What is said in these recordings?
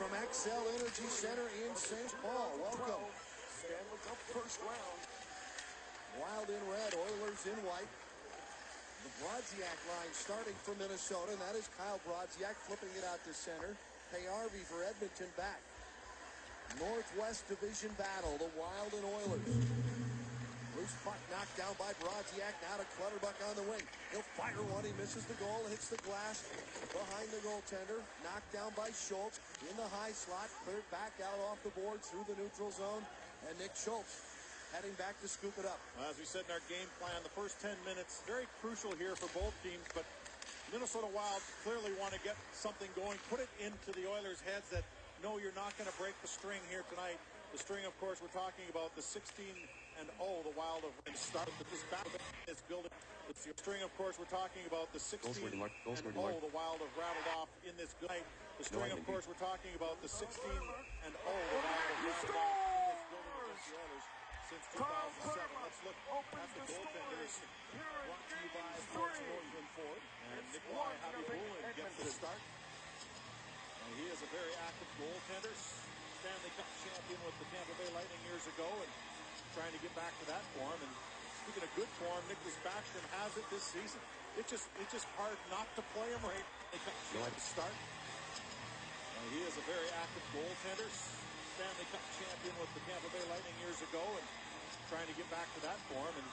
from XL Energy Center in St. Paul. Welcome. Stanley Cup first round. Wild in red, Oilers in white. The Brodziak line starting for Minnesota, and that is Kyle Brodziak flipping it out to center. Payarvi for Edmonton back. Northwest Division battle, the Wild and Oilers. Loose puck knocked down by Brodziak, now to Clutterbuck on the wing. He'll fire one, he misses the goal, hits the glass behind the goaltender. Knocked down by Schultz in the high slot, cleared back out off the boards through the neutral zone. And Nick Schultz heading back to scoop it up. As we said in our game plan, the first 10 minutes, very crucial here for both teams, but Minnesota Wild clearly want to get something going, put it into the Oilers' heads that, no, you're not going to break the string here tonight. The string, of course, we're talking about the 16-0, the Wild of start with this battle is building. It's the string, of course, we're talking about the 16-0, the Wild have rattled off in this night. The string, of course, we're talking about the 16-0, the Wild have rattled off in this building against the Oilers since 2007. Let's look at the goaltenders. Brought to you by Sports Northland Ford. And Nikolai Habibulin gets the start. And he is a very active goaltender. Stanley Cup champion with the Tampa Bay Lightning years ago, and trying to get back to that form. And speaking of good form, Nicholas Backstrom has it this season. It's just hard not to play him right. To start. And he is a very active goaltender. Stanley Cup champion with the Tampa Bay Lightning years ago, and trying to get back to that form. And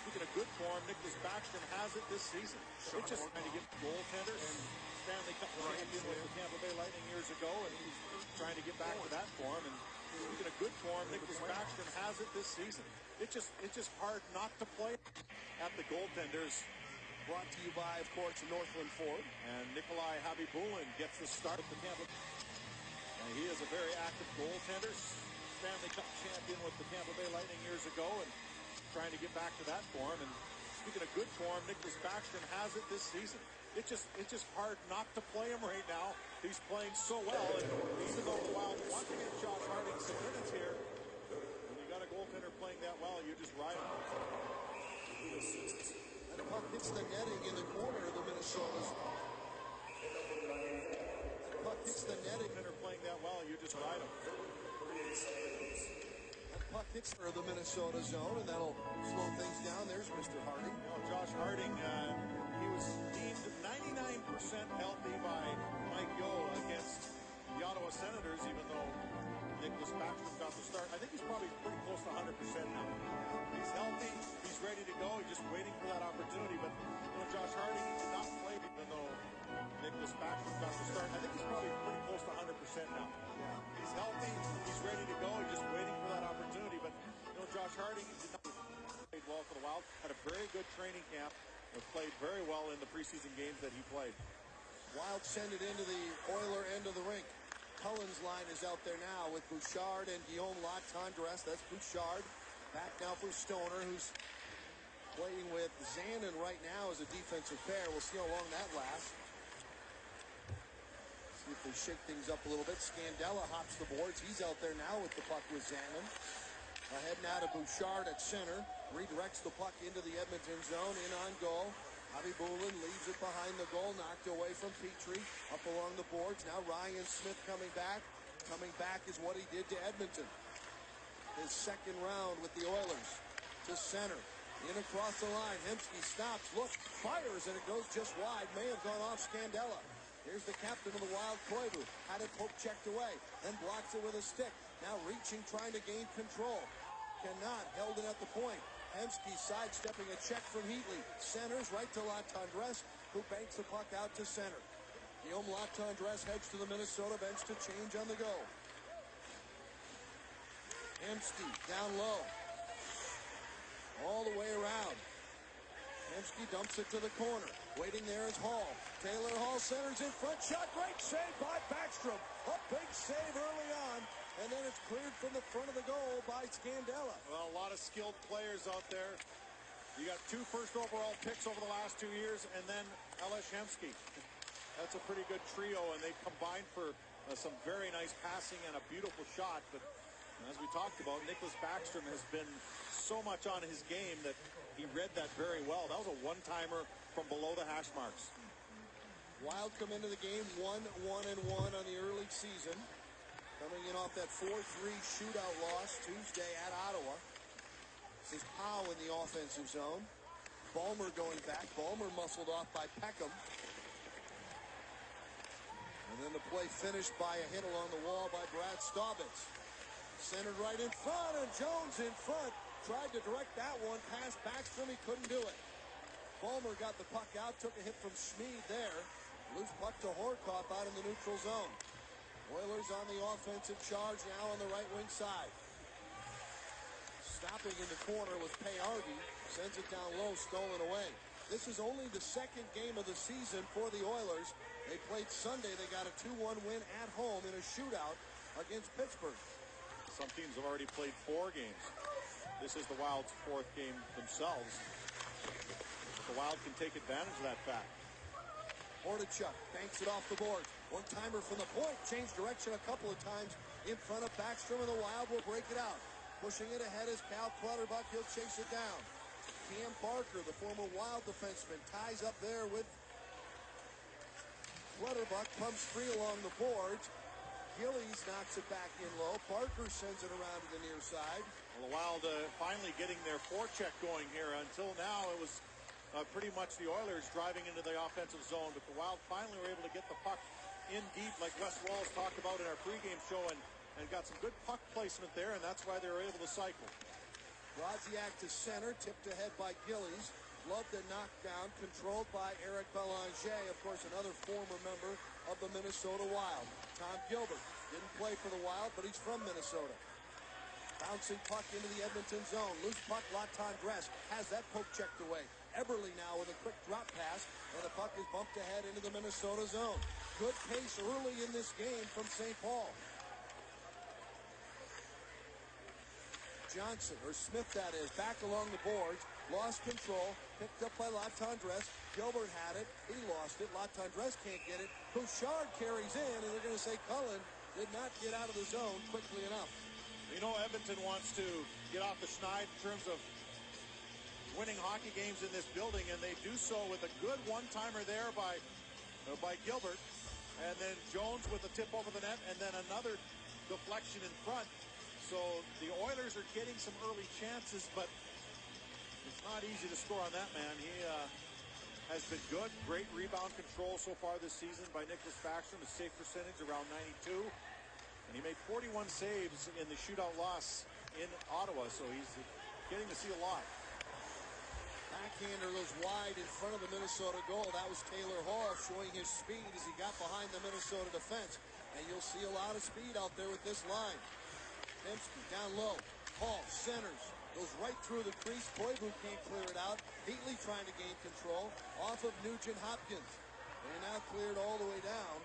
speaking of good form, Nicholas Backstrom has it this season. It's just trying to get goaltenders. Stanley Cup champion with the Tampa Bay Lightning years ago, and he's trying to get back to that form. And speaking of good form, Nicholas Backstrom has it this season. It's just hard not to play at the goaltenders. Brought to you by, of course, Northland Ford. And Nikolai Habibulin gets the start at the Tampa. And he is a very active goaltender. Stanley Cup champion with the Tampa Bay Lightning years ago, and trying to get back to that form. And speaking of good form, Nicholas Backstrom has it this season. It's just hard not to play him right now. He's playing so well, and even though the Wild want to get Josh Harding some minutes here, when you got a goaltender playing that well, you just ride him. And the puck hits the netting in the corner of the Minnesota's. The puck hits the netting. Goaltender playing that well, you just ride him. Puck hits for the Minnesota zone, and that'll slow things down. There's Mr. Harding. Well, Josh Harding, he was deemed 99% healthy by Mike Yeo against the Ottawa Senators, even though Nicholas Backstrom got the start. I think he's probably pretty close to 100% now. He's healthy. He's ready to go. He's just waiting for that opportunity. But Josh Harding did not play, even though Nicholas Backstrom got the start. I think he's probably pretty close to 100% now. He's healthy. He's ready to go. He's just waiting for that opportunity. But Josh Harding did not play well for the Wild. Had a very good training camp. Played very well in the preseason games that he played. Wild send it into the Oiler end of the rink. Cullen's line is out there now with Bouchard and Guillaume Latendresse. That's Bouchard. Back now for Stoner, who's playing with Zanin right now as a defensive pair. We'll see how long that lasts. See if they shake things up a little bit. Scandella hops the boards. He's out there now with the puck with Zanin. Ahead now to Bouchard at center. Redirects the puck into the Edmonton zone. In on goal. Habibulin leaves it behind the goal. Knocked away from Petrie. Up along the boards. Now Ryan Smith coming back. Coming back is what he did to Edmonton. His second round with the Oilers. To center. In across the line. Hemsky stops. Look. Fires and it goes just wide. May have gone off Scandella. Here's the captain of the Wild, Koivu. Had it poke checked away. Then blocks it with a stick. Now reaching, trying to gain control. Cannot. Held it at the point. Hemsky sidestepping a check from Heatley. Centers right to Latendresse, who banks the puck out to center. Guillaume Latendresse heads to the Minnesota bench to change on the go. Hemsky down low. All the way around. Hemsky dumps it to the corner. Waiting there is Hall. Taylor Hall centers in front. Shot. Great save by Backstrom. A big save early on. And then it's cleared from the front of the goal by Scandella. Well, a lot of skilled players out there. You got 2 first overall picks over the last 2 years, and then Elias Hemsky. That's a pretty good trio, and they combined for some very nice passing and a beautiful shot. But as we talked about, Nicholas Backstrom has been so much on his game that he read that very well. That was a one-timer from below the hash marks. Wild come into the game 1-1-1 on the early season. Coming in off that 4-3 shootout loss Tuesday at Ottawa. This is Howe in the offensive zone. Ballmer going back. Ballmer muscled off by Peckham. And then the play finished by a hit along the wall by Brad Staubitz. Centered right in front, and Jones in front. Tried to direct that one past Backstrom. He couldn't do it. Ballmer got the puck out, took a hit from Schmid there. Loose puck to Horkoff out in the neutral zone. Oilers on the offensive charge now on the right wing side. Stopping in the corner was Payardi. Sends it down low, stolen away. This is only the second game of the season for the Oilers. They played Sunday. They got a 2-1 win at home in a shootout against Pittsburgh. Some teams have already played 4 games. This is the Wild's 4th game themselves. The Wild can take advantage of that fact. Hordichuk banks it off the board. One-timer from the point. Changed direction a couple of times in front of Backstrom, and the Wild will break it out. Pushing it ahead is Cal Clutterbuck. He'll chase it down. Cam Barker, the former Wild defenseman, ties up there with Clutterbuck. Comes free along the boards. Gillies knocks it back in low. Barker sends it around to the near side. Well, the Wild finally getting their forecheck going here. Until now, it was pretty much the Oilers driving into the offensive zone, but the Wild finally were able to get the puck in deep, like Wes Wallace talked about in our pregame show, and got some good puck placement there, and that's why they were able to cycle. Brodziak to center, tipped ahead by Gillies. Loved a knockdown, controlled by Eric Belanger, of course, another former member of the Minnesota Wild. Tom Gilbert didn't play for the Wild, but he's from Minnesota. Bouncing puck into the Edmonton zone. Loose puck, Latendresse has that poke checked away. Eberle now with a quick drop pass, and the puck is bumped ahead into the Minnesota zone. Good pace early in this game from St. Paul. Johnson, or Smith that is, back along the boards, lost control, picked up by Latendresse. Gilbert had it, he lost it. Latendresse can't get it. Bouchard carries in, and they're going to say Cullen did not get out of the zone quickly enough. You know, Edmonton wants to get off the schneid in terms of winning hockey games in this building, and they do so with a good one-timer there by Gilbert, and then Jones with a tip over the net, and then another deflection in front. So the Oilers are getting some early chances, but it's not easy to score on that man. He has been good. Great rebound control so far this season by Nicholas Backstrom. His save percentage around 92. And he made 41 saves in the shootout loss in Ottawa, so he's getting to see a lot. Backhander goes wide in front of the Minnesota goal. That was Taylor Hall showing his speed as he got behind the Minnesota defense. And you'll see a lot of speed out there with this line. Dembski down low. Hall centers. Goes right through the crease. Koivu can't clear it out. Heatley trying to gain control off of Nugent Hopkins. They're now cleared all the way down.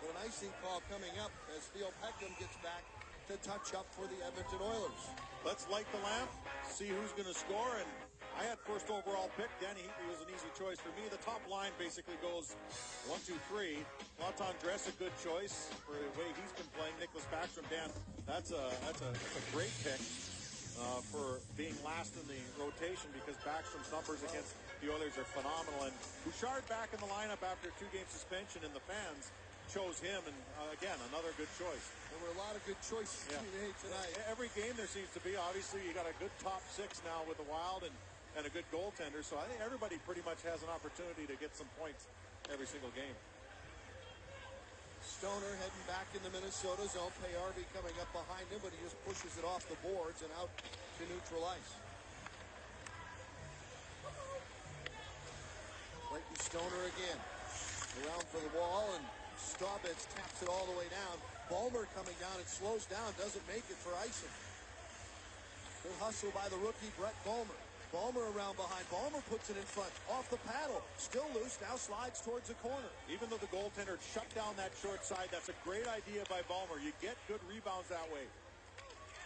But an icing call coming up as Theo Peckham gets back to touch up for the Edmonton Oilers. Let's light the lamp, see who's going to score. And I had first overall pick. Danny Heatley was an easy choice for me. The top line basically goes 1, 2, 3. Latendresse a good choice for the way he's been playing. Nicholas Backstrom, Dan, that's a great pick for being last in the rotation, because Backstrom's numbers against the Oilers are phenomenal. And Bouchard back in the lineup after a 2-game suspension, and the fans chose him, and again, another good choice. There were a lot of good choices made tonight. Every game there seems to be. Obviously, you got a good top 6 now with the Wild and a good goaltender, so I think everybody pretty much has an opportunity to get some points every single game. Stoner heading back in the Minnesota zone. Payardi coming up behind him, but he just pushes it off the boards and out to neutral ice. Clayton Stoner again. Around for the wall, and Staubitz taps it all the way down. Ballmer coming down. It slows down. Doesn't make it for icing. Good hustle by the rookie, Brett Ballmer. Ballmer around behind. Ballmer puts it in front. Off the paddle. Still loose. Now slides towards the corner. Even though the goaltender shut down that short side, that's a great idea by Ballmer. You get good rebounds that way.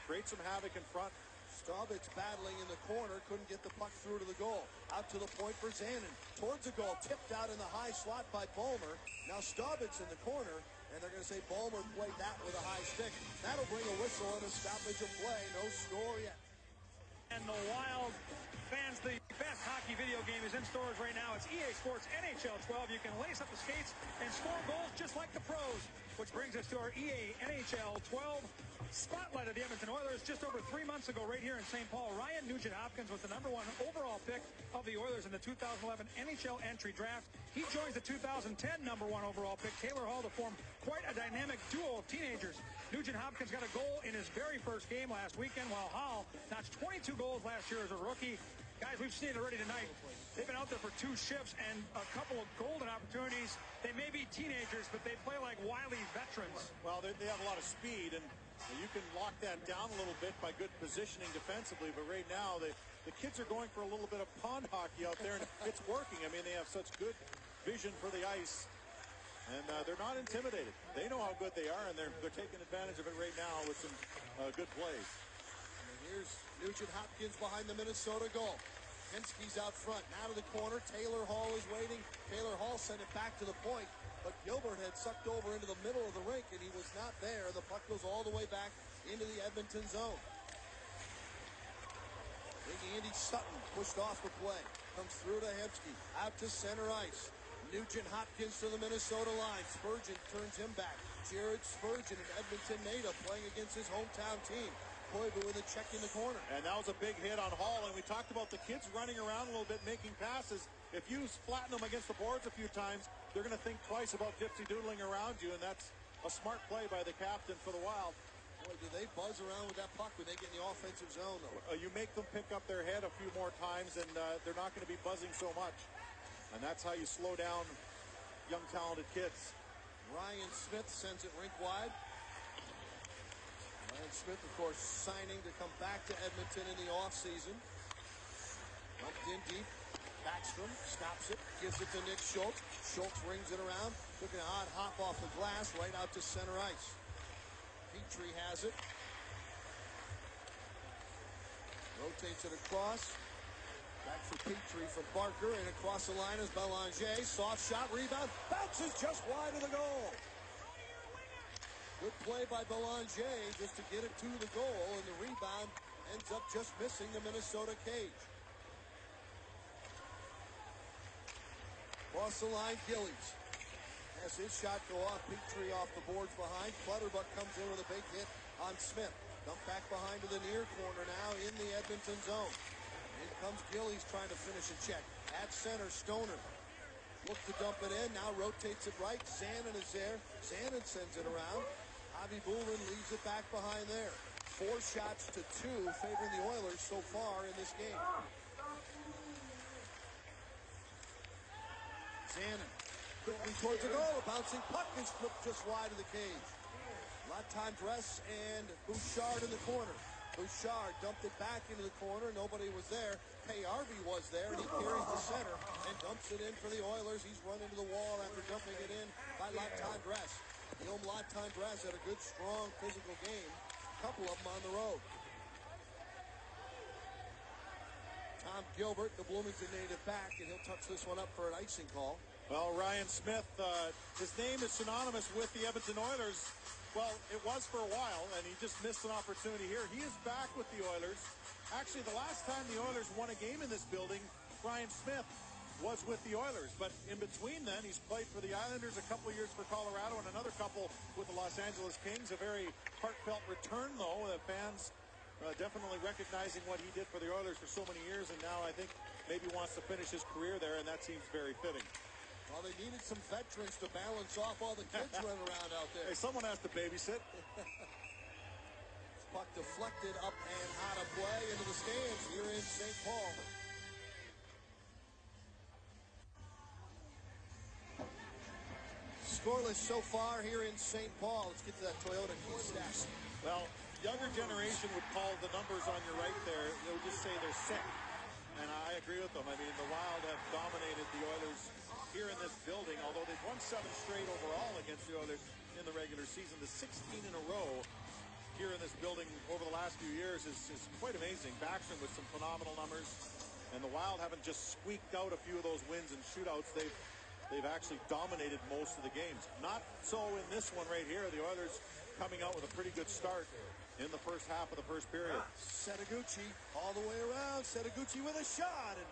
Create some havoc in front. Staubitz battling in the corner. Couldn't get the puck through to the goal. Out to the point for Zanin. Towards the goal. Tipped out in the high slot by Ballmer. Now Staubitz in the corner. And they're going to say Ballmer played that with a high stick. That'll bring a whistle and a stoppage of play. No score yet. And the Wild fans, the best hockey video game is in stores right now. It's EA Sports NHL 12. You can lace up the skates and score goals just like the pros, which brings brings us to our EA NHL 12 spotlight of the Edmonton Oilers just over 3 months ago right here in St. Paul. Ryan Nugent-Hopkins was the #1 overall pick of the Oilers in the 2011 NHL entry draft. He joins the 2010 #1 overall pick, Taylor Hall, to form quite a dynamic duo of teenagers. Nugent-Hopkins got a goal in his very first game last weekend, while Hall notched 22 goals last year as a rookie. Guys, we've seen it already tonight. They've been out there for 2 shifts and a couple of golden opportunities. They may be teenagers, but they play like wily veterans. Well, they have a lot of speed, and you can lock that down a little bit by good positioning defensively. But right now, the kids are going for a little bit of pond hockey out there, and it's working. I mean, they have such good vision for the ice, and they're not intimidated. They know how good they are, and they're taking advantage of it right now with some good plays. Here's Nugent-Hopkins behind the Minnesota goal. Henske's out front, now to the corner. Taylor Hall is waiting. Taylor Hall sent it back to the point, but Gilbert had sucked over into the middle of the rink, and he was not there. The puck goes all the way back into the Edmonton zone. Big Andy Sutton pushed off the play. Comes through to Hensky, out to center ice. Nugent-Hopkins to the Minnesota line. Spurgeon turns him back. Jared Spurgeon, an Edmonton native, playing against his hometown team. Koivu with a check in the corner. And that was a big hit on Hall, and we talked about the kids running around a little bit, making passes. If you flatten them against the boards a few times, they're going to think twice about dipsy-doodling around you, and that's a smart play by the captain for the Wild. Boy, do they buzz around with that puck when they get in the offensive zone, though. You make them pick up their head a few more times, and they're not going to be buzzing so much. And that's how you slow down young, talented kids. Ryan Smith sends it rink wide. Ryan Smith, of course, signing to come back to Edmonton in the offseason. Bumped in deep. Backstrom stops it, gives it to Nick Schultz. Schultz rings it around. Took an odd hop off the glass right out to center ice. Petrie has it. Rotates it across. Back for Petrie from Barker, and across the line is Belanger. Soft shot, rebound, bounces just wide of the goal. Good play by Belanger just to get it to the goal, and the rebound ends up just missing the Minnesota cage. Across the line, Gillies has his shot go off. Petrie off the boards behind. Clutterbuck comes in with a big hit on Smith. Dump back behind to the near corner now in the Edmonton zone. In comes Gillies trying to finish a check. At center, Stoner. Look to dump it in. Now rotates it right. Zanin is there. Zanin sends it around. Avi Bulin leaves it back behind there. 4 shots to 2 favoring the Oilers so far in this game. Zanin quickly towards the goal. A bouncing puck is flipped just wide of the cage. Latendresse and Bouchard in the corner. Bouchard dumped it back into the corner. Nobody was there. Payarvi was there, and he carries the center and dumps it in for the Oilers. He's run into the wall after dumping it in by Latendresse. Guillaume Latendresse had a good, strong, physical game. A couple of them on the road. Tom Gilbert, the Bloomington native, back, and he'll touch this one up for an icing call. Well, Ryan Smith, his name is synonymous with the Edmonton Oilers. Well, it was for a while, and he just missed an opportunity here. He is back with the Oilers. Actually, the last time the Oilers won a game in this building, Ryan Smith was with the Oilers. But in between then, he's played for the Islanders a couple of years for Colorado and another couple with the Los Angeles Kings. A very heartfelt return, though. The fans definitely recognizing what he did for the Oilers for so many years, and now I think maybe wants to finish his career there, and that seems very fitting. Well, they needed some veterans to balance off all the kids running around out there. Hey, someone has to babysit. Puck deflected up and out of play into the stands here in St. Paul. Scoreless so far here in St. Paul. Let's get to that Toyota key stats. Well, younger generation would call the numbers on your right there. They would just say they're sick. And I agree with them. I mean, the Wild have dominated the Oilers here in this building, although they've won 7 straight overall against the Oilers in the regular season. The 16 in a row here in this building over the last few years is quite amazing. Backstrom with some phenomenal numbers. And the Wild haven't just squeaked out a few of those wins and shootouts. They've actually dominated most of the games. Not so in this one right here. The Oilers coming out with a pretty good start in the first half of the first period. Setaguchi all the way around. Setaguchi with a shot, and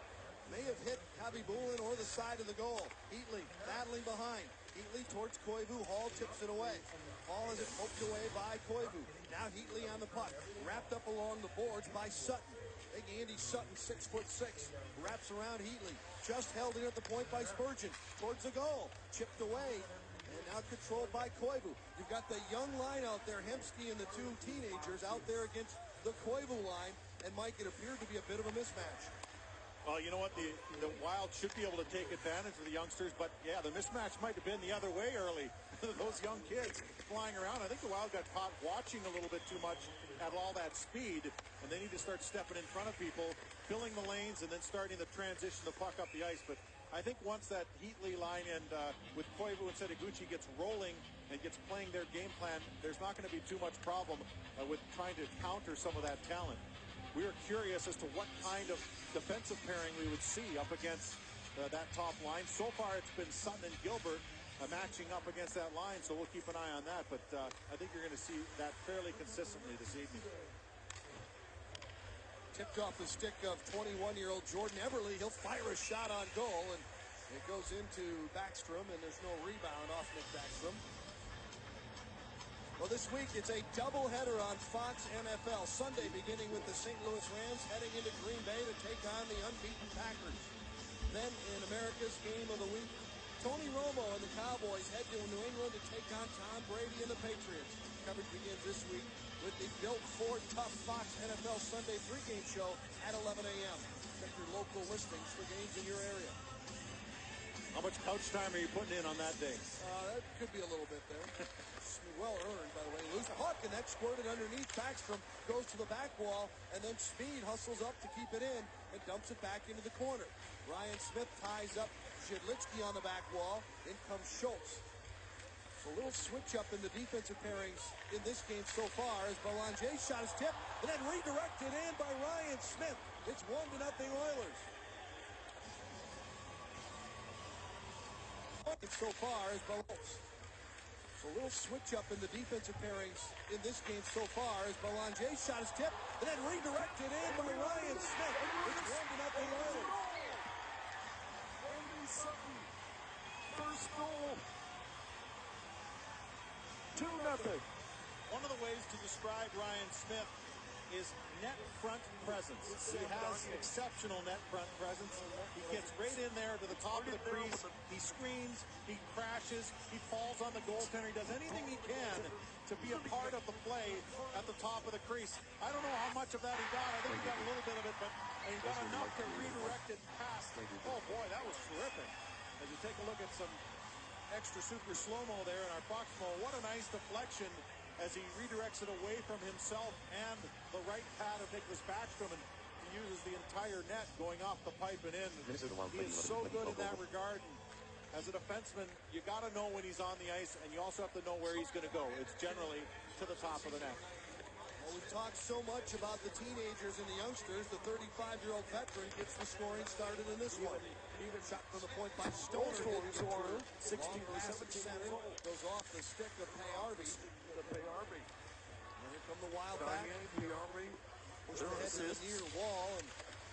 may have hit Javi Bulin or the side of the goal. Heatley battling behind. Heatley towards Koivu. Hall tips it away. Hall has it poked away by Koivu. Now Heatley on the puck. Wrapped up along the boards by Sutton. Big Andy Sutton, 6'6", wraps around Heatley. Just held in at the point by Spurgeon. Towards the goal. Chipped away. And now controlled by Koivu. You've got the young line out there, Hemsky and the two teenagers out there against the Koivu line. And Mike, it appeared to be a bit of a mismatch. Well, you know what? The Wild should be able to take advantage of the youngsters, but yeah, the mismatch might have been the other way early. Those young kids flying around. I think the Wild got caught watching a little bit too much at all that speed, and they need to start stepping in front of people, filling the lanes, and then starting the transition the puck up the ice. But I think once that Heatley line and with Koivu and Setoguchi gets rolling and gets playing their game plan, there's not going to be too much problem with trying to counter some of that talent. We were curious as to what kind of defensive pairing we would see up against that top line. So far, it's been Sutton and Gilbert matching up against that line, so we'll keep an eye on that. But I think you're going to see that fairly consistently this evening. Tipped off the stick of 21-year-old Jordan Everly. He'll fire a shot on goal, and it goes into Backstrom, and there's no rebound off Nick Backstrom. Well, this week it's a doubleheader on Fox NFL. Sunday beginning with the St. Louis Rams heading into Green Bay to take on the unbeaten Packers. Then in America's Game of the Week, Tony Romo and the Cowboys head to New England to take on Tom Brady and the Patriots. Coverage begins this week with the Built Ford Tough Fox NFL Sunday pregame show at 11 a.m. Check your local listings for games in your area. How much couch time are you putting in on that day? That could be a little bit there. Well earned, by the way. Loose puck, and that squirted underneath. Backstrom goes to the back wall, and then Speed hustles up to keep it in and dumps it back into the corner. Ryan Smith ties up Zhidlitsky on the back wall. In comes Schultz. So a little switch up in the defensive pairings in this game so far as Belanger's shot is tipped and then redirected in by Ryan Smith. It's 1-0 Oilers. So far as Belanger's. So a little switch up in the defensive pairings in this game so far as Belanger's shot is tipped and then redirected in by Ryan Smith. It's 1-0 Oilers. Andy Sutton, first goal. 2-0. One of the ways to describe Ryan Smith is net front presence. He has exceptional net front presence. He gets right in there to the top of the crease. He screens, he crashes, he falls on the goaltender. He does anything he can to be a part of the play at the top of the crease. I don't know how much of that he got. I think he got a little bit of it, but he got enough to redirect it past. Oh boy, that was terrific. As you take a look at some extra super slow-mo there in our Fox-mo, what a nice deflection as he redirects it away from himself and the right pad of Nicholas Backstrom, and he uses the entire net going off the pipe and in. This is the one he is so good in that regard. As a defenseman, you got to know when he's on the ice, and you also have to know where he's going to go. It's generally to the top of the net. Well, we've talked so much about the teenagers and the youngsters. The 35-year-old veteran gets the scoring started in this one. Even shot from the point by Stoner. 16 to 17 center. Goes off the stick of Payarby. Payarby. And here come the Wild back. Payarby. Pushed ahead to the near wall, and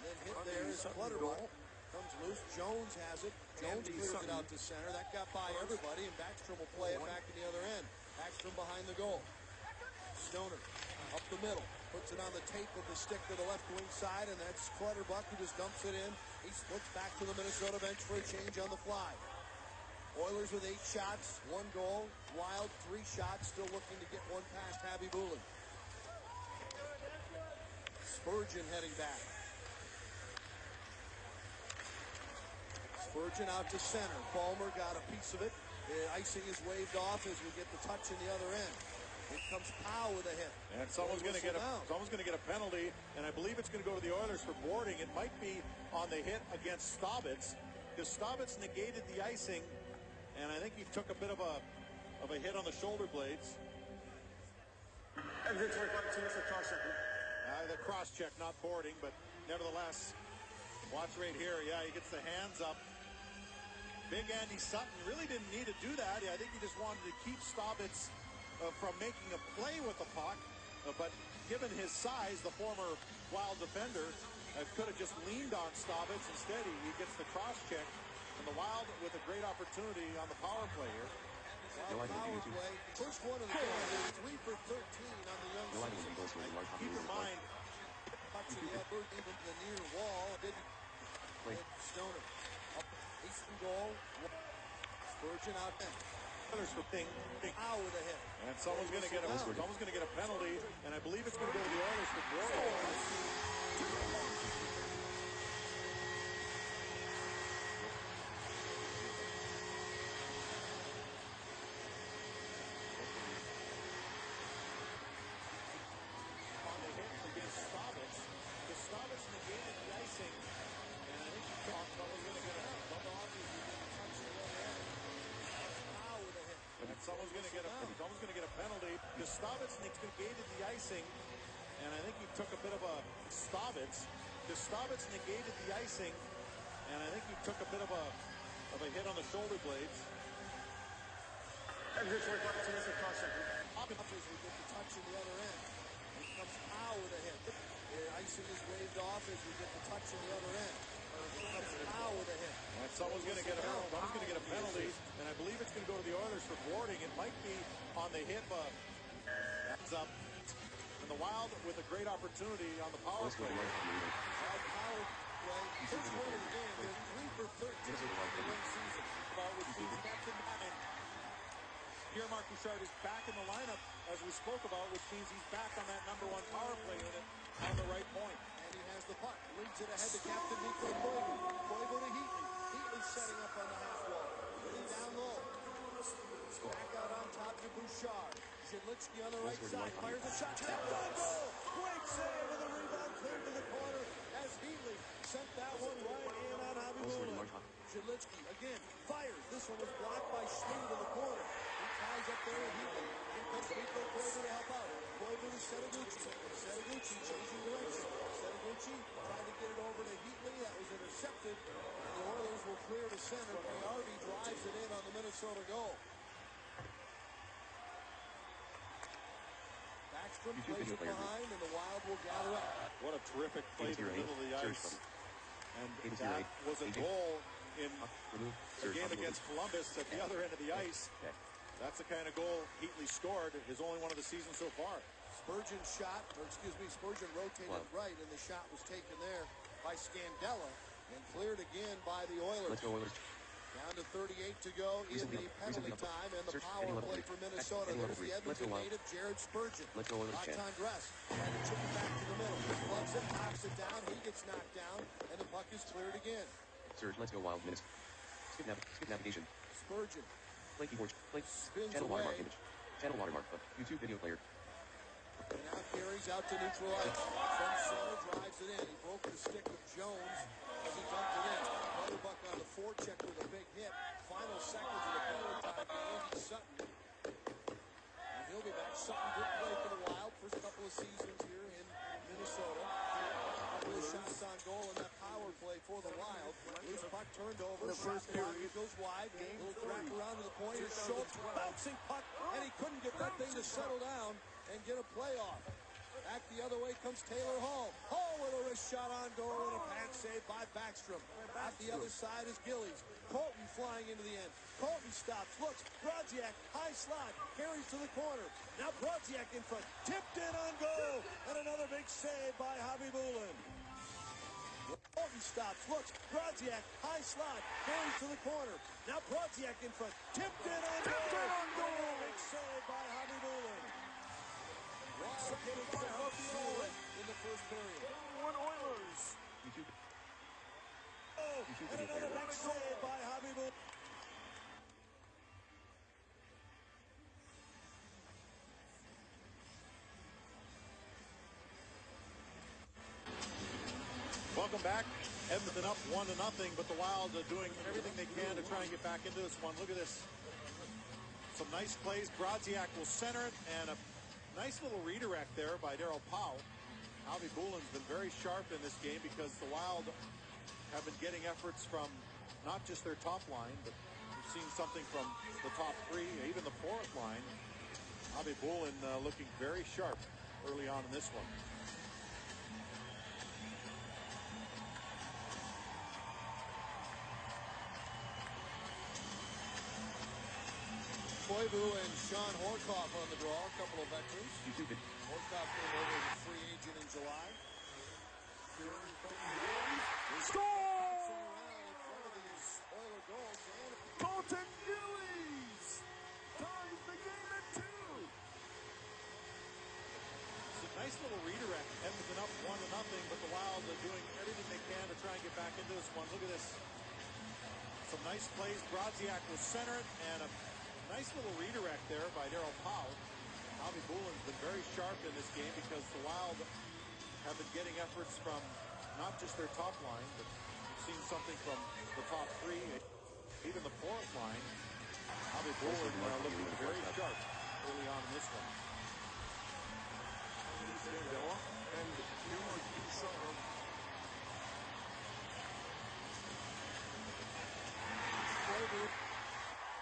then hit there is Clutterbuck. Comes loose. Jones has it. Jones clears it out to center. That got by everybody, and Backstrom will play it back to the other end. Backstrom behind the goal. Stoner up the middle. Puts it on the tape of the stick to the left wing side, and that's Clutterbuck who just dumps it in. He splits back to the Minnesota bench for a change on the fly. Oilers with 8 shots, 1 goal. Wild 3 shots, still looking to get one past Javi Bulin. Spurgeon heading back. Spurgeon out to center. Ballmer got a piece of it. The icing is waved off as we get the touch in the other end. Here comes Powell with a hit. And someone's going to get a penalty, and I believe it's going to go to the Oilers for boarding. It might be on the hit against Staubitz, because Staubitz negated the icing, and I think he took a bit of a hit on the shoulder blades. The cross check, not boarding, but nevertheless, watch right here. Yeah, he gets the hands up. Big Andy Sutton really didn't need to do that. I think he just wanted to keep Staubitz from making a play with the puck, but given his size, the former Wild defender could have just leaned on Staubitz. Instead, he gets the cross check And the Wild with a great opportunity on the power play here. Wild power play. First one of the game. They're 3 for 13 on the young season. Keep in mind, Touching the upper, even the near wall. Didn't hit Stoner. Up, Easton goal. Spurgeon out there. Out with a hit. And someone's going to get a penalty, and I believe it's going to go to the Oilers for boarding. Gustavus negated the icing, and I think someone's going to get a penalty. Gustavus negated the icing, and I think he took a bit of a Gustavus negated the icing, and I think he took a bit of a hit on the shoulder blades. And here's where it's a caution. As we get the touch in the other end. Here comes Powell with a hit. The icing is waved off as we get the touch in the other end. Here comes Powell with a hit. And someone's going to get a penalty, and I believe it's going to go to the Oilers for boarding. It might be on the hit, but that's up. And the Wild with a great opportunity on the power play. Power play. First one of the game. They're 3 for 13 in the season. Which means that's in mind. Here, Mark Bouchard is back in the lineup, as we spoke about, which means he's back on that #1 power play unit on the right point. And he has the puck. Leads it ahead to Captain Nico Koivu. Koivu to Heatley. Heatley setting up on the half wall. Getting down low. Back out on top to Bouchard. Zhidlitsky on the right side. Fires a shot. Tapped on goal. Great save with a rebound clear to the corner as Heatley sent that one right in on Abibula. Zhidlitsky again fires. This one was blocked by Schmid to the corner. Ties up there with Heatley. Here comes Nico Koivu to help out. Koivu to Setaguchi. Setaguchi changing direction. Setaguchi trying to get it over to Heatley. That was intercepted. And the Oilers will clear to center. Arby drives it in on the Minnesota goal. Backstrom plays it behind, and the Wild will gather up. What a terrific play to the middle of the ice. And that was a goal in a game against Columbus at the other end of the ice. That's the kind of goal Heatley scored, his only one of the season so far. Spurgeon rotated right, and the shot was taken there by Scandella and cleared again by the Oilers. Let's go, Oilers. Down to 38 to go in the penalty time, and the power play for Minnesota. There's the Edmonton native, Jared Spurgeon. Let's go, Oilers. Locked on Dress. Trying to chip it back to the middle. Gloves it, knocks it down. He gets knocked down, and the puck is cleared again. Surge, let's go, Wild minutes. Skip navigation. Spurgeon. Play keyboard. Play. Spins Channel away. watermark image. Channel watermark. YouTube video player. And now carries out to neutral ice. From center, drives it in. He broke the stick of Jones as he dumped it in. Clutterbuck on the forecheck with a big hit. Final seconds of the penalty time for Andy Sutton. And he'll be back. Sutton did play for the Wild first couple of seasons here in Minnesota. Couple of shots on goal in that power play for the Wild. Loose puck turned over. The first period goes wide. Little crack around to the point. Here's Schultz. Bouncing puck. And he couldn't get that thing to settle down and get a playoff. Back the other way comes Taylor Hall. Hall with a wrist shot on goal and a pad save by Backstrom. At the other side is Gillies. Colton flying into the end. Colton stops, looks. Brodziak, high slot, carries to the corner. Now Brodziak in front. Tipped in on goal. And another big save by Habibulin. Colton stops, looks. Brodziak, high slot, carries to the corner. Now Brodziak in front. Tipped in on goal. Big save by Habibulin. Wild getting solid in the first period. 1 Oilers. And another big save by Habibulin. Welcome back. Edmonton up 1-0, but the Wild are doing everything they can to try and get back into this one. Look at this. Some nice plays. Brodziak will center it, and a nice little redirect there by Darryl Powell. Habibulin's been very sharp in this game because the Wild have been getting efforts from not just their top line, but we've seen something from the top 3, even the 4th line. Habibulin looking very sharp early on in this one. Koivu and Sean Horkoff on the draw, a couple of veterans. YouTube video. Horkoff came over as a free agent in July. Score! Bouncing around in front of these Oiler goals. And Colton Gillies ties the game at 2. It's a nice little redirect. Edmonton up 1-0, but the Wild are doing everything they can to try and get back into this one. Look at this. Some nice plays. Brodziak was centered, and a nice little redirect there by Darryl Powell. Bobby Boulin's been very sharp in this game because the Wild have been getting efforts from not just their top line, but we've seen something from the top three, even the fourth line. Bobby Boulin looking very sharp early on in this one. Scandella and Newmark Bouchard.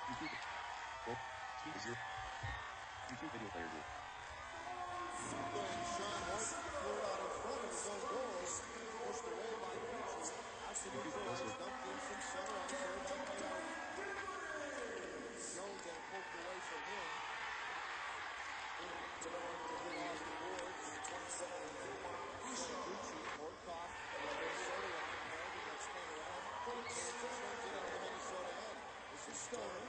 YouTube. Well, speed is 0. YouTube video player group. and Sean Horton cleared out in front of his own goals. Pushed away by Beach. Out to neutral. It was dumped in from center on third by Coyote. Jones got poked away from him. He lost the boards. Gucci, Horkoff, Minnesota line. He got spun around. Kansas runs it on the Minnesota end. This is Stoner.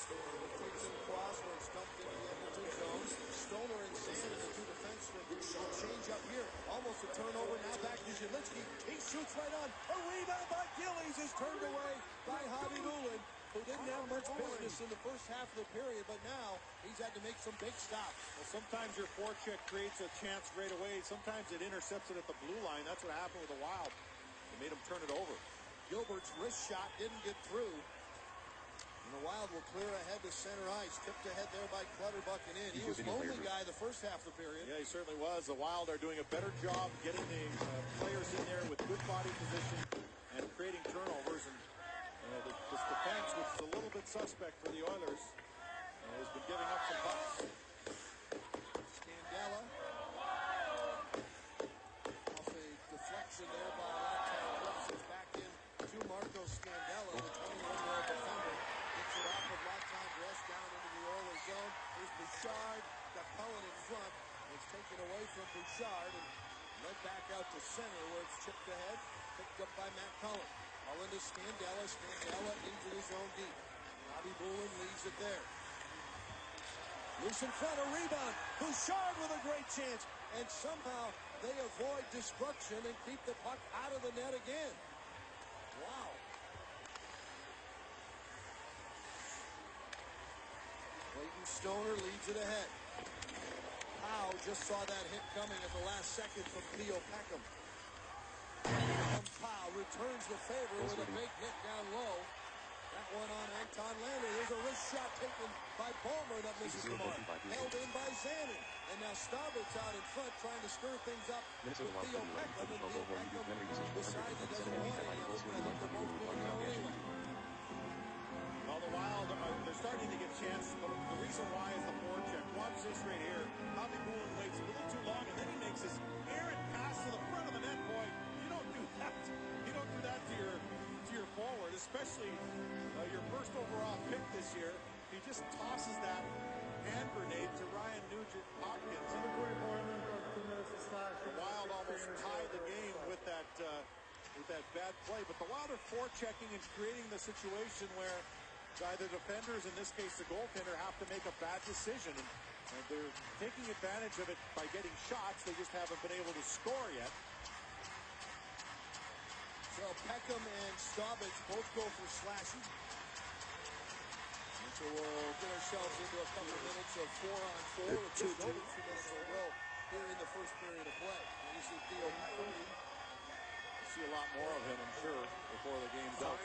Takes him across where it's dumped into the Edmonton zone. Stoner and Sand in the two defensemen. Change up here. Almost a turnover. Now back to Zielinski. He shoots right on. A rebound by Gillies is turned away by Javi Bulin, who didn't have much business in the first half of the period, but now he's had to make some big stops. Well, sometimes your forecheck creates a chance right away. Sometimes it intercepts it at the blue line. That's what happened with the Wild. It made him turn it over. Gilbert's wrist shot didn't get through. And the Wild will clear ahead to center ice. Tipped ahead there by Clutterbuck and in. He was the only guy the first half of the period. Yeah, he certainly was. The Wild are doing a better job getting the players in there with good body position and creating turnovers. And this defense, which is a little bit suspect for the Oilers, has been giving up some pucks. Scandella. Off a deflection there by Lattau. It's back in to Marco Scandella, the 21-year-old defender. Gets it off of Lattau, dressed down into the Oilers zone. Here's Bouchard. Got Cullen in front. It's taken away from Bouchard and led back out to center where it's chipped ahead. Picked up by Matt Cullen. Cullen to Scandella. Scandella into the zone deep. Bobby Bulin leaves it there. Loose in front, a rebound. Bouchard with a great chance. And somehow they avoid destruction and keep the puck out of the net again. Wow. Clayton Stoner leads it ahead. Howe just saw that hit coming at the last second from Theo Peckham. Powell returns the favor with a big hit down low. That one on Anton Lander. There's a wrist shot taken by Ballmer that misses the mark. Held in by Zanin. And now Staubitz out in front trying to stir things up with Theo Peckham. And Theo Peckham decides he doesn't want it. I think they're both going out anyway. Well, the Wild, they're starting to get chances, but the reason why is the forecheck. Watch this right here. Bobby Bulin waits a little too long, and then he makes this errant pass to the front of the net. Boy, you don't do that. You don't do that to your forward, especially your first overall pick this year. He just tosses that hand grenade to Ryan Nugent-Hopkins. The Wild almost tied the game with that bad play, but the Wild are forechecking and creating the situation where either defenders, in this case the goaltender, have to make a bad decision. And they're taking advantage of it by getting shots. They just haven't been able to score yet. So Peckham and Staubitz both go for slashing. And so we'll get ourselves into a couple of minutes of 4-on-4 with just over 2 minutes to go here in the first period of play. And you see Theo Peckham. We'll see a lot more of him, I'm sure, before the game's out.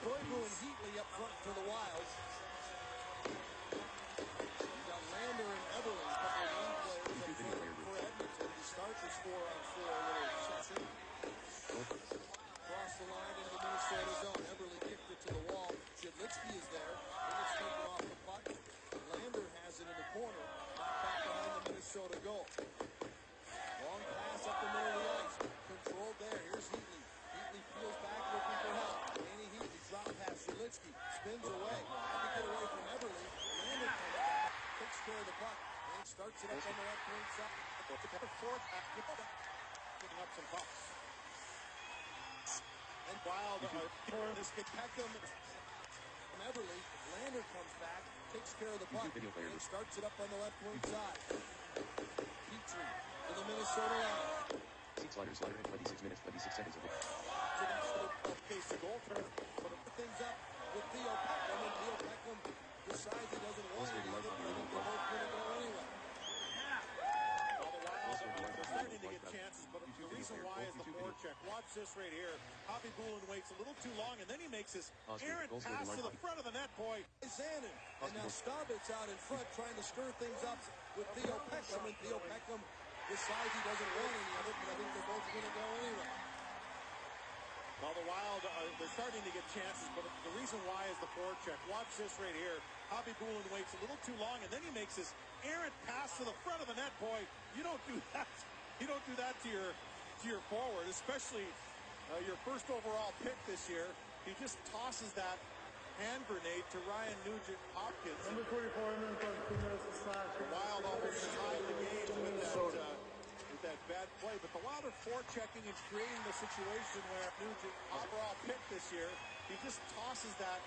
Koivu and Heatley up front for the Wild. You've got Lander and Eberle, a couple of young players up front for Edmonton to start this 4-on-4 little session. Across the line into the Minnesota zone. Eberle kicked it to the wall. Zielinski is there. He gets taken off the puck. Lander has it in the corner. Knocked back behind the Minnesota goal. Long pass up the middle of the ice. Controlled there. Here's Heatley. Heatley peels back looking for help. Jadlitsky spins away. Had to get away from Eberle. Landon comes back, takes care of the puck, and starts it up on the left wing side. The fourth picking up some pucks. And Wild, this kid Peckham from Eberle. Lander comes back, takes care of the puck, and starts it up on the left wing side. Petrie to the Minnesota line. Sliders, slider in 26 minutes, 26 seconds. Case the goal turn. But it things up with Theo Peckham, and Theo Peckham decides he doesn't want it. They're both going to go anyway. Well, the Wild are starting to get chances, but the reason why is the forecheck. Watch this right here. Bobby Boulin waits a little too long, and then he makes his errant pass to the front of the net, boy. Zanin, and now Staubitz out in front trying to stir things up with Theo Peckham, and Theo Peckham decides he doesn't want any of it, but I think they're both going to go anyway. Well, the Wild, they're starting to get chances, but the reason why is the forecheck. Watch this right here. Bobby Boulin waits a little too long, and then he makes his errant pass to the front of the net, boy. You don't do that. You don't do that to your forward, especially your first overall pick this year. He just tosses that hand grenade to Ryan Nugent-Hopkins. Number 24, The Wild almost tied the game with that bad play, but the Wild are forechecking and creating the situation where Nugent, overall pick this year, he just tosses that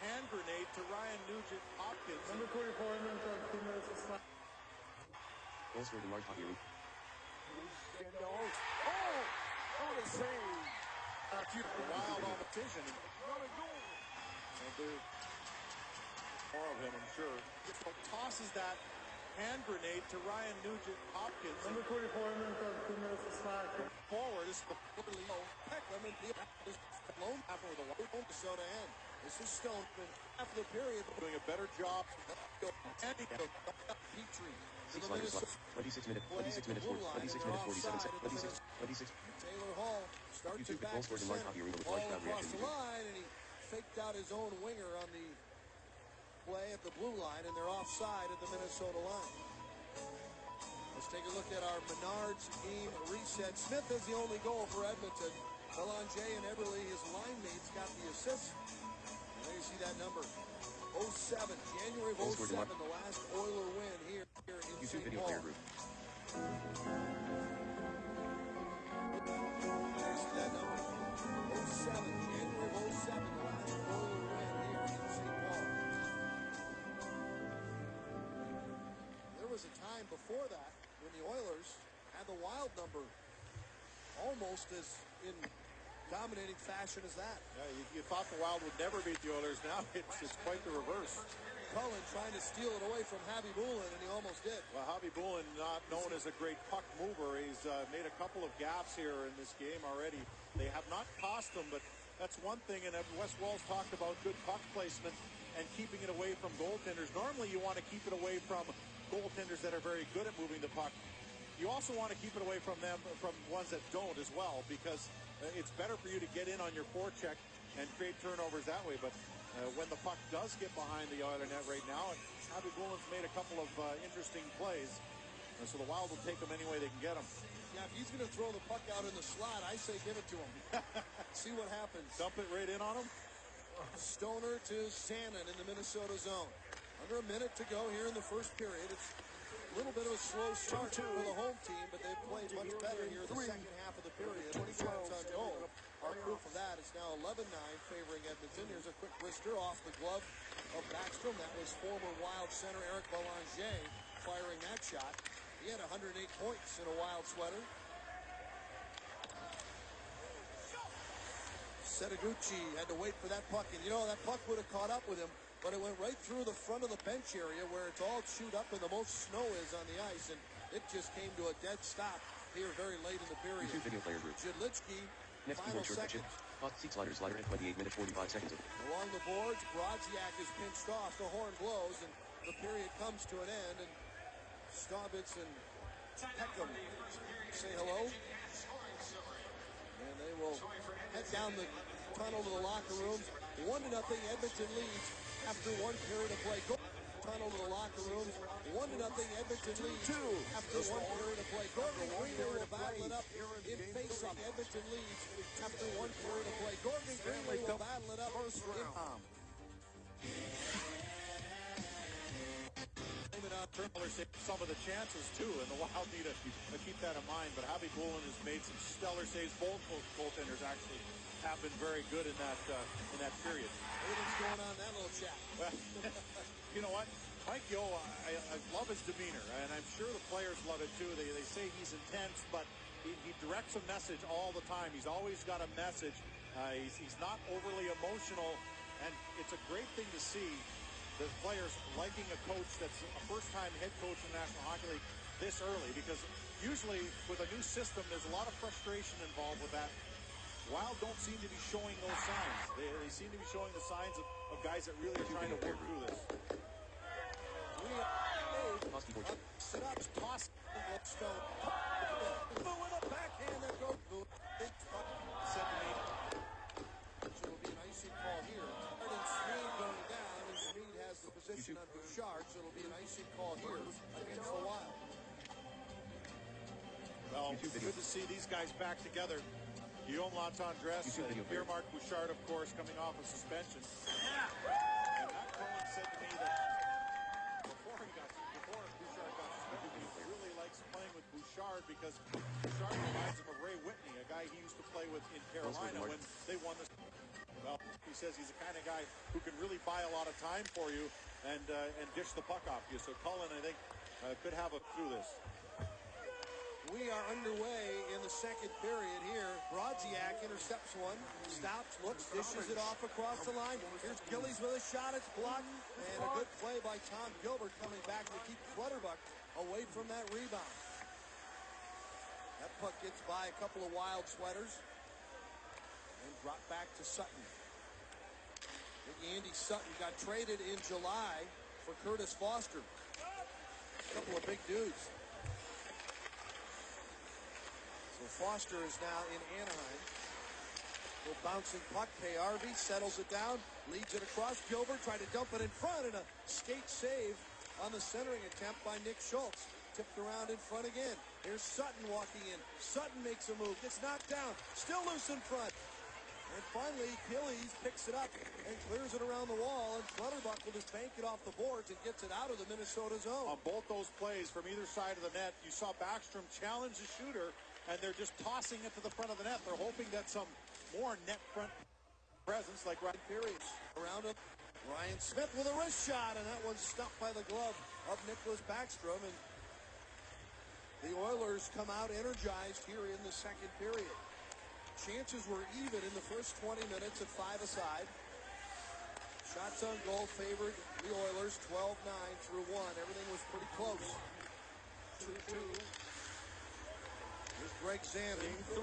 hand grenade to Ryan Nugent-Hopkins. Number 24, 2 minutes of slack. Goals for the large hockey league. Oh, what a save! The Wild on the decision. What a goal! They'll do more of him, I'm sure. Tosses that hand grenade to Ryan Nugent-Hopkins. Number 24, 2 minutes of slack. Forward is the Leo Peckham, and Theo is alone after the Minnesota end. This is Stone after the period Doing a better job. Petrie. 26 minutes, 26 minutes, 26 minutes, 47 seconds, 26. Taylor Hall starts it back to center. Ball across the line, and he faked out his own winger on the play at the blue line, and they're offside at the Minnesota line. Let's take a look at our Menards game reset. Smith is the only goal for Edmonton. Belanger and Eberle, his line mates, got the assist. And there you see that number. 07, January of 07, the last Oiler win here in YouTube St. video Paul. player group. There you see that number. 07, January of 07, the last Oiler win here in St. Paul. There was a time before that when the Oilers had the Wild number almost as in dominating fashion as that. Yeah, you thought the Wild would never beat the Oilers. Now it's quite the reverse. Cullen trying to steal it away from Javi Boulin, and he almost did. Well, Javi Boulin, not known as a great puck mover. He's made a couple of gaffes here in this game already. They have not cost him, but that's one thing. And Wes Walz talked about good puck placement and keeping it away from goaltenders. Normally, you want to keep it away from goaltenders that are very good at moving the puck. You also want to keep it away from ones that don't as well, because it's better for you to get in on your forecheck and create turnovers that way. But when the puck does get behind the Oiler net right now, and Javi Boulin's made a couple of interesting plays, so the Wild will take them any way they can get them. Yeah, if he's going to throw the puck out in the slot, I say give it to him. See what happens. Dump it right in on him. Stoner to Shannon in the Minnesota zone. Under a minute to go here in the first period. It's a little bit of a slow start for the home team, but they've played much better here in the second half of the period. 20 shots on goal. Our proof of that is now 11-9 favoring Edmonton. Here's a quick wrister off the glove of Backstrom. That was former Wild center Eric Belanger firing that shot. He had 108 points in a Wild sweater. Setaguchi had to wait for that puck, and you know that puck would have caught up with him, but it went right through the front of the bench area where it's all chewed up and the most snow is on the ice, and it just came to a dead stop here very late in the period. YouTube video player group. Jadlitsky, Next final keyboard shortcut. seconds. Hot seat slider at 28 minutes, 45 seconds. Along the boards, Brodziak is pinched off, the horn blows, and the period comes to an end, and Staubitz and Peckham say hello. And they will head down the tunnel to the locker rooms. 1-0 Edmonton leads after one period of play. Tunnel to the locker rooms. 1-0 Edmonton leads after one period of play. Gorgon Greenway will battle it up in face-off. Edmonton leads after one period of play. Gorgon Greenway will battle it up in save some of the chances, too, and the Wild need to keep that in mind. But Javi Bullen has made some stellar saves. Both goaltenders actually have been very good in that period. Everything's going on in that little chat. Well, you know what? Mike Yeo, I love his demeanor, and I'm sure the players love it, too. They say he's intense, but he directs a message all the time. He's always got a message. He's not overly emotional, and it's a great thing to see the players liking a coach that's a first-time head coach in the National Hockey League this early, because usually with a new system, there's a lot of frustration involved with that. Wild don't seem to be showing those signs. They seem to be showing the signs of guys that really are trying to work through this. Sit-ups, toss, Stone. With a backhand that goes through. So it'll be an icing call here. And Smeed going down, and Smeed has the position on Bouchard, so it'll be an icing call here against the Wild. Well, good to see these guys back together. Guillaume Latendresse and Pierre-Marc Bouchard, of course, coming off a suspension. And Matt Cohen said to me that before Bouchard got suspended, he really likes playing with Bouchard because Bouchard reminds him of Ray Whitney, a guy he used to play with in Carolina when they won this. Well, he says he's the kind of guy who can really buy a lot of time for you and dish the puck off you. So Cullen, I think, could have a through this. We are underway in the second period here. Brodziak intercepts one, stops, looks, dishes it off across the line. Here's Gillies with a shot. It's blocked. And a good play by Tom Gilbert coming back to keep Clutterbuck away from that rebound. That puck gets by a couple of Wild sweaters and dropped back to Sutton. Andy Sutton got traded in July for Curtis Foster. A couple of big dudes. Foster is now in Anaheim. Little bouncing puck. Harvey settles it down, leads it across. Gilbert tried to dump it in front, and a skate save on the centering attempt by Nick Schultz. Tipped around in front again. Here's Sutton walking in. Sutton makes a move, gets knocked down, still loose in front. And finally, Gillies picks it up and clears it around the wall, and Clutterbuck will just bank it off the boards and gets it out of the Minnesota zone. On both those plays from either side of the net, you saw Backstrom challenge the shooter, and they're just tossing it to the front of the net. They're hoping that some more net front presence like Ryan Perry around him. Ryan Smith with a wrist shot, and that one's stopped by the glove of Nicholas Backstrom. And the Oilers come out energized here in the second period. Chances were even in the first 20 minutes at 5-a-side. Shots on goal favored the Oilers 12-9 through 1. Everything was pretty close. 2-2. Here's Greg Zanon. 3.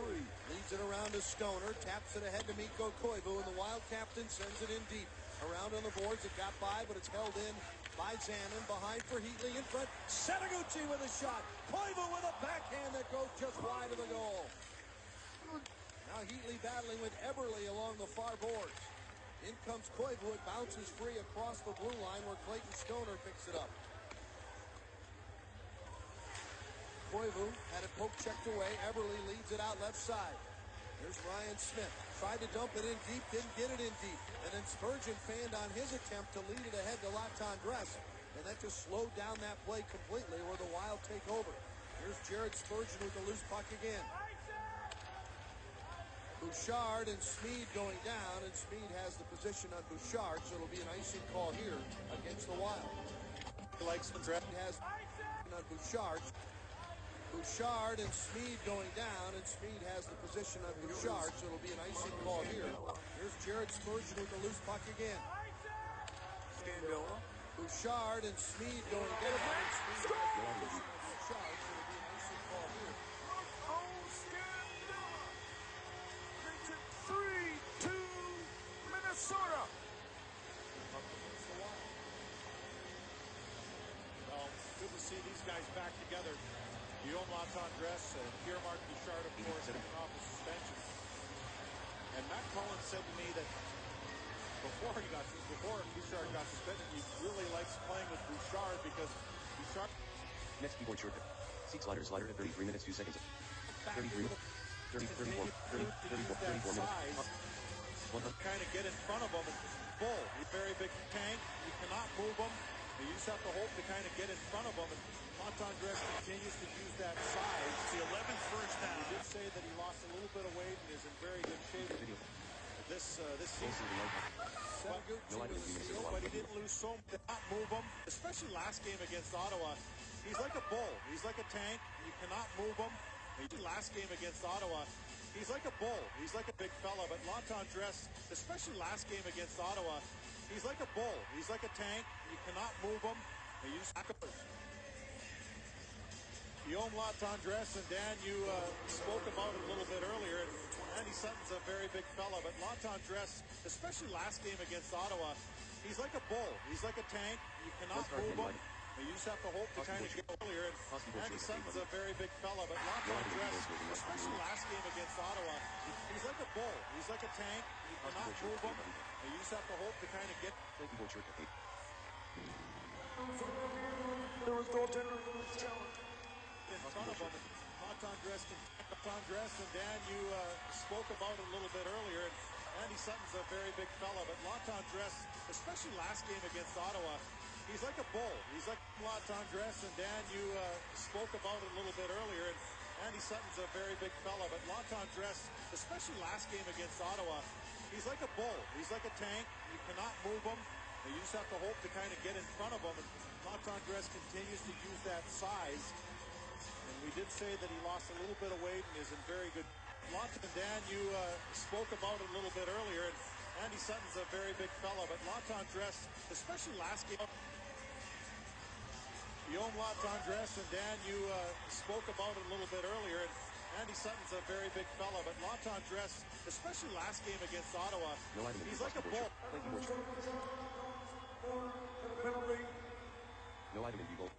Leads it around to Stoner. Taps it ahead to Mikko Koivu, and the Wild captain sends it in deep. Around on the boards, it got by, but it's held in by Zanon. Behind for Heatley in front. Setaguchi with a shot. Koivu with a backhand that goes just wide of the goal. Now Heatley battling with Eberle along the far boards. In comes Koivu. It bounces free across the blue line where Clayton Stoner picks it up. Koivu had it poke checked away. Eberle leads it out left side. There's Ryan Smith. Tried to dump it in deep, didn't get it in deep. And then Spurgeon fanned on his attempt to lead it ahead to Latendresse. And that just slowed down that play completely where the Wild take over. Here's Jared Spurgeon with the loose puck again. Bouchard and Smeed going down, and Smeed has the position on Bouchard, so it'll be an icing call here against the Wild. He likes the draft. Has on Bouchard. Bouchard and Smeed going down, and Smeed has the position on Bouchard, so it'll be an icing call here. Here's Jared Spurgeon with the loose puck again. Bouchard and Smeed going down, and Smeed has the position on Bouchard, so it'll be an icing call here. Makes it 3-2 Minnesota. Well, good to see these guys back together. Guillaume Latendresse and Pierre-Marc Bouchard, of course, coming off a suspension. And Matt Cullen said to me that before Bouchard got suspended, he really likes playing with Bouchard because Bouchard. Next keyboard shortcut. Seek slider at 33 minutes 2 seconds. 33, 30, 34, 30, 34, 34 minutes. Kind of get in front of him and full. He's a very big tank. You cannot move him. You just have to hope to kind of get in front of him. And Montandres continues to use that size. The 11th first down. He did say that he lost a little bit of weight and is in very good shape this season. But he didn't lose so much. Did not move him, especially last game against Ottawa. He's like a bull. He's like a tank. You cannot move him. Last game against Ottawa, he's like a bull. He's like a big fella. But Montandres, especially last game against Ottawa, he's like a bull. He's like a tank. You cannot move him. You just Guillaume Montandres, and Dan, you spoke about it a little bit earlier. Andy Sutton's a very big fella, but Montandres, especially last game against Ottawa, he's like a bull. He's like a tank. You cannot move him. You just have to hope to kind of get earlier. And Andy Sutton's a very big fella, but Montandres, especially last game against Ottawa, he's like a bull. He's like a tank. You cannot move him. You just have to hope to kind of get. There was goaltender challenge. In front of him, Montandres, and Dan, you spoke about it a little bit earlier. And Andy Sutton's a very big fella, but Montandres, especially last game against Ottawa, he's like a bull. He's like Montandres, and Dan, you spoke about it a little bit earlier. And Andy Sutton's a very big fella, but Montandres, especially last game against Ottawa, he's like a bull. He's like a tank. You cannot move him. You just have to hope to kind of get in front of him. And Montandres continues to use that size. And we did say that he lost a little bit of weight and is in very good. Dan, you spoke about it a little bit earlier. And Andy Sutton's a very big fella, but Montandres, especially last game. Guillaume Montandres, and Dan, you spoke about it a little bit earlier. And Andy Sutton's a very big fella, but Montandres, especially last game against Ottawa, he's like a bull. No item in Beagle.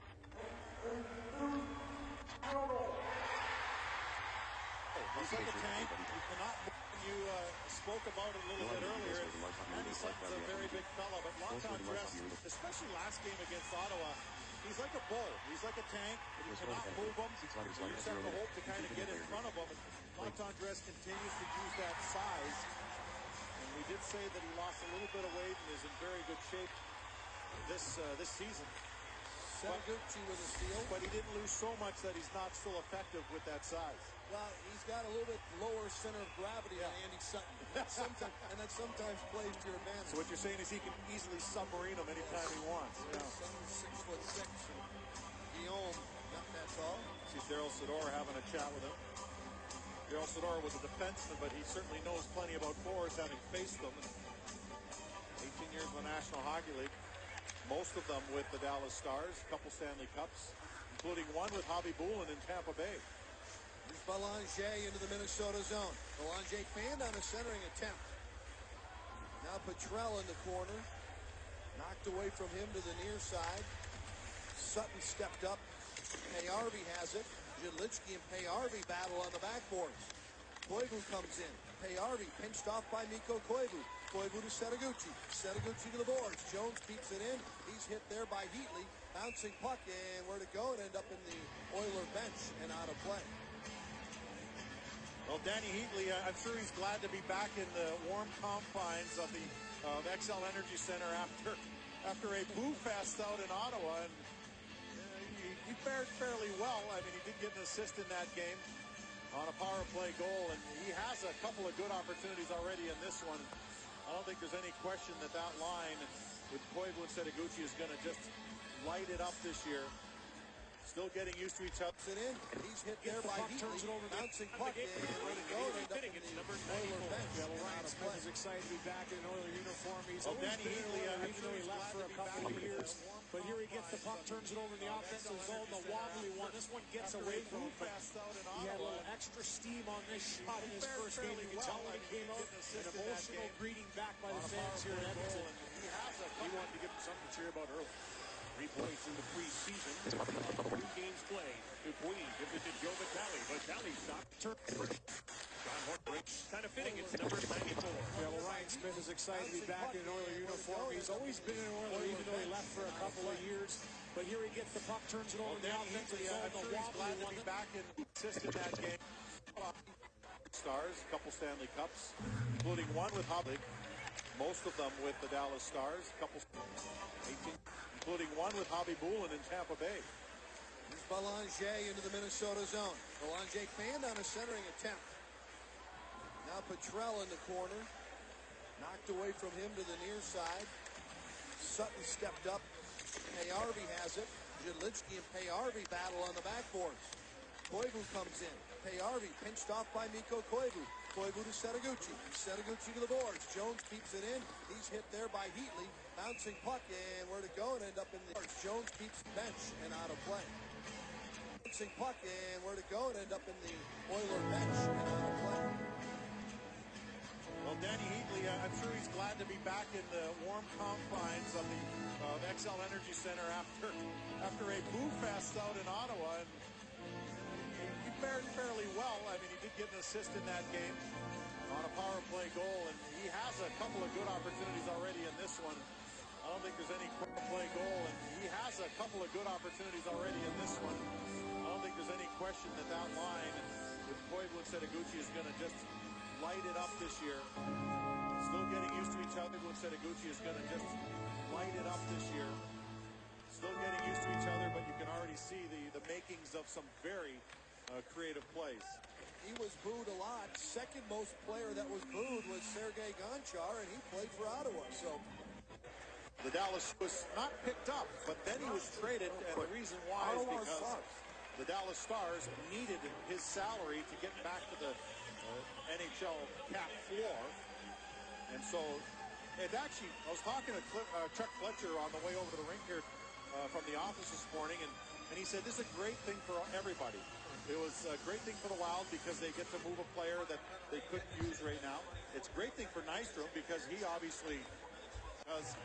He's like a tank. You cannot move. You spoke about it a little bit earlier. Andy Sutton's a very big fella, but Montandres, especially last game against Ottawa, he's like a bull. He's like a tank. You cannot move him. You just have to hope to kind of get in front of him. And Montandres continues to use that size. And we did say that he lost a little bit of weight and is in very good shape this season. Setaguchi with a steal. But he didn't lose so much that he's not still effective with that size. Well, he's got a little bit lower center of gravity than Andy Sutton. That sometimes plays to your advantage. So what you're saying is he can easily submarine him anytime he wants. Yeah. Sutton's 6'6". Guillaume, not that tall. See Daryl Sador having a chat with him. Daryl Sador was a defenseman, but he certainly knows plenty about forwards, having faced them. 18 years in the National Hockey League. Most of them with the Dallas Stars, a couple Stanley Cups, including one with Javi Bulin in Tampa Bay. Here's Belanger into the Minnesota zone. Belanger fanned on a centering attempt. Now Petrell in the corner. Knocked away from him to the near side. Sutton stepped up. Payarvi has it. Jadlitsky and Payarvi battle on the backboards. Koivu comes in. Payarvi pinched off by Mikko Koivu. Koivu to Setaguchi. Setaguchi to the boards. Jones keeps it in. He's hit there by Heatley. Bouncing puck, and where to go? It end up in the Oiler bench and out of play. Well, Danny Heatley, I'm sure he's glad to be back in the warm confines of the XL Energy Center after a boo fest out in Ottawa. And he fared fairly well. I mean, he did get an assist in that game on a power play goal, and he has a couple of good opportunities already in this one. I don't think there's any question that line with Koivu and Setaguchi is going to just light it up this year. Still getting used to each other. It in. He's hit there by Heatley. Bouncing puck, and where to go? It end up in the Oiler bench. Ryan Smith is excited to be back in an Oiler uniform. He's always Danny been Heatley, even though he left for a couple of years. But here he gets the puck, turns it over in the offensive zone, the wobbly one. This one gets away from him. He had a little extra steam on this shot in his first game. You can tell when he came out, an emotional greeting back by the fans here in Edmonton. He wanted to give him something to cheer about early. 3 points in the preseason. 2 games played. Dupuis gives it to Joe Vitale. Vitale stopped. John Horton, kind of fitting. It's number 94. Yeah, well, Ryan Smith is excited to be back in an Oiler uniform. He's always been an Oiler, even though he left for a couple of years. But here he gets the puck, turns it over in the offensive zone. I'm sure he's glad to be back and assist in that game. Stars, a couple Stanley Cups, including one with Hobby. most of them with the Dallas Stars, a couple, 18, including one with Hobby Boolin in Tampa Bay. Here's Belanger into the Minnesota zone. Belanger fanned on a centering attempt. Now Petrell in the corner. Knocked away from him to the near side. Sutton stepped up. Payarvi has it. Jadlitsky and Payarvi battle on the backboards. Koivu comes in. Payarvi pinched off by Mikko Koivu. Koivu to Setaguchi. Setaguchi to the boards. Jones keeps it in. He's hit there by Heatley. Bouncing puck, and where to go and end up in the Jones keeps the bench and out of play. Bouncing puck, and where to go and end up in the Oiler bench and out of play. Well, Danny Heatley, I'm sure he's glad to be back in the warm confines of the XL Energy Center after a boo fest out in Ottawa. And he fared fairly well. I mean, he did get an assist in that game on a power play goal, and he has a couple of good opportunities already in this one. I don't think there's any play goal, and he has a couple of good opportunities already in this one. I don't think there's any question that that line with Koivu and Setaguchi is going to just light it up this year. Still getting used to each other. With Setaguchi is going to just light it up this year. Still getting used to each other, but you can already see the makings of some very creative plays. He was booed a lot. Second most player that was booed was Sergei Gonchar, and he played for Ottawa. So the Dallas was not picked up, but then he was traded, and the reason why is because the Dallas Stars needed his salary to get back to the NHL cap floor. And so it actually, I was talking to Chuck Fletcher on the way over to the rink here from the office this morning, and he said this is a great thing for everybody. It was a great thing for the Wild because they get to move a player that they couldn't use right now. It's a great thing for Nystrom because he obviously, because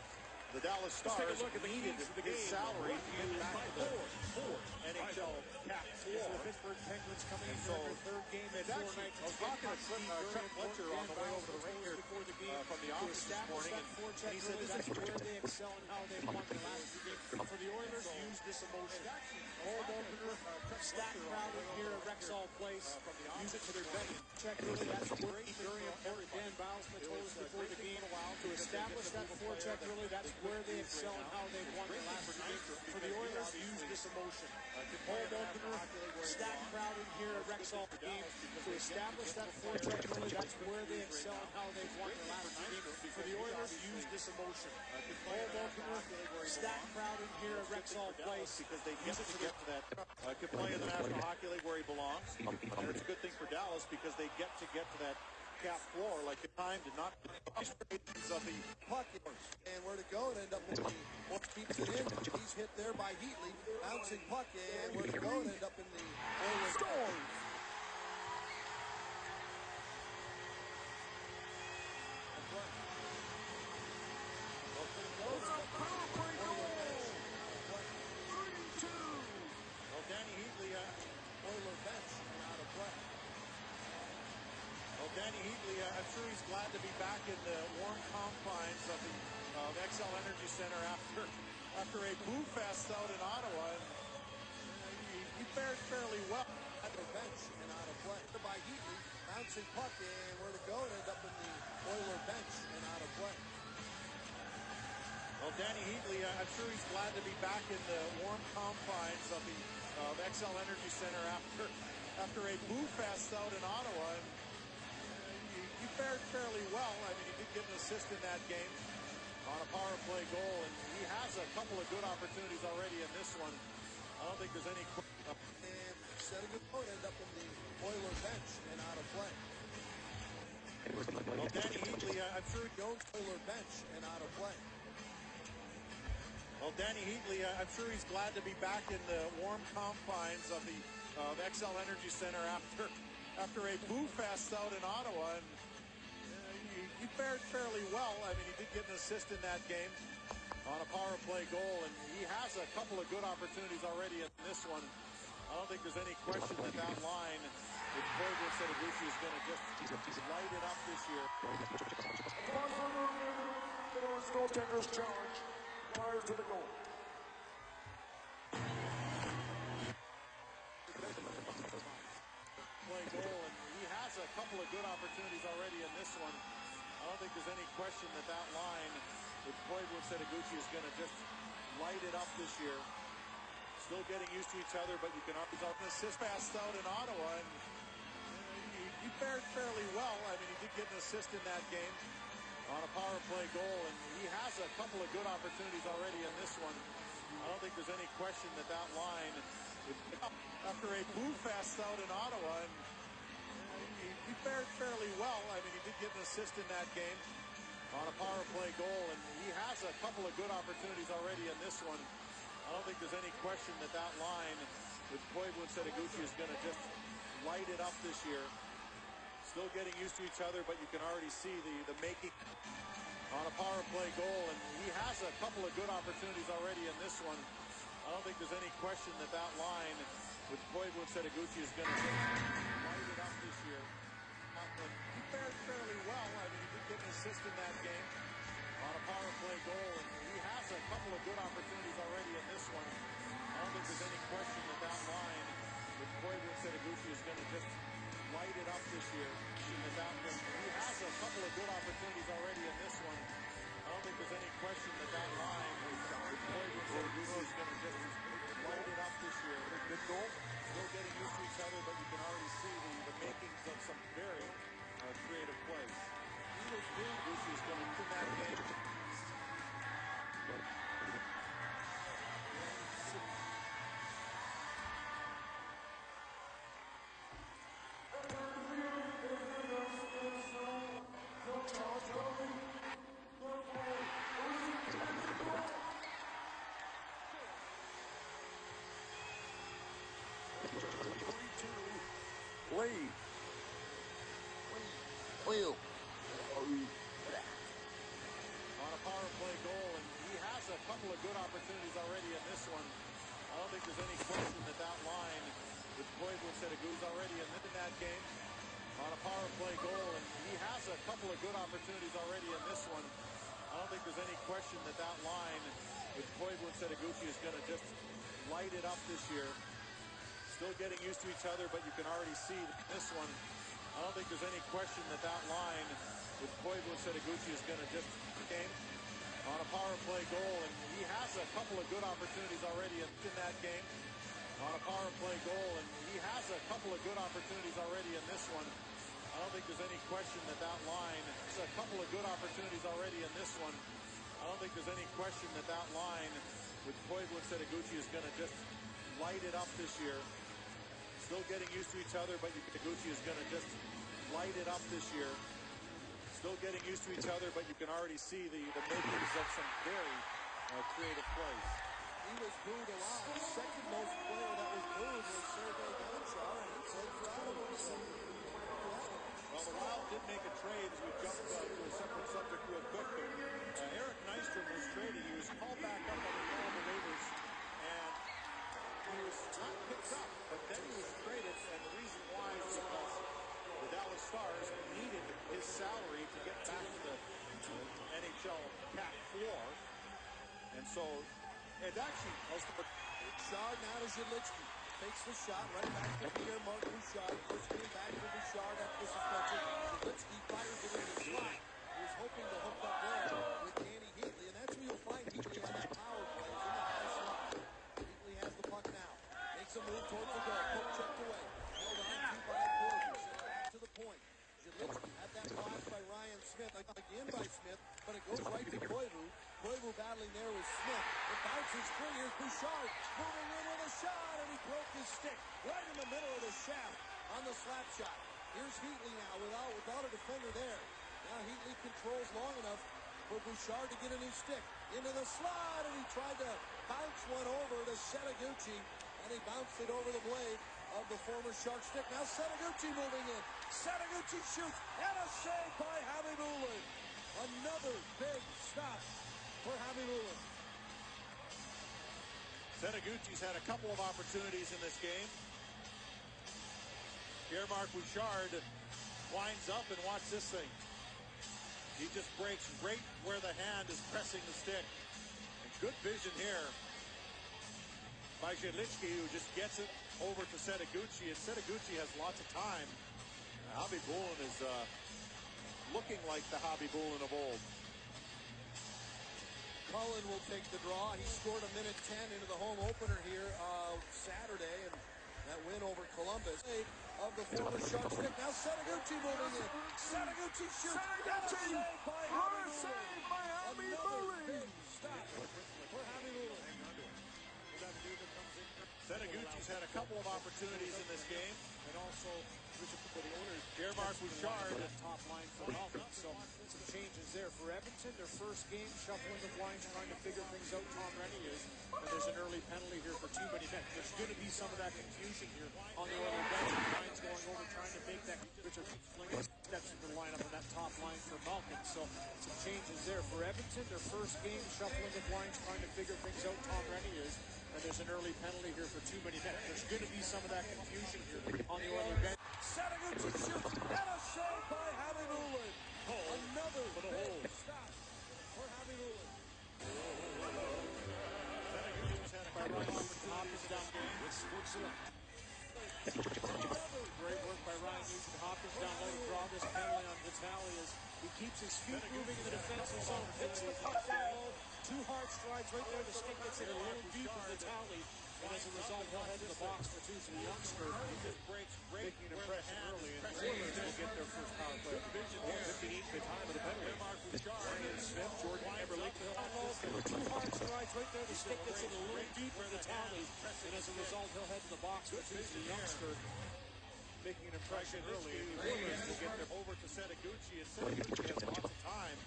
the Dallas Stars needed his salary to get back to the NHL cap floor. The Pittsburgh Penguins coming in so their third game in 4 nights. I was talking to Chuck Fletcher on the way over to the rink here from the office this morning, and he said this is where they excel and how they've won the last 2 games. For the Oilers, use this emotion. Home opener, stacked crowd in here at Rexall Place. Use it to their benefit. Check really, that's very important. Dan Bilesma told us before the game to establish that forecheck really. That's where they excel and how they've won the last 2 games. For the Oilers, use this emotion. Home opener, stacked crowd in here at Rexall games to establish that forecheck really. That's where they excel and how they've won the last 2 games. For the Oilers, use this emotion. Home opener, stacked crowd in here at Rexall Place because they get to get to that. Could play in the National Hockey League where he belongs, and it's a good thing for Dallas because they get to that cap floor like the time did not of the puck, and where to go and end up in the keeps it in. He's hit there by Heatley. Bouncing puck, and where to go and end up in the Oilers. Danny Heatley, I'm sure he's glad to be back in the warm confines of the XL Energy Center after a boo fest out in Ottawa. He fared fairly well. At the bench and out of play by Heatley. Bouncing puck, and where to go and end up in the Oiler bench and out of play. Well, Danny Heatley, I'm sure he's glad to be back in the warm confines of the XL Energy Center after a boo fest out in Ottawa. He fared fairly well. I mean, he did get an assist in that game on a power play goal, and he has a couple of good opportunities already in this one. I don't think there's any question. And setting a point, end up in the Oiler bench and out of play. Well, Danny Heatley, I'm sure Jones Oiler bench and out of play. Well, Danny Heatley, I'm sure he's glad to be back in the warm confines of the XL Energy Center after a boo fest out in Ottawa. And he fared fairly well. I mean, he did get an assist in that game on a power play goal, and he has a couple of good opportunities already in this one. I don't think there's any question that line with Koivu and Setaguchi is going to just light it up this year. Goaltender's charge. Fires to the goal. Play goal, and he has a couple of good opportunities already in this one. I don't think there's any question that that line with Koivu and Setoguchi is going to just light it up this year. Still getting used to each other, but you can always an assist passed out in Ottawa, and he fared fairly well. I mean, he did get an assist in that game on a power play goal, and he has a couple of good opportunities already in this one. I don't think there's any question that that line, after a boo fest out in Ottawa, and he fared fairly well. I mean, he did get an assist in that game on a power play goal, and he has a couple of good opportunities already in this one. I don't think there's any question that that line with Koivu and Setoguchi is going to just light it up this year. Still getting used to each other, but you can already see the making on a power play goal, and he has a couple of good opportunities already in this one. I don't think there's any question that that line with Koivu and Setoguchi is going to just light it up this year. He fared fairly well. I mean, he did get an assist in that game on a power play goal, and he has a couple of good opportunities already in this one. I don't think there's any question that that line with Koivu and Setoguchi is going to just light it up this year. He has a couple of good opportunities already in this one. I don't think there's any question that that line with Koivu and Setoguchi is going to just light it up this year. Good goal. Still getting used to each other, but you can already see the makings of some very creative plays. Setoguchi is going to win that game. On a power play goal, and he has a couple of good opportunities already in this one. I don't think there's any question that that line with Koivu and Setoguchi is already in that game. On a power play goal, and he has a couple of good opportunities already in this one. I don't think there's any question that that line with Koivu and Setoguchi is going to just light it up this year. Still getting used to each other, but you can already see this one. I don't think there's any question that that line with Koivu and Setoguchi is going to just game on a power play goal, and he has a couple of good opportunities already in that game. On a power play goal, and he has a couple of good opportunities already in this one. I don't think there's any question that that line has a couple of good opportunities already in this one. I don't think there's any question that that line with Koivu and Setoguchi is going to just light it up this year. Still getting used to each other, but Setoguchi is going to just light it up this year. Still getting used to each other, but you can already see the makings of some very creative plays. He was booed a lot. The second most player that was booed was Sergei Gonchar, and he played for Ottawa. So, well, the Wild did make a trade as we jumped to a separate subject real quick. But Eric Nystrom was traded. He was called back up on the waivers, and he was not picked up, but then he was traded, and the reason why is because the Dallas Stars needed his salary to get back to the NHL cap floor, and so it actually was the Bouchard now to Zhelitsky. Takes the shot right back to Pierre Marc Bouchard. First came back to Bouchard after the suspension. Zhelitsky fires it in the slot. He was hoping to hook up there with Danny Heatley, and that's where you'll find Heatley on that power play, is in the high slot. Heatley has the puck now. Makes a move towards the goal. Puck checked away. Held on to by Koivu. Sent back to the point. Zhelitsky had that pass by Ryan Smith. Again by Smith, but it goes right to Koivu. Koivu battling there with Smith. It bounces free. Here's Bouchard moving in with a shot, and he broke his stick right in the middle of the shaft on the slap shot. Here's Heatley now without a defender there. Now Heatley controls long enough for Bouchard to get a new stick into the slot, and he tried to bounce one over to Setoguchi, and he bounced it over the blade of the former Shark stick. Now Setoguchi moving in. Setoguchi shoots, and a save by Khabibulin. Another big stop for Khabibulin. Setoguchi's had a couple of opportunities in this game. Pierre-Marc Bouchard winds up, and watch this thing. He just breaks right where the hand is pressing the stick. And good vision here by Zhelitsky, who just gets it over to Setoguchi, and Setoguchi has lots of time. Khabibulin is looking like the Hobby Bullen of old. Cullen will take the draw. He scored a minute 10 into the home opener here Saturday, and that win over Columbus. Of the former Shark stick. Now Setaguchi moving in. Setaguchi shoots. Setaguchi! Saved by Hobby Bullen! Stop for Hobby Bullen. Setaguchi's had a couple of opportunities in this game. And also, for the owners, Germar Bouchard. that top line for Malkin. So some changes there for Edmonton. Their first game, shuffling the blinds, trying to figure things out. Tom Rennie is. And there's an early penalty here for too many men. There's going to be some of that confusion here on the Oilers bench. Ryan's going over, trying to make that. Richard Flynn steps into the lineup on that top line for Malkin. So some changes there for Edmonton. Their first game, shuffling the blinds, trying to figure things out. Tom Rennie is. And there's an early penalty here for too many men. There's going to be some of that confusion here on the Oilers bench. Setaguchi shoots. And a save by Hobby Bullen. Another for the hole. Stop for Hobby Bullen. Setaguchi's had a couple of opportunities down game. With Sports Select. Great work by Ryan Nugent-Hopkins down low to draw this penalty on Vitale as he keeps his feet moving in the defensive zone, hits the puck down low, 2 hard strides right there. The stick gets it a little deep in Vitale, and as a result, he'll head to the box for two. So the youngster Making an impression early, and the Oilers will get their first power play. 58th time of the penalty. Ryan Smith, Jordan Eberle. Down low, 2 hard strides right there. The stick gets it a little deep in Vitale, and as a result, he'll head to the box for two. So the youngster making an impression early, and the Oilers will get there over to Setaguchi, and Setaguchi has lots of time.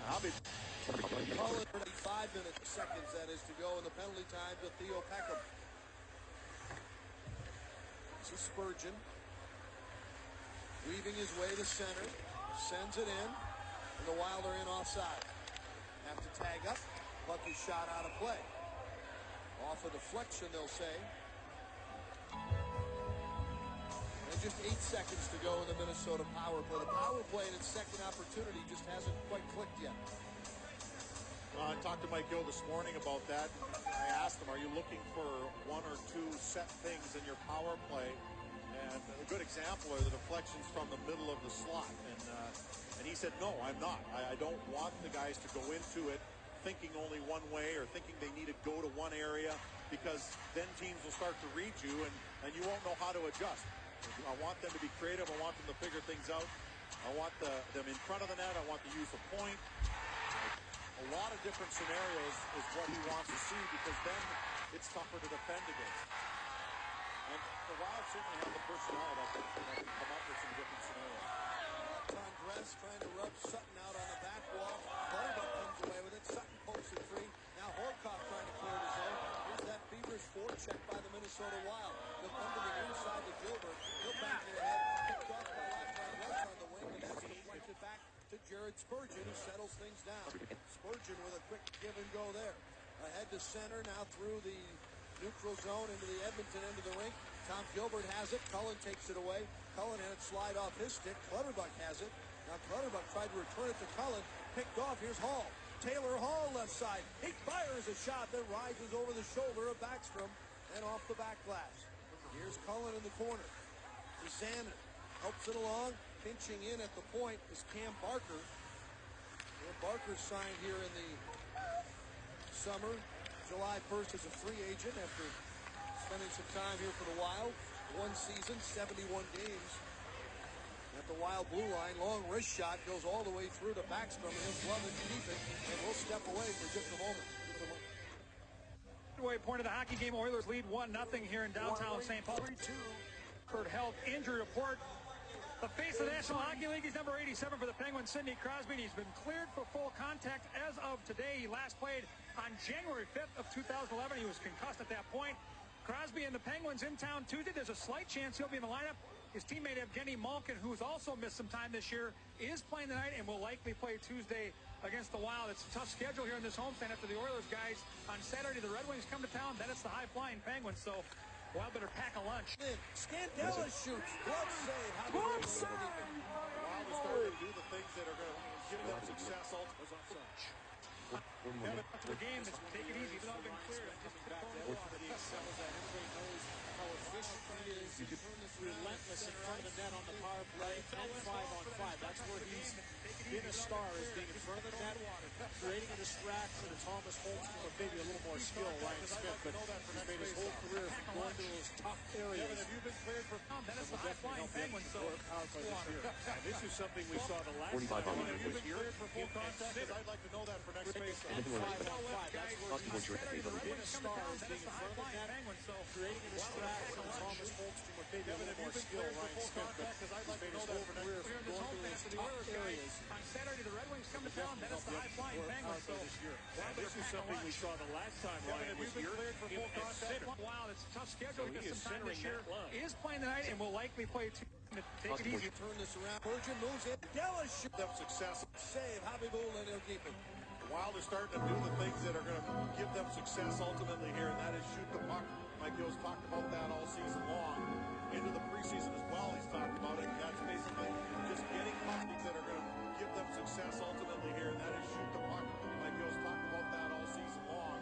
Cullen, 35 seconds that is to go in the penalty time to Theo Peckham. This is Spurgeon. Weaving his way to center. Sends it in. And the Wild are in offside. Have to tag up. Puck is shot out of play. Off a deflection, they'll say. And just 8 seconds to go in the Minnesota power play. The power play in its second opportunity just hasn't quite clicked yet. I talked to Mike Gill this morning about that. I asked him, are you looking for 1 or 2 set things in your power play? And a good example are the deflections from the middle of the slot. And he said, no, I'm not. I don't want the guys to go into it thinking only one way or thinking they need to go to one area, because then teams will start to read you and you won't know how to adjust. I want them to be creative. I want them to figure things out. I want them in front of the net. I want the use of point. A lot of different scenarios is what he wants to see, because then it's tougher to defend against. And the Wild certainly have the personnel that can come up with some different scenarios. Tondres trying to rub Sutton out on the back wall. Clutterbuck comes away with it. Sutton pokes it free. Now Horcoff trying to clear the zone. Here's that feverish forecheck by the Minnesota Wild. They'll come to the inside to Gilbert. He'll back it ahead. Picked off by Lachlan Rush on the wing, but that's deflected back to Jared Spurgeon, who settles things down. Spurgeon with a quick give and go there. Ahead to center, now through the neutral zone into the Edmonton end of the rink. Tom Gilbert has it. Cullen takes it away. Cullen had it slide off his stick. Clutterbuck has it. Now Clutterbuck tried to return it to Cullen. Picked off. Here's Hall. Taylor Hall left side. He fires a shot that rises over the shoulder of Backstrom and off the back glass. Here's Cullen in the corner. Zander helps it along. Pinching in at the point is Cam Barker. Cam Barker signed here in the summer. July 1st as a free agent after spending some time here for the Wild. 1 season, 71 games. At the Wild blue line, long wrist shot goes all the way through to Backstrom, and he'll glove it, keep it, and we'll step away for just a moment. Midway point of the hockey game, Oilers lead 1-0 here in downtown St. Paul. Kurt Health injury report. The face of the National Hockey League is number 87 for the Penguins, Sidney Crosby, and he's been cleared for full contact as of today. He last played on January 5th of 2011. He was concussed at that point. Crosby and the Penguins in town Tuesday. There's a slight chance he'll be in the lineup. His teammate Evgeny Malkin, who's also missed some time this year, is playing tonight and will likely play Tuesday against the Wild. It's a tough schedule here in this homestand after the Oilers guys. On Saturday, the Red Wings come to town. Then it's the high-flying Penguins, so Wild better pack a lunch. Scandella shoots. Glove save. Wild is starting to do the things that are going to give them success ultimately. The game, just take it easy. Even though I've been cleared, I just Back to Edmonton, he excels at. Everybody knows how efficient he is. Relentless in front of the net on the power play and 5-on-5. That's where he's been a star, is being in front of the net, creating a distraction. And Thomas Holtz with maybe a little more skill, Ryan Smith, but he's made his whole career going to those tough areas. Have you been cleared for that is the high-flying Penguin, so power play this year? And this is something we saw the last 45 time on Ryan the was You've been here. cleared for full contact, because I'd like to know that for next face. And 5-on-5. That's where he's Saturday, the been a star, is being in front of the net, Penguin, so creating a distraction. And Thomas Holtz with maybe a little more skill, Ryan Smith, but he's made his whole career from going to those tough areas. on Saturday, the Red Wings come to town. That is the high-flying Penguin, so And this is something we saw the last time Ryan was here. Him and center. wow, it's a tough schedule. So he Because is some time this centering year that line. he is playing tonight and will likely play two. Take it easy. Turn this around. Virgin moves in. Della shoot Them success. save. Habibul, and he'll keep it. The Wild are starting to do the things that are going to give them success ultimately here, and that is shoot the puck. Mike Yo's talked about that all season long. Into the preseason as well, he's talked about it. That's basically just getting pucks that are going to give them success ultimately here, and that is shoot the puck. Mike Yo's talked about that all season long.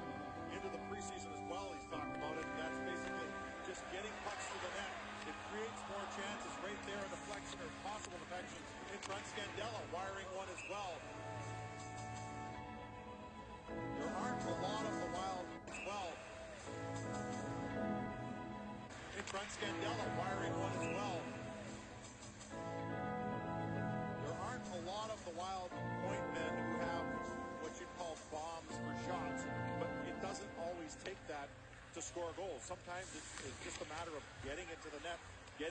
Into the preseason as well, he's talked about it. That's basically just getting pucks to the net. It creates more chances right there, a deflection or possible deflection in front. Scandella wiring one as well. There aren't a lot of the Wild as well. In front, Scandella wiring one as well. There aren't a lot of the Wild point men who have what you'd call bombs for shots, but it doesn't always take that to score goals. Sometimes it's just a matter of getting it to the net.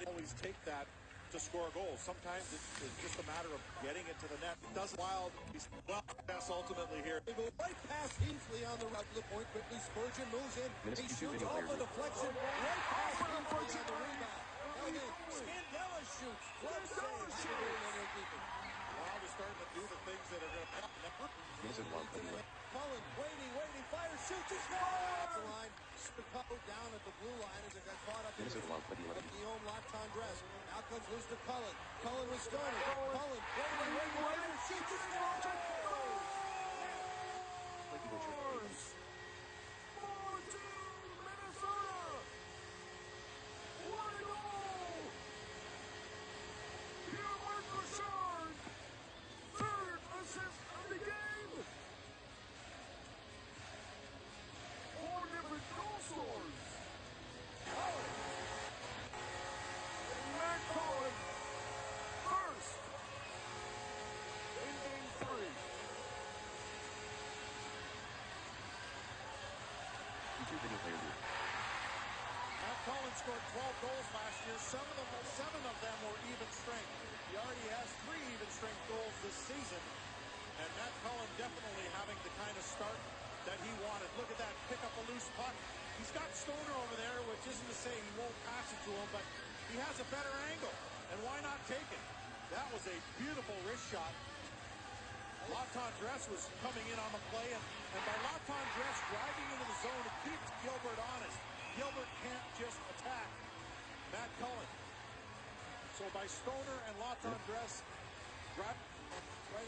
Always take that to score goals. Sometimes it's just a matter of getting it to the net. It doesn't Wild. He's well, that's ultimately here. They go right past Heasley on the right to the point. Quickly, Spurgeon moves in. Minutes He to shoots video off player. a deflection. Right past Heasley on the rebound. Scandella shoots. Glove save. And he'll keep it. Wild is starting to do the things that are going to happen. Minnesota Wild play the Cullen waiting, fires, shoots, he scores! Off the line, Chicago down at the blue line as it got caught up in Minnesota Wild play the Guillaume locked-on dress. Now comes loose to Cullen. Cullen with Stoner. Cullen waiting, shoots, he scores! video player. Matt Cullen scored 12 goals last year. Seven of them were even strength. He already has 3 even strength goals this season. And Matt Cullen definitely having the kind of start that he wanted. Look at that, pick up a loose puck. He's got Stoner over there, which isn't to say he won't pass it to him, but he has a better angle. And why not take it? That was a beautiful wrist shot. Latondresse was coming in on the play, and by Latondresse driving into the zone, it keeps Gilbert honest. Gilbert can't just attack Matt Cullen. So by Stoner and Latondresse, right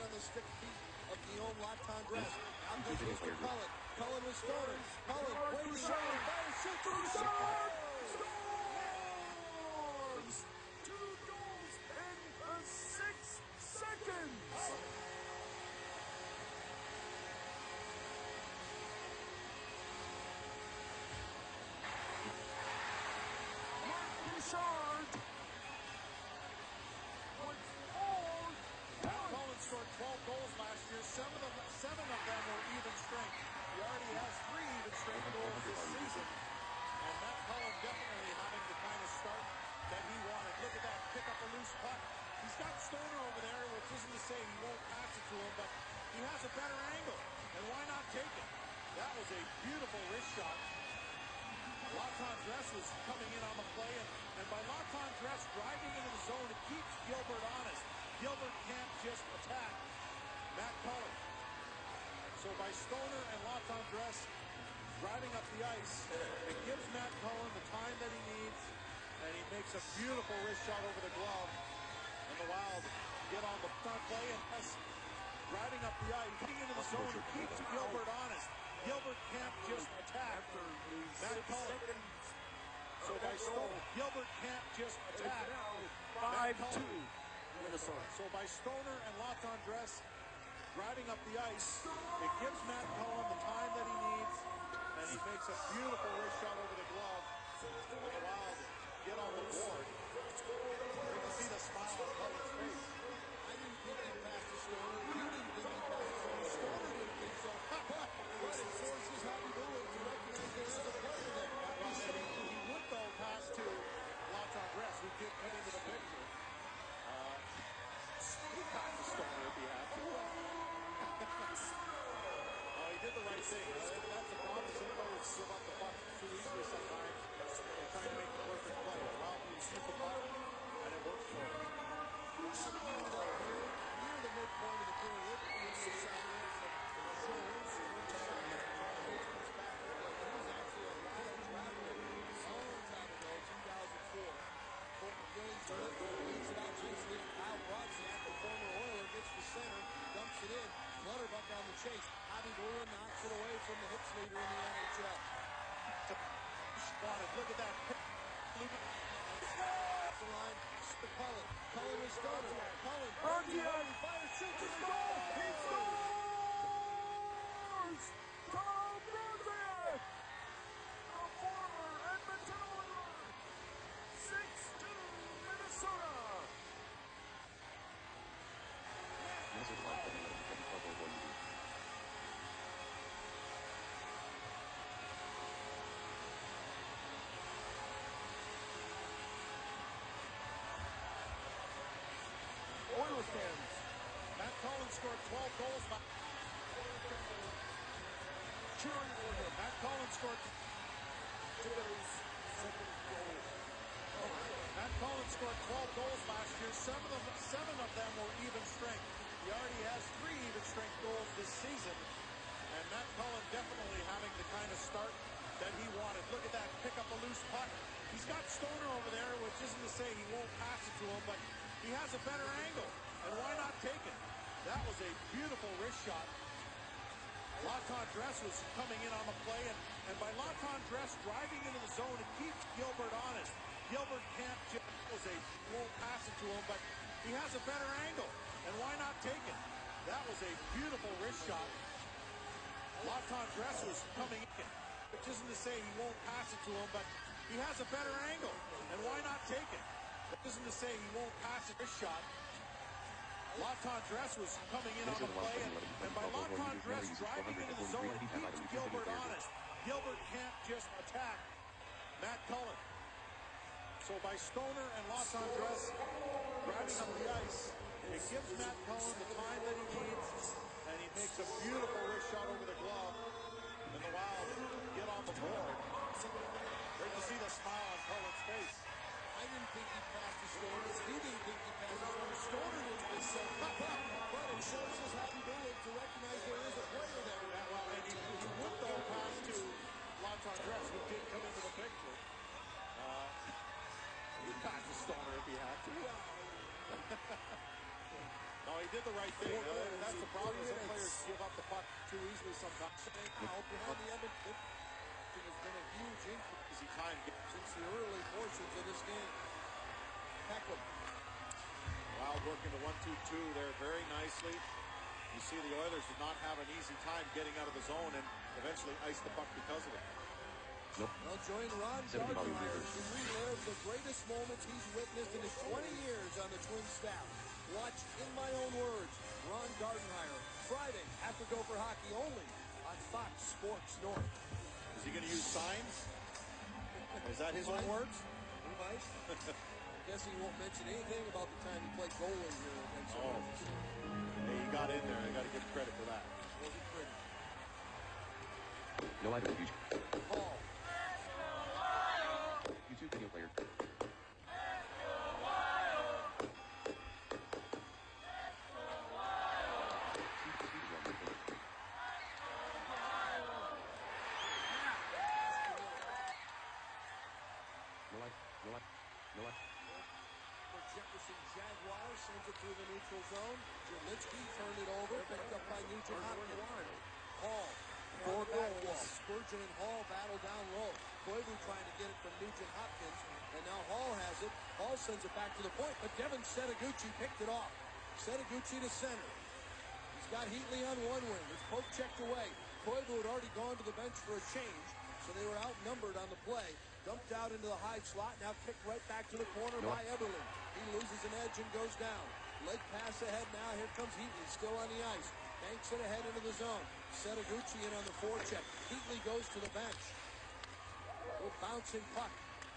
on the stick feet of Guillaume Latondresse. Now goes loose to Cullen. Cullen with Stoner. Cullen waiting, fires, shoots, he scores! 2 goals in 6 seconds! Bouchard! Matt Cullen scored 12 goals last year. Seven of them were even strength. He already has 3 even strength goals this season. And Matt Cullen definitely having the kind of start that he wanted. Look at that, pick up a loose puck. He's got Stoner over there, which isn't to say he won't pass it to him, but he has a better angle. And why not take it? That was a beautiful wrist shot. Latondresse was coming in on the play, and by Latondresse driving into the zone, it keeps Gilbert honest. Gilbert can't just attack Matt Cullen. So by Stoner and Latondresse driving up the ice, it gives Matt Cullen the time that he needs, and he makes a beautiful wrist shot over the glove. And the Wild get on the front play, and driving up the ice, getting into the zone, and keeps Gilbert honest. Gilbert can't just attack. Matt Cullen. So by Stoner, Gilbert can't just attack. 5-2 Minnesota. So by Stoner and Latendresse driving up the ice, it gives Matt Cullen the time that he needs, and he makes a beautiful wrist shot over the glove. And the Wild get on the board. Great to see the smile on Cullen's face. I didn't think he passed to Stoner. You didn't think he passed to Stoner. Stoner didn't think so. But it forces Javi Bullock to recognize there is a player there. He would though pass to Latendresse, who did come into the picture. He passed to Stoner if he had to. Oh, he did the right thing. That's the problem. Some players give up the puck too easily sometimes. They're trying to make the perfect play. Well, you shoot the puck, and it works for him. Near the midpoint of the period, Clutterbuck on the chase. Javi Bullock knocks it away from the hits leader in the NHL. Spotted. Look at that. The line to Cullen. Cullen is Stoner. Cullen. Fires, shoots, and goal. He scores! Carl Bergeron! A former Edmonton Oiler! 6-2 Minnesota! Oilers fans. Matt Cullen scored 12 goals. Cheering for him. Matt Cullen scored. Today's second goal. Matt Cullen scored 12 goals last year. Seven of them were even strength. He already has 3 even strength goals this season. And Matt Cullen definitely having the kind of start that he wanted. Look at that. Pick up a loose puck. He's got Stoner over there, which isn't to say he won't pass it to him, but he has a better angle. And why not take it? That was a beautiful wrist shot. Latendresse was coming in on the play, and by Latendresse driving into the zone, it keeps Gilbert honest. Gilbert can't just won't pass it to him, but he has a better angle. And why not take it? That was a beautiful wrist shot. Latendresse was coming in, which isn't to say he won't pass it to him, but he has a better angle. And why not take it? That isn't to say he won't pass it. This shot. Latendresse was coming in on the play, and by Latendresse driving into the zone, it keeps Gilbert honest. Gilbert can't just attack Matt Cullen. So by Stoner and Latendresse driving up the ice, it gives Matt Cullen the time that he needs, and he makes a beautiful wrist shot over the glove, and the Wild get on the board. Great to see the smile on Cullen's face. I didn't think he passed to Stoner. You didn't think he passed to Stoner. Stoner didn't think so. But it forces Javi Bullock to recognize there is a player there. Yeah, well, and he would though pass to Latendresse, who did come into the picture. He'd pass to Stoner if he had to. No, he did the right thing. That's the problem. Some players give up the puck too easily sometimes. Out behind the Edmonton. It has been a huge increase Easy time since the early portions of this game. Peckham. Wild working the 1-2-2 there very nicely. You see the Oilers did not have an easy time getting out of the zone and eventually iced the puck because of it. Well, join Ron Gardenhire to relive the greatest moments he's witnessed in his 20 years on the Twin staff. Watch In My Own Words, Ron Gardenhire, Friday after Gopher Hockey only on Fox Sports North. Is he going to use signs? Is that his own words? He might. I guess he won't mention anything about the time he played goalie here against the Oilers. Hey, he got in there. I got to give credit for that. Wasn't pretty. No item future. Paul. YouTube video player. Jefferson Jaguars sends it through the neutral zone. Jelitsky turned it over, picked up by Nugent Hopkins. Hall, quarterback wall. Spurgeon and Hall battle down low. Koivu trying to get it from Nugent Hopkins, and now Hall has it. Hall sends it back to the point, but Devin Setaguchi picked it off. Setaguchi to center. He's got Heatley on one wing. His poke checked away. Koivu had already gone to the bench for a change, so they were outnumbered on the play. Dumped out into the high slot, now kicked right back to the corner by Eberle. He loses an edge and goes down. Leg pass ahead now. Here comes Heatley, still on the ice. Banks it ahead into the zone. Setaguchi in on the forecheck. Heatley goes to the bench. Little bouncing puck.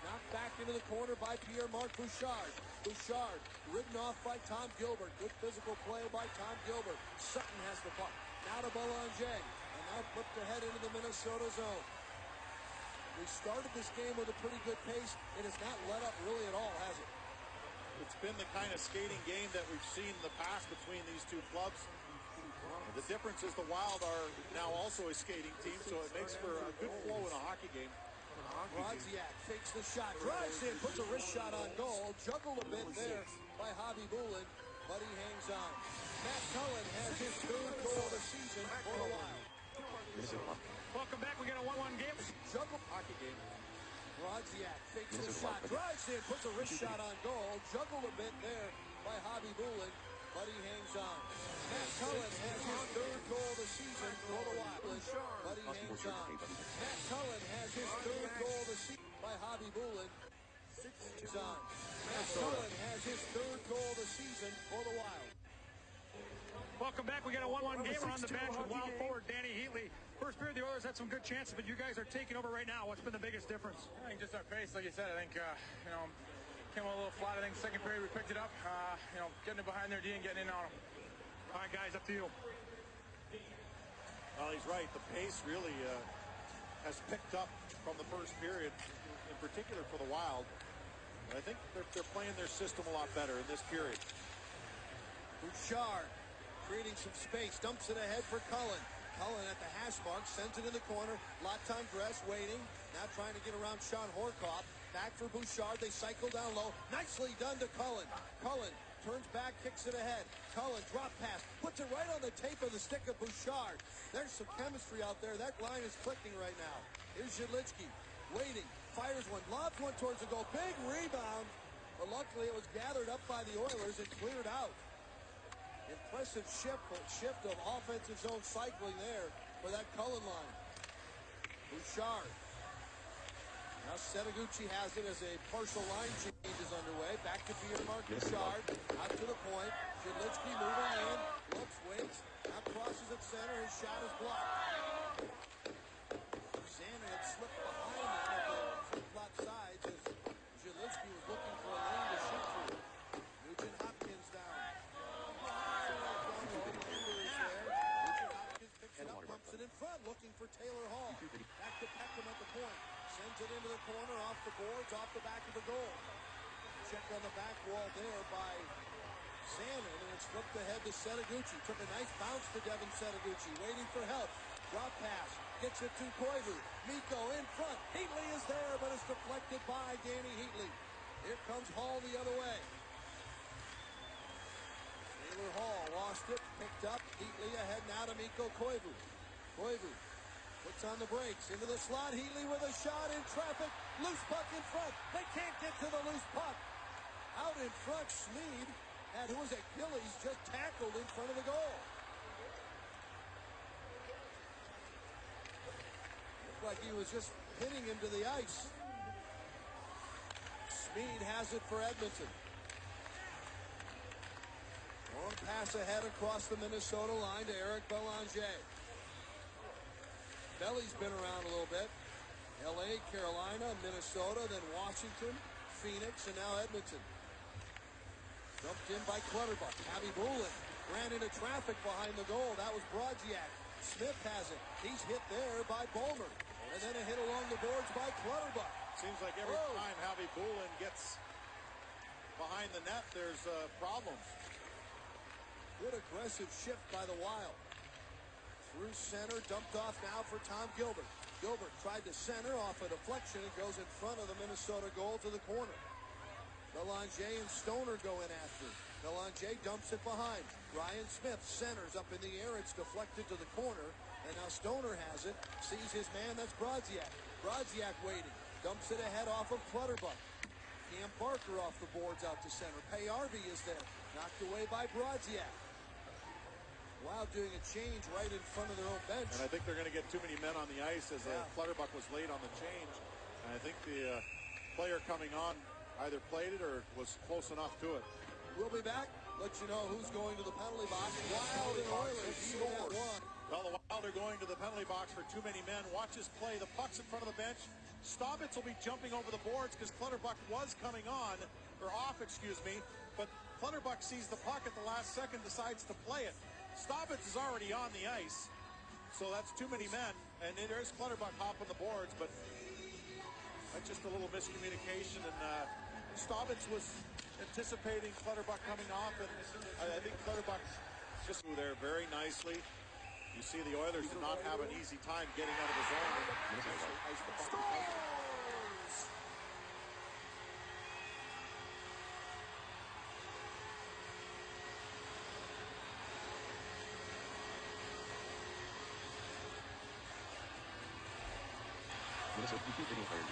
Knocked back into the corner by Pierre-Marc Bouchard. Bouchard ridden off by Tom Gilbert. Good physical play by Tom Gilbert. Sutton has the puck. Now to Belanger. And now flipped ahead into the Minnesota zone. We started this game with a pretty good pace. It has not let up really at all, has it? It's been the kind of skating game that we've seen in the past between these two clubs. The difference is the Wild are now also a skating team, so it makes for a good flow in a hockey game. Brodziak takes the shot, drives in, puts a wrist shot on goal, juggled a bit there by Javi Bulin, but he hangs on. Matt Cullen has his third goal of the season for the Wild. Welcome back. We got a 1-1 game. Juggle hockey game. Brodziak takes the shot, drives in, puts a wrist shot on goal, juggled a bit there by Javi Bulin, but he hangs on. Matt Cullen has his third goal of the season for the Wild, but he hangs on. Matt Cullen has his third goal of the season by Javi Bulin. Matt Cullen has his third goal of the season for the Wild. Welcome back. We got a 1-1 game. We're on the bench with Wild forward Danny Heatley. First period, the Oilers had some good chances, but you guys are taking over right now. What's been the biggest difference? I think just our pace, like you said. I think, came a little flat. I think second period we picked it up. Getting it behind their D and getting in on them. All right, guys, up to you. Well, he's right. The pace really has picked up from the first period, in particular for the Wild. And I think they're playing their system a lot better in this period. Bouchard creating some space, dumps it ahead for Cullen. Cullen at the hash mark, sends it in the corner. Lotan Gress waiting, now trying to get around Sean Horkoff. Back for Bouchard, they cycle down low. Nicely done to Cullen. Cullen turns back, kicks it ahead. Cullen, drop pass, puts it right on the tape of the stick of Bouchard. There's some chemistry out there. That line is clicking right now. Here's Jelitsky, waiting, fires one, lobs one towards the goal. Big rebound, but luckily it was gathered up by the Oilers and cleared out. Impressive shift of offensive zone cycling there for that Cullen line. Bouchard. Now Setaguchi has it as a partial line change is underway. Back to Pierre-Marc Bouchard. Out to the point. Jelitsky moving in. Looks, waits. Now crosses at center. His shot is blocked. Zander had slipped behind him at the flip-flop sides as Jelitsky was looking for a lane to shoot through. Nugent Hopkins down. Pumps it in front, looking for Taylor Hall. Back to Peckham at the point. Sends it into the corner, off the boards, off the back of the goal. Check on the back wall there by Zander, and it's flipped ahead to Setaguchi. Took a nice bounce to Devin Setaguchi, waiting for help. Drop pass, gets it to Koivu. Mikko in front. Heatley is there, but it's deflected by Danny Heatley. Here comes Hall the other way. Taylor Hall lost it, picked up. Heatley ahead now to Mikko Koivu. Koivu puts on the brakes, into the slot. Heatley with a shot in traffic. Loose puck in front. They can't get to the loose puck. Out in front, Smeed had who was Achilles just tackled in front of the goal. Looked like he was just hitting him to the ice. Smeed has it for Edmonton. Long pass ahead across the Minnesota line to Eric Belanger. Belly's been around a little bit. LA, Carolina, Minnesota, then Washington, Phoenix, and now Edmonton. Dumped in by Clutterbuck. Javi Bulin ran into traffic behind the goal. That was Brodziak. Smith has it. He's hit there by Bulmer. And then a hit along the boards by Clutterbuck. Seems like every time Javi Bulin gets behind the net, there's problems. Good aggressive shift by the Wild. Through center, dumped off now for Tom Gilbert. Gilbert tried to center off a deflection. It goes in front of the Minnesota goal to the corner. Belanger and Stoner go in after. Belanger dumps it behind. Ryan Smith centers up in the air. It's deflected to the corner. And now Stoner has it. Sees his man. That's Brodziak. Brodziak waiting. Dumps it ahead off of Clutterbuck. Cam Parker off the boards out to center. Payarvi is there. Knocked away by Brodziak. Wild doing a change right in front of their own bench. And I think they're going to get too many men on the ice as Clutterbuck was late on the change. And I think the player coming on either played it or was close enough to it. We'll be back. Let you know who's going to the penalty box. Wild and Oilers even at one. Well, the Wild are going to the penalty box for too many men. Watch his play. The puck's in front of the bench. Stobbits will be jumping over the boards because Clutterbuck was coming on, or off, excuse me. But Clutterbuck sees the puck at the last second, decides to play it. Stobbits is already on the ice, so that's too many men. And there's Clutterbuck hopping the boards, but that's just a little miscommunication. And Stobbits was anticipating Clutterbuck coming off, and I think Clutterbuck just threw there very nicely. You see the Oilers did not have an easy time getting out of the zone. Minnesota, you keep getting fired.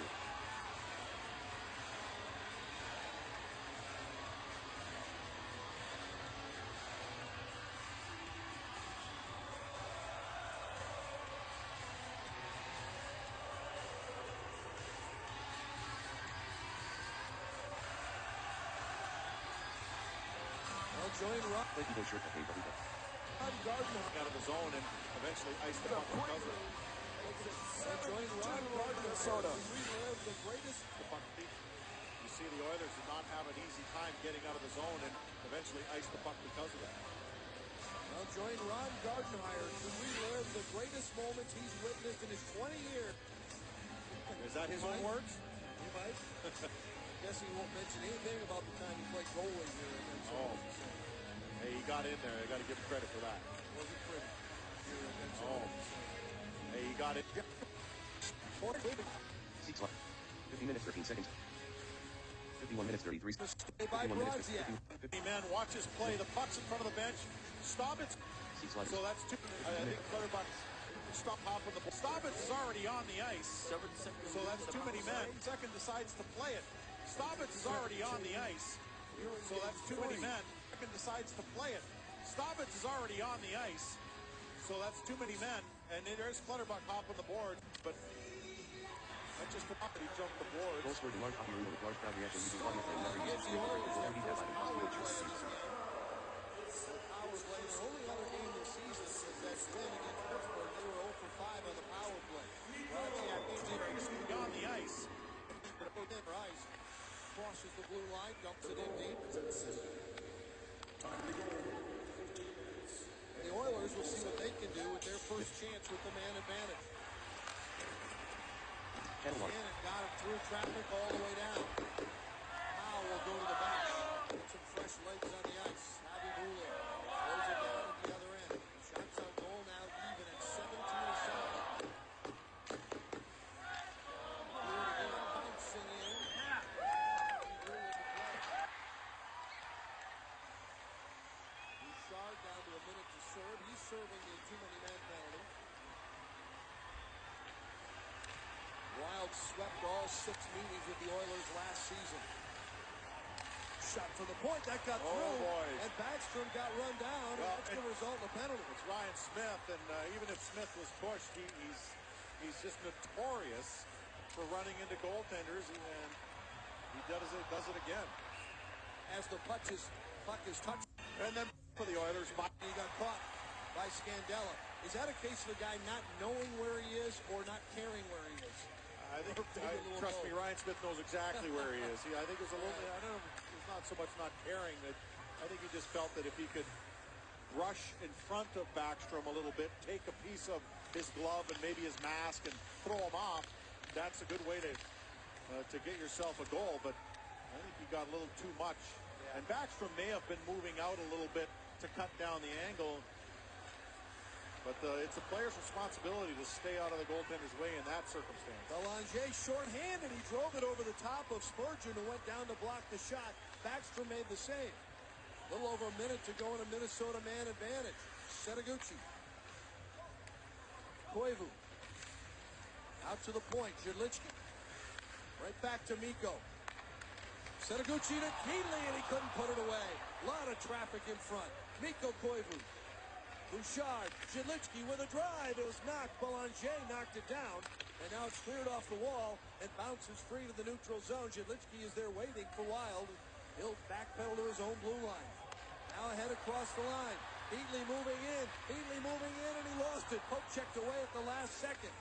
Join Rock. Thank you, shirt. Okay, Gardner out of the zone and eventually iced the puck because of it. Join Ron Gardner, Minnesota. Relive the greatest. You see the Oilers did not have an easy time getting out of the zone and eventually iced the puck because of it. Now join Ron Gardenhire to relive the greatest moments he's witnessed in his 20 years. Is that his own words? He might. Guess he won't mention anything about the time he played goalie here in Minnesota. Hey, he got in there. I got to give him credit for that. Wasn't pretty here in Minnesota. Hey, he got it. 15 minutes, 13 seconds. 51 minutes, 33 seconds. By Brodziak. 50 men, watch his play. The puck's in front of the bench. Stobbits. So that's two. I think Clutterbuck stop hopping the ball. Stobbits is already on the ice. So that's too many men. Second decides to play it. Stobbits is already on the ice. So that's too many men. Second decides to play it. Stobbits is already on the ice. So that's too many men. And there's Clutterbuck hopping the board. But that's just the puck. He jumped the board. Goal scored in large hockey arena with large crowd reaction using audio play. Never used to Power play. The only other game this season is that win against Pittsburgh. They were 0 for 5 on the power play. Brodziak is on the ice. Rice crosses the blue line, dumps it in deep. And the Oilers will see what they can do with their first chance with the man advantage. Cannon got him through traffic all the way down. Powell will go to the bench. Get some fresh legs on the ice. Javi Bula throws it down at the other end. Shots on goal now even at 17-7. Bouncing in. Bouchard down to a minute to serve. He's serving the too many men penalty. Wild swept all 6 meetings with the Oilers last season. Shot from the point, that got through. Boy. And Backstrom got run down, and that's going to result in a penalty. It's Ryan Smith, and even if Smith was pushed, he's just notorious for running into goaltenders, and he does it again. As the puck is touched. And then for the Oilers, He got caught by Scandella. Is that a case of a guy not knowing where he is or not caring where he is? I think, trust me, Ryan Smith knows exactly where he is. I think it was a little, I don't know, it's not so much not caring. That I think he just felt that if he could rush in front of Backstrom a little bit, take a piece of his glove and maybe his mask and throw him off, that's a good way to get yourself a goal. But I think he got a little too much. And Backstrom may have been moving out a little bit to cut down the angle. But it's the player's responsibility to stay out of the goaltender's way in that circumstance. Belanger shorthanded. He drove it over the top of Spurgeon, who went down to block the shot. Backstrom made the save. A little over a minute to go in a Minnesota man advantage. Setaguchi. Koivu. Out to the point. Jedlichki. Right back to Mikko. Setaguchi to Keeley, and he couldn't put it away. A lot of traffic in front. Mikko Koivu. Bouchard. Jedlichki with a drive. It was knocked. Belanger knocked it down. And now it's cleared off the wall and bounces free to the neutral zone. Jedlichki is there waiting for Wild. He'll backpedal to his own blue line. Now ahead across the line. Heatley moving in. Heatley moving in, and he lost it. Poke checked away at the last second.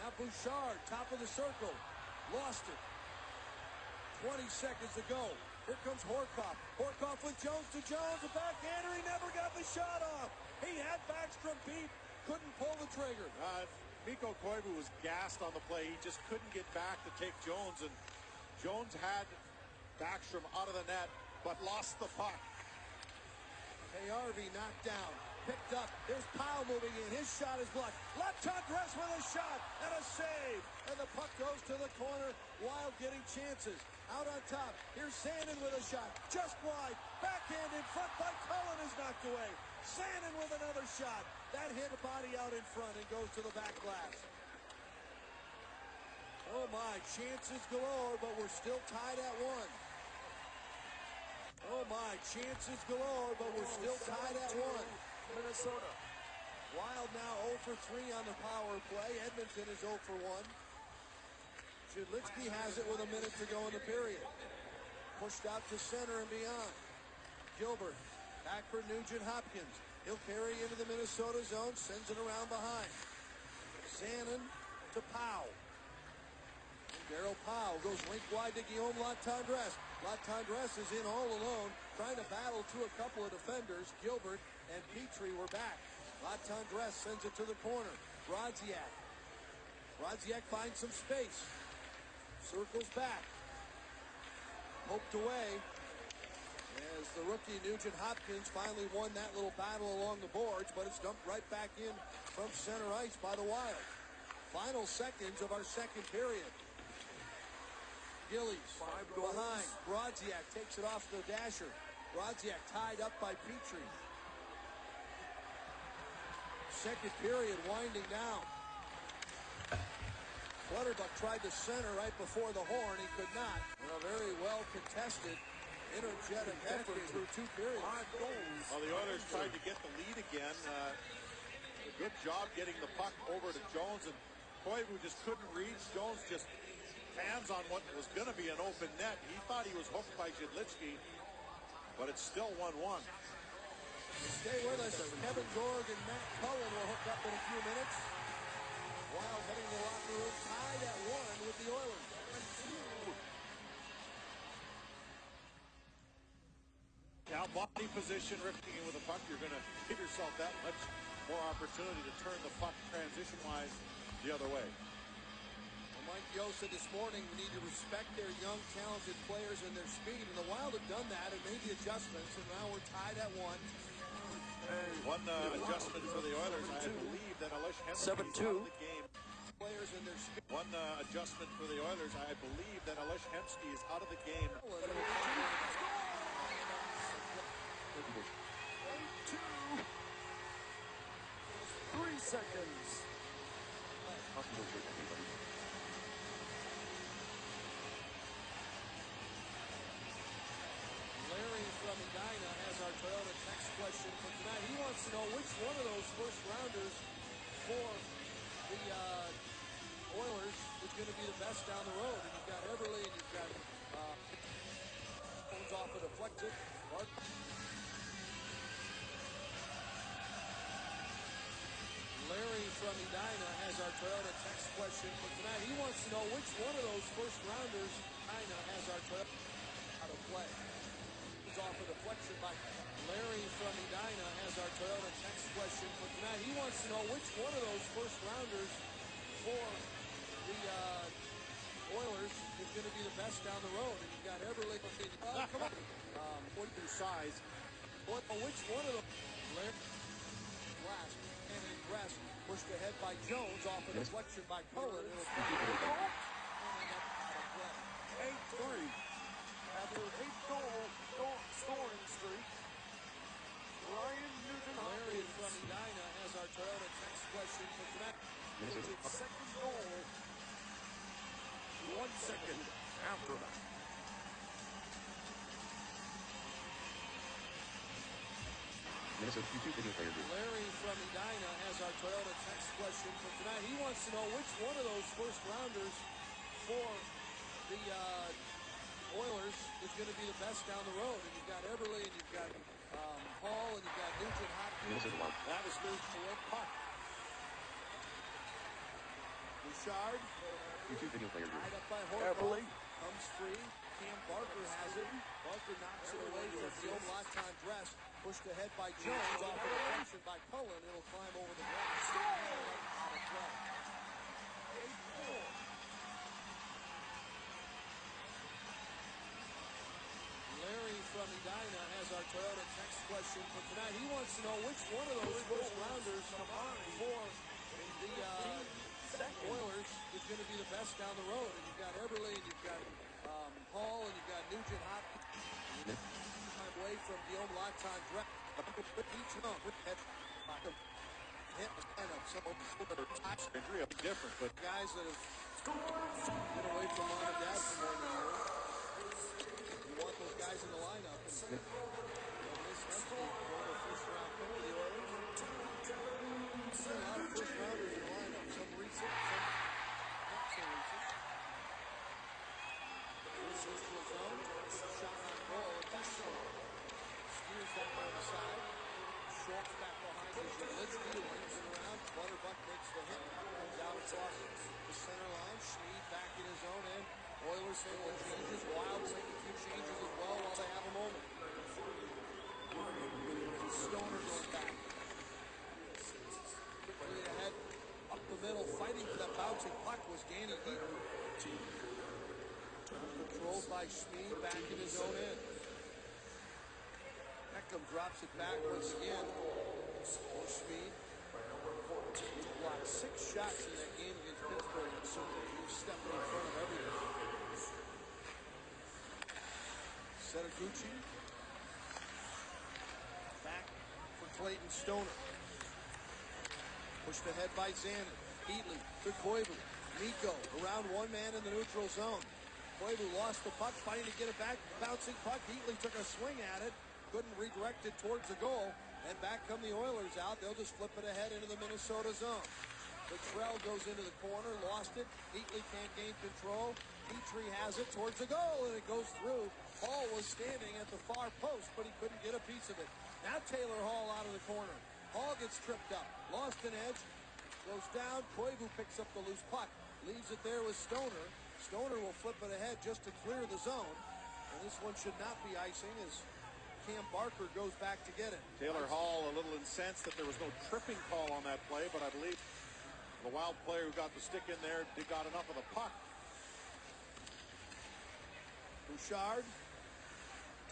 Now Bouchard, top of the circle. Lost it. 20 seconds to go. Here comes Horcoff. Horcoff with Jones to Jones. A backhander. He never got the shot off. He had Backstrom beat. Couldn't pull the trigger. Mikko Koivu was gassed on the play. He just couldn't get back to take Jones, and Jones had Backstrom out of the net, but lost the puck. KRV knocked down. Picked up. Here's Powell moving in. His shot is blocked. Latendresse with a shot and a save. And the puck goes to the corner. Wild getting chances. Out on top. Here's Sandin with a shot. Just wide. Backhand in front by Cullen is knocked away. Sandin with another shot. That hit a body out in front and goes to the back glass. Oh my, chances galore, but we're still tied at 1. Oh my, chances galore, but we're still tied at 1. Minnesota. Wild now 0 for 3 on the power play. Edmonton is 0 for 1. Jedlichki has it with a minute to go in the period. Pushed out to center and beyond. Gilbert, back for Nugent Hopkins. He'll carry into the Minnesota zone, sends it around behind. Sandin to Powell. Daryl Powell goes rink wide to Guillaume Latendresse. Latendresse is in all alone, trying to battle through a couple of defenders. Gilbert and Petrie were back. Latendresse sends it to the corner. Brodziak. Brodziak finds some space. Circles back. Poked away. As the rookie Nugent Hopkins finally won that little battle along the boards, but it's dumped right back in from center ice by the Wild. Final seconds of our second period. Gillies behind. Brodziak takes it off the dasher. Brodziak tied up by Petrie. Second period winding down. Clutterbuck tried to center right before the horn. He could not. A very well contested, energetic effort through 2 periods. Well, the Oilers tried to get the lead again. A good job getting the puck over to Jones, and Koivu just couldn't reach. Jones just hands on what was going to be an open net. He thought he was hooked by Jedlichki, but it's still 1-1. Stay with us. Kevin Gorg and Matt Cullen will hook up in a few minutes. Wild heading to the locker room, tied at 1 with the Oilers. Now body position, ripping in with the puck, you're going to give yourself that much more opportunity to turn the puck transition-wise the other way. Mike Yeo said this morning we need to respect their young, talented players and their speed, and the Wild have done that and made the adjustments, and now we're tied at 1. One adjustment for the Oilers, I believe that Alex Hemsky is out of the game. Players and their speed. One adjustment for the Oilers, I believe that Alex Hemsky is out of the game. 3 seconds. Larry from Edina has our Toyota text question for tonight. He wants to know which one of those first rounders for the Oilers is going to be the best down the road. And you've got Everly and you've got phones off a deflected. Larry from Edina has our Toyota text question for tonight. He wants to know which one of those first rounders Edina has our Toyota how to play. He's off a deflection by Larry from Edina has our Toyota text question for tonight. He wants to know which one of those first rounders for the Oilers is going to be the best down the road. And you've got Everly. Come on. What size? Which one of them? Larry last. And dress. Pushed ahead by Jones, off a deflection by Cullen. It'll come out of play. 8-3. After 8-goal scoring streak, Ryan Larry Nugent-Hopkins from Edina has our Toyota text question for tonight. with his second goal 1 second after that. Minnesota YouTube video player group. Larry from Edina has our Toyota text question for tonight. He wants to know which one of those first rounders for the Oilers is going to be the best down the road. And you've got Eberle, and you've got Hall, and you've got Nugent-Hopkins. Minnesota Wild. That is moved to a puck. Bouchard, YouTube video player group. tied up by Eberle. Horkoff, comes free. Cam Barker has it. Barker knocks it away from Guillaume Latendresse. Pushed ahead by Jones, off a deflection by Cullen. It'll climb over the glass. Out of play. 8-4. Larry from Edina has our Toyota text question for tonight. He wants to know which one of those first rounders for the Oilers is going to be the best down the road. And you've got Eberle, and you've got Hall, and you've got Nugent-Hopkins. Time away from Guillaume Latendresse. Each one hit some Injury up different, but guys that have been away from mom and dad for more than a year. You want those guys in the lineup. And this Hempel, one of the first-round pick of the Oilers. We've seen a lot of first-rounders in the lineup. Some recent, some not so recent. This is to his own. Shot on goal. Steers that on the side. Schultz back behind his Yelitsky. Wings it around. Clutterbuck makes the hit. Comes out across the center line. Schmid back in his own end. Oilers making changes. Wild making a few changes as well while they have a moment. Stoner going back. Quickly ahead. Up the middle. Fighting for that bouncing puck was Danny Heaton. Controlled by Schmid back in his own end. Beckham drops it back once again. Schmid blocked 6 shots in that game against Pittsburgh. And certainly he was stepping in front of everything. Setaguchi. Back for Clayton Stoner. Pushed ahead by Zanin. Heatley to Koivu. Mikko around one man in the neutral zone. Koivu lost the puck, fighting to get it back. Bouncing puck. Heatley took a swing at it. Couldn't redirect it towards the goal. And back come the Oilers out. They'll just flip it ahead into the Minnesota zone. Latrell goes into the corner, lost it. Heatley can't gain control. Petrie has it towards the goal, and it goes through. Hall was standing at the far post, but he couldn't get a piece of it. Now Taylor Hall out of the corner. Hall gets tripped up, lost an edge, goes down. Koivu picks up the loose puck, leaves it there with Stoner. Stoner will flip it ahead just to clear the zone. And this one should not be icing as Cam Barker goes back to get it. Taylor Hall a little incensed that there was no tripping call on that play, but I believe the Wild player who got the stick in there got enough of the puck. Bouchard,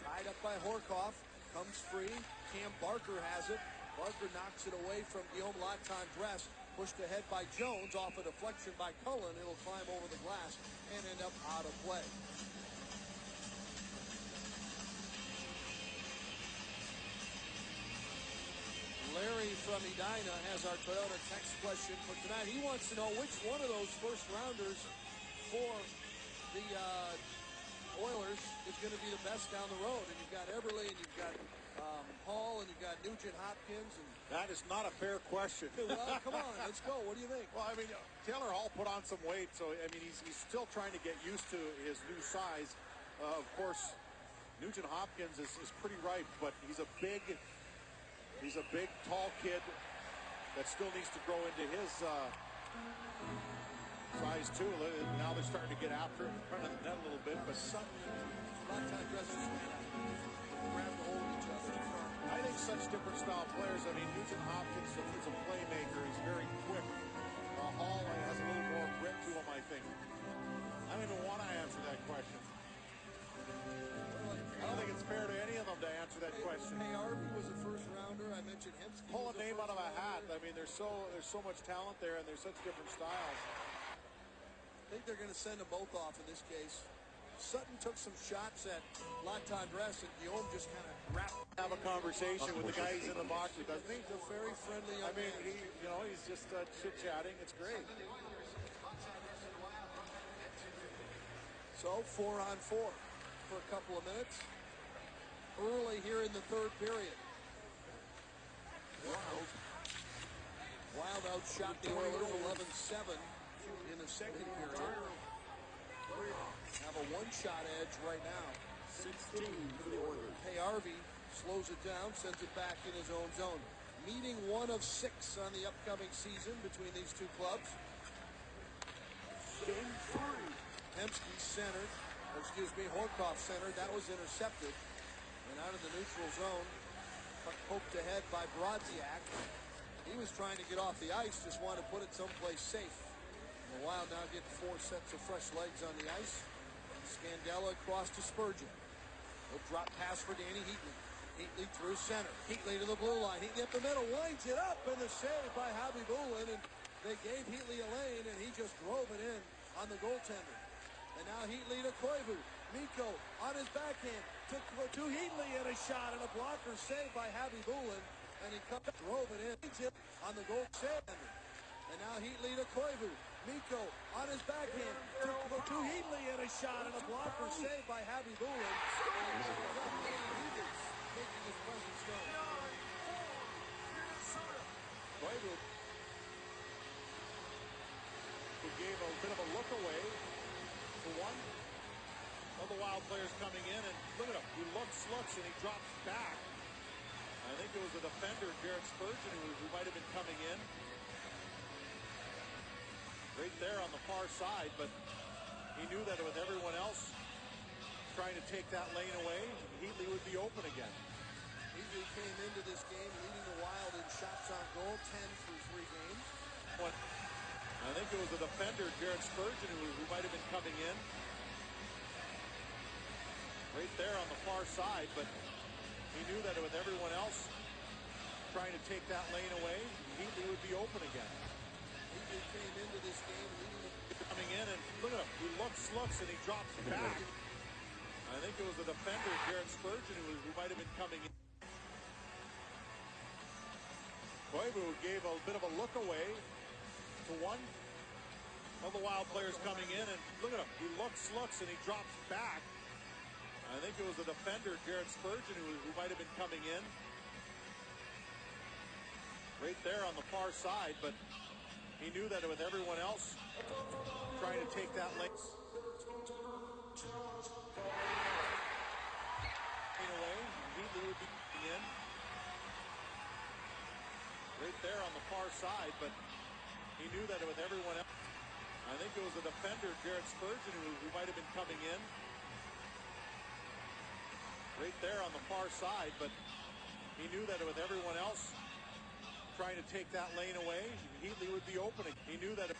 tied up by Horkoff, comes free. Cam Barker has it. Barker knocks it away from Guillaume Latendresse. Pushed ahead by Jones, off a deflection by Cullen. It'll climb over the glass and end up out of play. Larry from Edina has our Toyota text question for tonight. He wants to know which one of those first rounders for the Oilers is going to be the best down the road. And you've got Eberle, and you've got Hall, and you've got Nugent-Hopkins. And That is not a fair question. well, come on, let's go. What do you think? Well, I mean, Taylor Hall put on some weight, so I mean, he's still trying to get used to his new size. Of course, Nugent-Hopkins is pretty ripe, but he's a big, tall kid that still needs to grow into his size too. Now they're starting to get after him in front of the net a little bit, but A lot of times dressers grab the hold of each other. I think such different style players. I mean, Nugent-Hopkins is a playmaker. He's very quick. Hall has a little more grit to him, I think. I don't even want to answer that question. I don't think it's fair to any of them to answer that question. Hey, Arby was a first rounder. I mentioned mentioned Hemsky. Pull a name out of a hat. I mean, there's so much talent there, and there's such different styles. I think they're going to send them both off in this case. Sutton took some shots at Latendresse, and Guillaume just kind of wrapped. Have a conversation with the guys in the box, doesn't he? He's a very friendly young man. He's just chit-chatting. It's great. So 4-on-4 for a couple of minutes. Early here in the third period. Wild outshot the Oilers 11-7 in the second period. Have a one-shot edge right now. 16 for the Oilers. Harvey slows it down, sends it back in his own zone. Meeting 1 of 6 on the upcoming season between these two clubs. Game 3. Hemsky centered, Horkoff centered. That was intercepted. And out of the neutral zone, puck poked ahead by Brodziak. He was trying to get off the ice, just wanted to put it someplace safe. And the Wild now get 4 sets of fresh legs on the ice. Scandella across to Spurgeon. A drop pass for Danny Heatley. Heatley through center. Heatley to the blue line. Heatley up the middle, winds it up, and the save by Javi Bulin. And they gave Heatley a lane, and he just drove it in on the goaltender. And now Heatley to Koivu. Mikko on his backhand to Heatley, and a shot and a blocker saved by Javi Bulin. And he drove it in on the goaltender. And now Heatley to Koivu. Mikko on his backhand to Heatley, and a shot and a blocker saved by Javi Bulin. Making his presence known. Koivu, who gave a bit of a look away for one of the Wild players coming in, and look at him. He looks, and he drops back. I think it was a defender, Jared Spurgeon, who might have been coming in. Right there on the far side, but he knew that with everyone else trying to take that lane away, Heatley would be open again. Heatley came into this game leading the Wild in shots on goal, 10 through 3 games. I think it was a defender, Jared Spurgeon, who might have been coming in. Right there on the far side, but he knew that with everyone else trying to take that lane away, Heatley would be open again. Heatley came into this game leading coming in, and look at him. He looks, and he drops back. I think it was a defender, Jared Spurgeon, who might have been coming in. Koivu gave a bit of a look away to one of the Wild players coming in, and look at him. He looks, and he drops back. I think it was a defender, Jared Spurgeon, who might have been coming in. Right there on the far side, but he knew that with everyone else trying to take that lane away, Heatley would be in. Right there on the far side, but he knew that with everyone else. I think it was a defender, Jared Spurgeon, who might have been coming in. Right there on the far side, but he knew that with everyone else trying to take that lane away, Heatley would be open. He knew that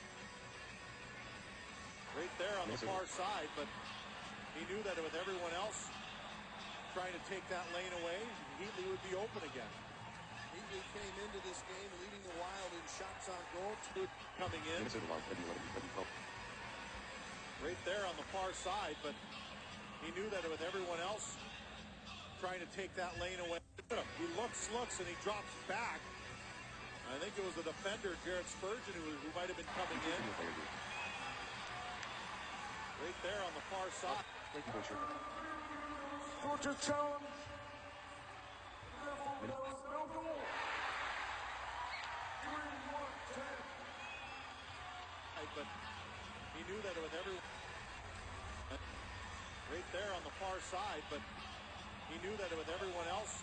right there on the far side, but he knew that with everyone else trying to take that lane away, Heatley would be open again. Heatley came into this game leading the Wild in shots on goal. Coming in. Right there on the far side, but he knew that with everyone else trying to take that lane away. He looks, and he drops back. I think it was a defender, Jared Spurgeon, who might have been coming in. Right there on the far side. Georgia challenge. Therefore, there was no goal. 3-1-10. But he knew that with everyone. Right there on the far side, but he knew that with everyone else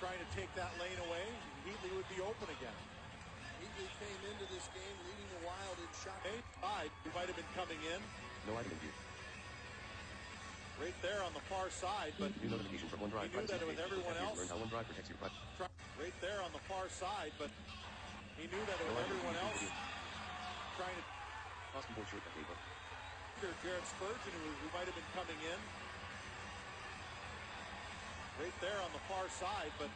trying to take that lane away, Heatley would be open again. Heatley came into this game leading the Wild in shots. Who might have been coming in. No item in view. Right there on the far side, but new notification from OneDrive. he knew that with everyone else. Learn how OneDrive protects your privacy. Right there on the far side, but he knew that with everyone else trying to. Basketball shirt that paper. Jared Spurgeon, who might have been coming in. Right there on the far side, but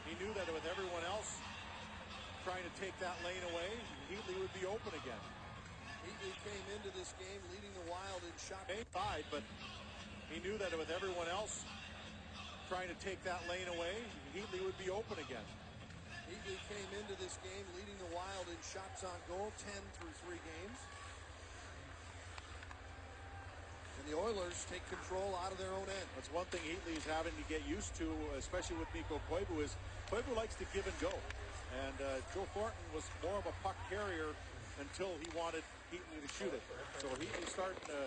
he he knew that with everyone else trying to take that lane away, Heatley would be open again. Heatley came into this game leading the Wild in shot. Side, but he knew that with everyone else trying to take that lane away, Heatley would be open again. Heatley came into this game leading the Wild in shots on goal, 10 through 3 games. And the Oilers take control out of their own end. That's one thing Heatley's having to get used to, especially with Mikko Koivu, is Koivu likes to give and go. And Joe Thornton was more of a puck carrier until he wanted Heatley to shoot it. So Heatley's starting to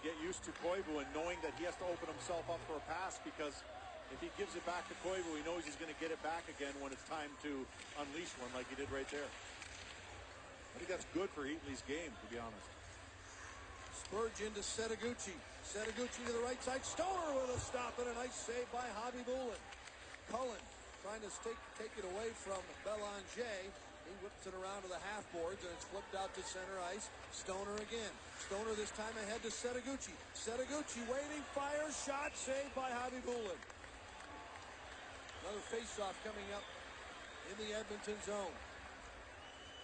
get used to Koivu and knowing that he has to open himself up for a pass, because if he gives it back to Koivu, he knows he's going to get it back again when it's time to unleash one like he did right there. I think that's good for Heatley's game, to be honest. Spurgeon to Setaguchi. Setaguchi to the right side. Stoner with a stop and a nice save by Javi Bulin. Cullen trying to take it away from Belanger. He whips it around to the half boards, and it's flipped out to center ice. Stoner again. Stoner this time ahead to Setaguchi. Setaguchi waiting, fires, shot, saved by Javi Bulin. Another face-off coming up in the Edmonton zone.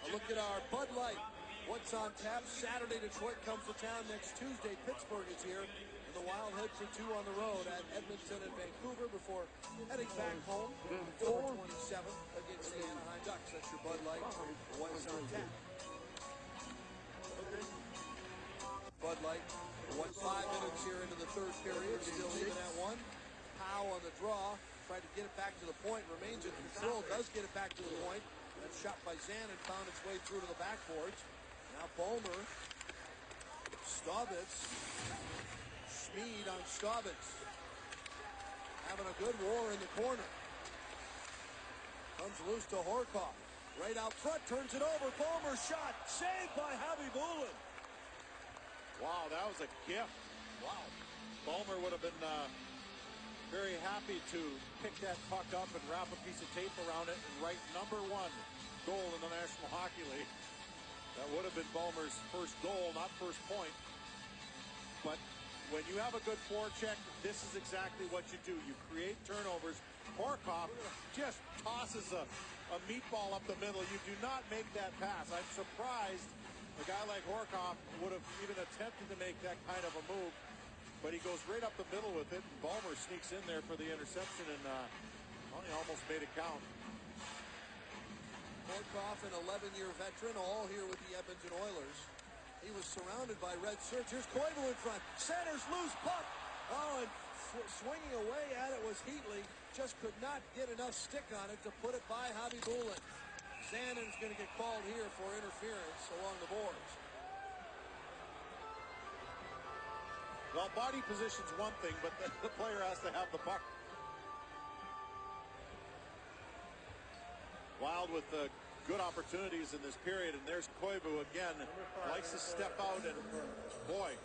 A look at our Bud Light. What's on tap? Saturday, Detroit comes to town. Next Tuesday, Pittsburgh is here. And the Wild head for 2 on the road at Edmonton and Vancouver before heading back home October 27th against the Anaheim Ducks. That's your Bud Light. What's on tap? Bud Light. 5 minutes here into the third period. Still even at 1. Powell on the draw. Tried to get it back to the point. Remains in control. Does get it back to the point. That shot by Zanin found its way through to the backboards. Now Bomer. Staubitz. Schmid on Staubitz. Having a good war in the corner. Comes loose to Horkoff. Right out front. Turns it over. Bomer shot. Saved by Javi Bulin. Wow, that was a gift. Wow. Bomer would have been very happy to pick that puck up and wrap a piece of tape around it and write number 1 goal in the National Hockey League. That would have been Bomer's first goal, not first point. But when you have a good forecheck, this is exactly what you do. You create turnovers. Horkoff just tosses a meatball up the middle. You do not make that pass. I'm surprised a guy like Horkoff would have even attempted to make that kind of a move. But he goes right up the middle with it, and Bomer sneaks in there for the interception, and he almost made it count. Horkoff, an 11-year veteran, all here with the Edmonton Oilers. He was surrounded by red shirts. Here's Koivu in front. Centers loose puck. Oh, and swinging away at it was Heatley. Just could not get enough stick on it to put it by Javi Bulin. Zanin's going to get called here for interference along the boards. Well, body position's one thing, but the player has to have the puck. Wild with good opportunities in this period, and there's Koivu again. Likes to step out, and boy,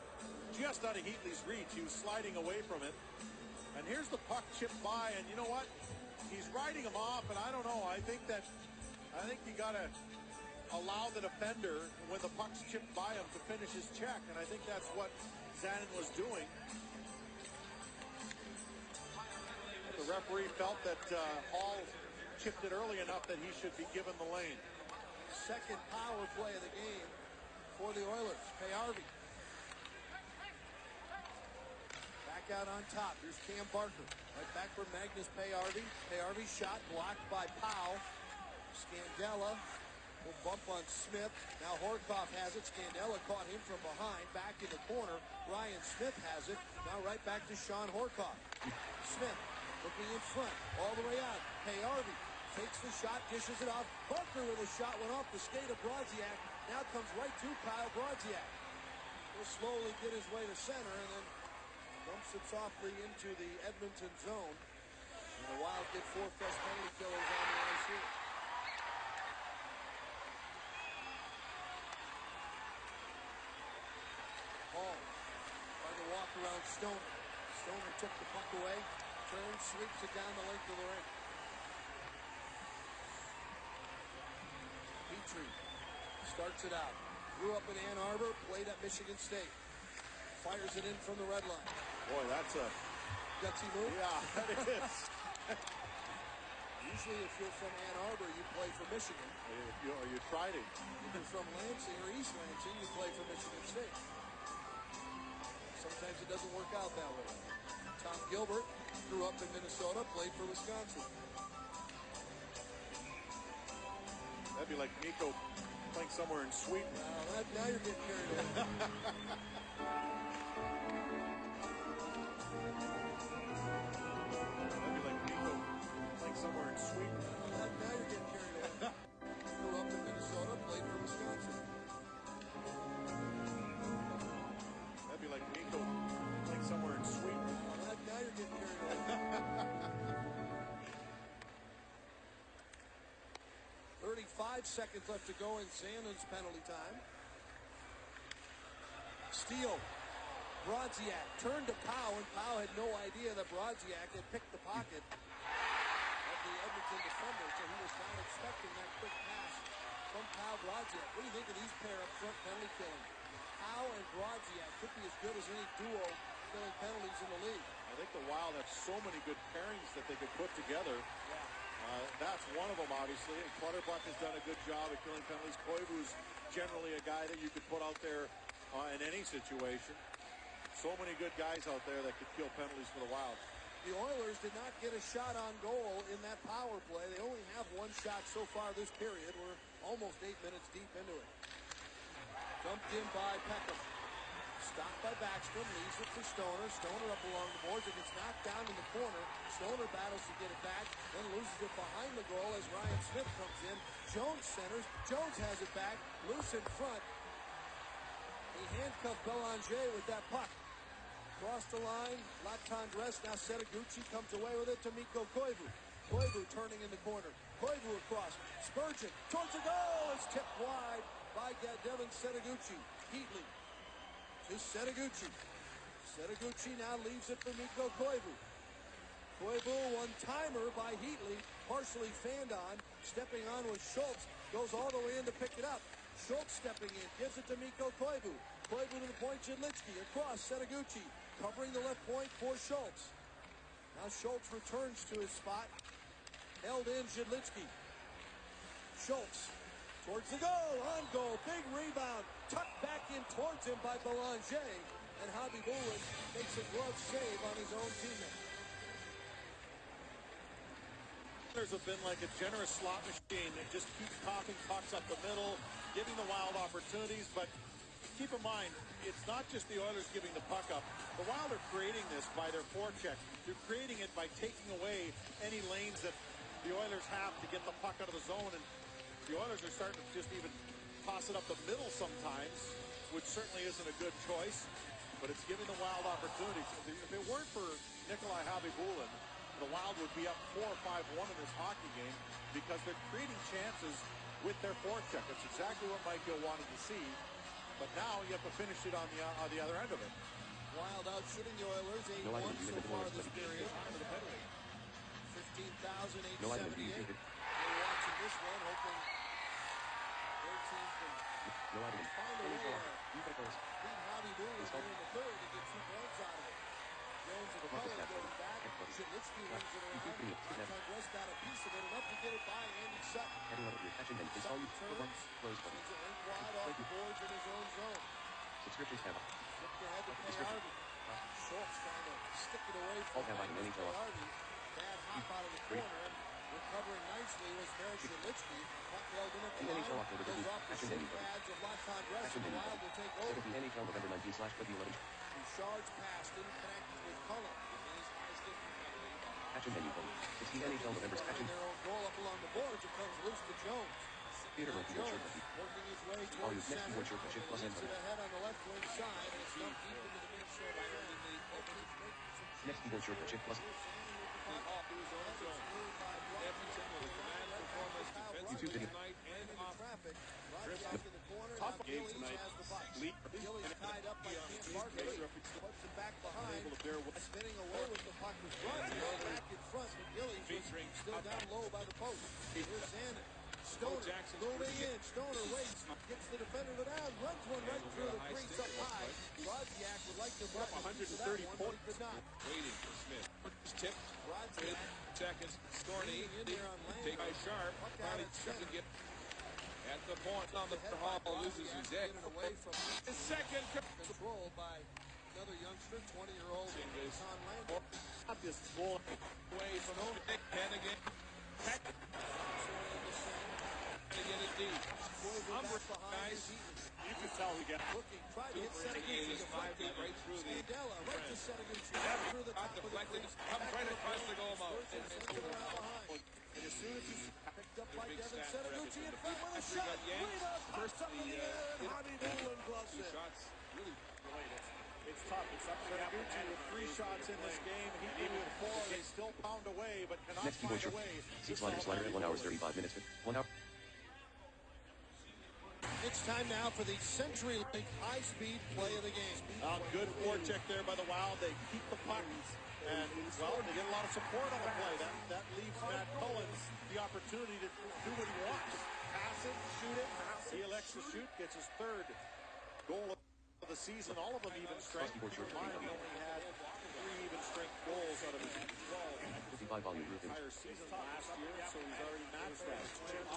just out of Heatley's reach. He was sliding away from it. And here's the puck chipped by, and you know what? He's riding him off, and I don't know. I think you got to allow the defender, when the puck's chipped by him, to finish his check, and I think that's what Zanin was doing. The referee felt that Hall chipped it early enough that he should be given the lane. Second power play of the game for the Oilers. Payarvi. Back out on top. Here's Cam Barker. Right back for Magnus Payarvi. Payarvi shot blocked by Powell. Scandella will bump on Smith. Now Horkoff has it. Scandella caught him from behind. Back in the corner. Ryan Smith has it. Now right back to Sean Horkoff. Smith looking in front. All the way out. Payarvi takes the shot, dishes it off. Barker with a shot went off the skate of Brodziak. Now comes right to Kyle Brodziak. He'll slowly get his way to center and then dumps it softly into the Edmonton zone. And the Wild get 4 fresh penalty killers on the ice here. Hall trying to walk around Stoner. Stoner took the puck away, turns, sweeps it down the length of the ring. Petrie starts it out. Grew up in Ann Arbor, played at Michigan State. Fires it in from the red line. Boy, that's a gutsy move. Yeah, that is. He's Usually, if you're from Ann Arbor, you play for Michigan. You tried it. If you're from Lansing or East Lansing, you play for Michigan State. Sometimes it doesn't work out that way. Tom Gilbert grew up in Minnesota, played for Wisconsin. That'd be like Nico playing somewhere in Sweden. Now you're getting carried away. That'd be like Nico playing somewhere in Sweden. Now you're getting carried away. Grew up in Minnesota, played for Wisconsin. That'd be like Nico playing somewhere in Sweden. Now you're getting carried away. 35 seconds left to go in Zannon's penalty time. Steele. Brodziak turned to Powell, and Powell had no idea that Brodziak had picked the pocket of the Edmonton defender, so he was not expecting that quick pass from Powell Brodziak. What do you think of these pair up front penalty killing? Powell and Brodziak could be as good as any duo killing penalties in the league. I think the Wild have so many good pairings that they could put together. That's one of them, obviously. And Clutterbuck has done a good job at killing penalties. Koivu's generally a guy that you could put out there in any situation. So many good guys out there that could kill penalties for the Wild. The Oilers did not get a shot on goal in that power play. They only have one shot so far this period. We're almost 8 minutes deep into it. Dumped in by Peckham. Stopped by Backstrom, leaves it for Stoner. Stoner up along the boards. It gets knocked down in the corner. Stoner battles to get it back, then loses it behind the goal as Ryan Smith comes in. Jones centers. Jones has it back, loose in front. He handcuffed Belanger with that puck. Across the line, Latendresse, now Setaguchi comes away with it to Mikko Koivu. Koivu turning in the corner. Koivu across. Spurgeon towards the goal. It's tipped wide by Devin Setaguchi. Heatley to Setaguchi. Setaguchi now leaves it for Mikko Koivu. Koivu, one-timer by Heatley, partially fanned on. Stepping on with Schultz. Goes all the way in to pick it up. Schultz stepping in, gives it to Mikko Koivu. Koivu to the point, Jadlitsky across Setaguchi, covering the left point for Schultz. Now Schultz returns to his spot. Held in Jadlitsky. Schultz towards the goal, on goal, big rebound, tucked back in towards him by Belanger, and Javi Bullen makes a glove save on his own teammate. Oilers have been like a generous slot machine that just keeps coughing pucks up the middle, giving the Wild opportunities, but keep in mind, it's not just the Oilers giving the puck up. The Wild are creating this by their forecheck. They're creating it by taking away any lanes that the Oilers have to get the puck out of the zone, and the Oilers are starting to just even toss it up the middle sometimes, which certainly isn't a good choice, but it's giving the Wild opportunities. If it weren't for Nikolai Khabibulin, the Wild would be up 4 or 5-1 in this hockey game because they're creating chances with their forecheck. That's exactly what Mike Gill wanted to see, but now you have to finish it on the other end of it. Wild out shooting the Oilers 8-1 so far this period. 15,878. They're watching this one, hoping their team can find a way to beat Javi Bullen here in the third to get 2 points out of it. Jones and Pellet going back. Jadlitsky wins it around. Latendresse got a piece of it, enough to get it by Andy Sutton. Sutton turns, sends it link wide off the boards in his own zone. Subscriptions have Flipped ahead to Payarvi. Schultz trying to stick it away from Payarvi. Bad hop out of the corner. Recovering nicely was Merritt Jadlitsky. Puck held in at the line. Goes off the shin pads of Latendresse, and the Wild will take over. NHL November 19/2011. Bouchard's pass didn't connect with Cullen. Action menu phone. 16 NHL November. Action. Their own goal up along the boards. It comes loose to Jones. Theater Room Keyboard Jones Shirt. working his way All towards use next center. keyboard shirt. Shift plus Gets enter. it ahead on the left wing side, and it's dumped deep into the midfield by Ernie. Next keyboard shirt. Shift plus. Off to his own zone. Edmonton with a command performance defensively tonight and off. Brodziak in the corner. Tough Now game Gillies tonight. has the puck. Lead. Gillies tied up by Cam Barkley. Puts him back behind. Able to bear with. Spinning away with the puck was Brodziak back in front, but Gillies was still down low by the post. Here's Zanin. Stoner moving in. Stoner waits, gets the defender to down, runs one right through the crease up high. Brodziak would like to buck a piece of that one, but he could not. Waiting for Smith. Tip. Seconds. Storny. Take by Sharp. Finally to get at the point on the Hall. Loses his head. Away from His second. control by another youngster, 20-year-old Sean Landry. Not this goal Away from Hennigan. To get it deep. Nice. You can tell he got Looking, tried to hit Setaguchi. His 5 feet right through the. Scandella, right to Setaguchi. Through the top of the Deflected. crease. Comes right across the goal mouth. Sends it around behind. And as soon as he's picked up by Devin Setaguchi in front with a shot. Rebound, pops up in the air, and Harvey Doolin gloves it. Shots really related. It's tough. It's something Setaguchi with 3 shots in this game. He gave it 4. They still found a way, but cannot Next find keyboard a way. Seat slider at 1 hour 35 minutes. 1 hour. It's time now for the Century Link high-speed play of the game. Good forecheck there by the Wild. They keep the puck, and, well, they get a lot of support on the play. That leaves Matt Cullen the opportunity to do what he wants. Pass it, shoot it. He elects to shoot, gets his 3rd goal of the season. All of them even strength. Keep in mind, he only had 3 even strength goals out of his 12 55 volume roof. entire season last year, so he's already matched that. Last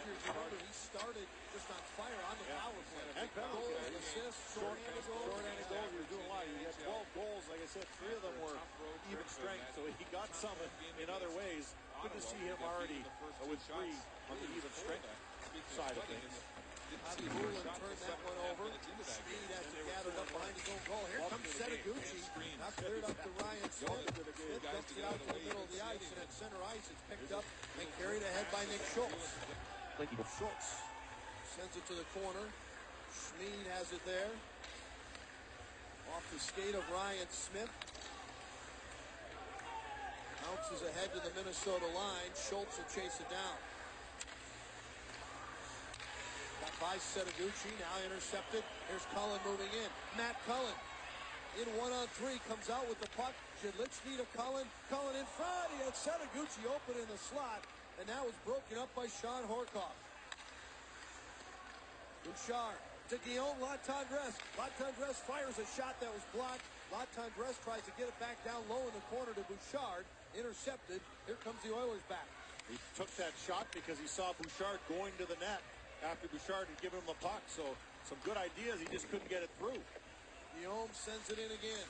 year, he started just on fire on the power play. And Goals, assists, short-handed goals. Short-handed goals, you're doing a lot. He had 12 goals. Like I said, 3 of them were even strength, so he got some in other ways. Good to see him already with 3 on the even strength side of things. Harvey Doolin turned that one over. Speed has to gather it up behind his own goal. Here comes Setaguchi. Now cleared up to Ryan Smith. Smith dumps it out to the middle of the ice, and at center ice, it's picked up and carried ahead by Nick Schultz. Schultz sends it to the corner. Schmid has it there. Off the skate of Ryan Smith. Bounces ahead to the Minnesota line. Schultz will chase it down. Got by Setaguchi, now intercepted. Here's Cullen moving in. Matt Cullen in 1-on-3, comes out with the puck. Jadlichny to Cullen. Cullen in front. He had Setaguchi open in the slot, and that was broken up by Sean Horkoff. Bouchard to Guillaume Latendresse. Latendresse fires a shot that was blocked. Latendresse tries to get it back down low in the corner to Bouchard. Intercepted. Here comes the Oilers back. He took that shot because he saw Bouchard going to the net after Bouchard had given him the puck. So some good ideas. He just couldn't get it through. Guillaume sends it in again.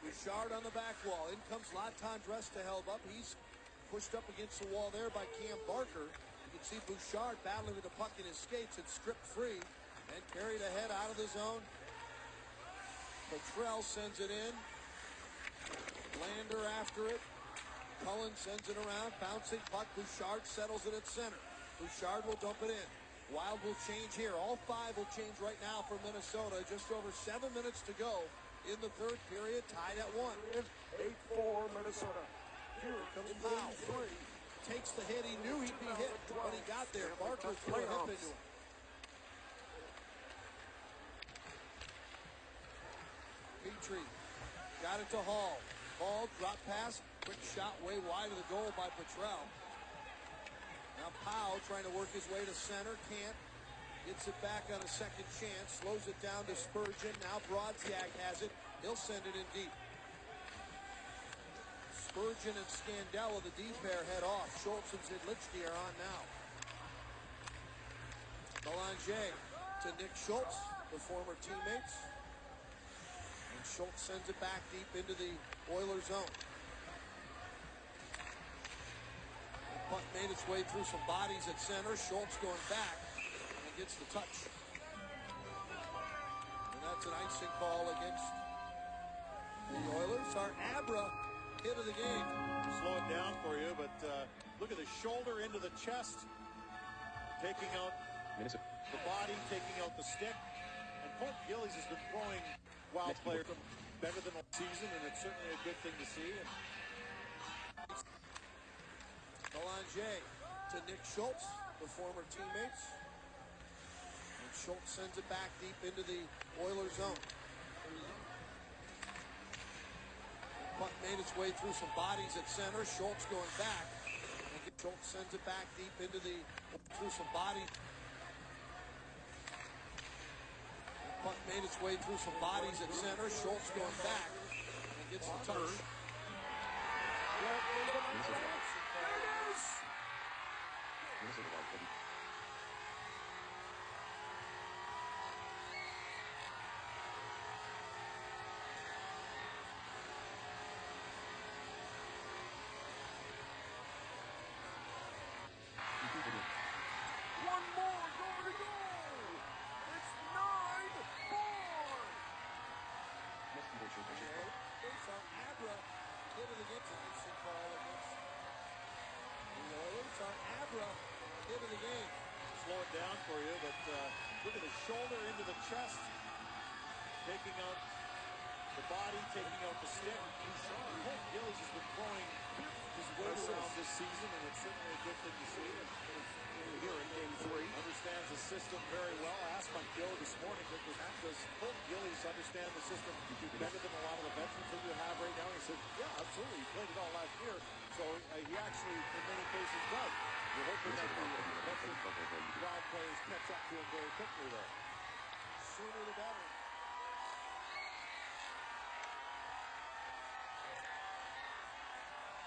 Bouchard on the back wall. In comes Latendresse to help up. He's pushed up against the wall there by Cam Barker. You can see Bouchard battling with the puck in his skates and stripped free and carried ahead out of the zone. Petrell sends it in. Lander after it. Cullen sends it around. Bouncing puck. Bouchard settles it at center. Bouchard will dump it in. Wild will change here. All 5 will change right now for Minnesota. Just over 7 minutes to go in the 3rd period. Tied at 1. 8-4 Minnesota. Here comes Powell. Takes the hit. He knew he'd be hit when he got there. Barker threw a hip into him. Petrie got it to Hall. Hall drop pass. Quick shot way wide of the goal by Petrell. Now Powell trying to work his way to center. Can't. Gets it back on a second chance. Slows it down to Spurgeon. Now Brodziak has it. He'll send it in deep. Spurgeon and Scandella, the D pair, head off. Schultz and Zidlichty are on now. Belanger to Nick Schultz, the former teammates. And Schultz sends it back deep into the Oilers zone. The puck made its way through some bodies at center. Schultz going back and gets the touch. And that's an icing call against the Oilers. Our Abra hit of the game. Slow it down for you, but look at the shoulder into the chest, taking out the body, taking out the stick. And Colt Gillies has been throwing Wild players better than all season, and it's certainly a good thing to see. Belanger to Nick Schultz, the former teammates. And Schultz sends it back deep into the Oilers zone. Puck made its way through some bodies at center. Schultz going back. And Schultz sends it back deep into the through some bodies. Puck made its way through some bodies at center. Schultz going back. And gets the touch. Minnesota Wild Cody. One more goal to go. It's 9-4. Next keyboard shirt picture. It's our Abra hit of the game tonight. St. Paul against the Oilers. Our Abra hit of the game. Slow it down for you, but look at the shoulder into the chest, taking out the body, taking out the stick. Hope Gillies has been throwing his weight around this season, and it's certainly a good thing to see. Here in Game 3, understands the system very well. Asked by Joe this morning, does Hope Gillies understand the system better than a lot of the veterans that you have right now? He said, yeah, absolutely. He played it all last year, so he actually, in many cases, does. We're hoping that the veteran Wild players catch up to him very quickly, though. Sooner the better.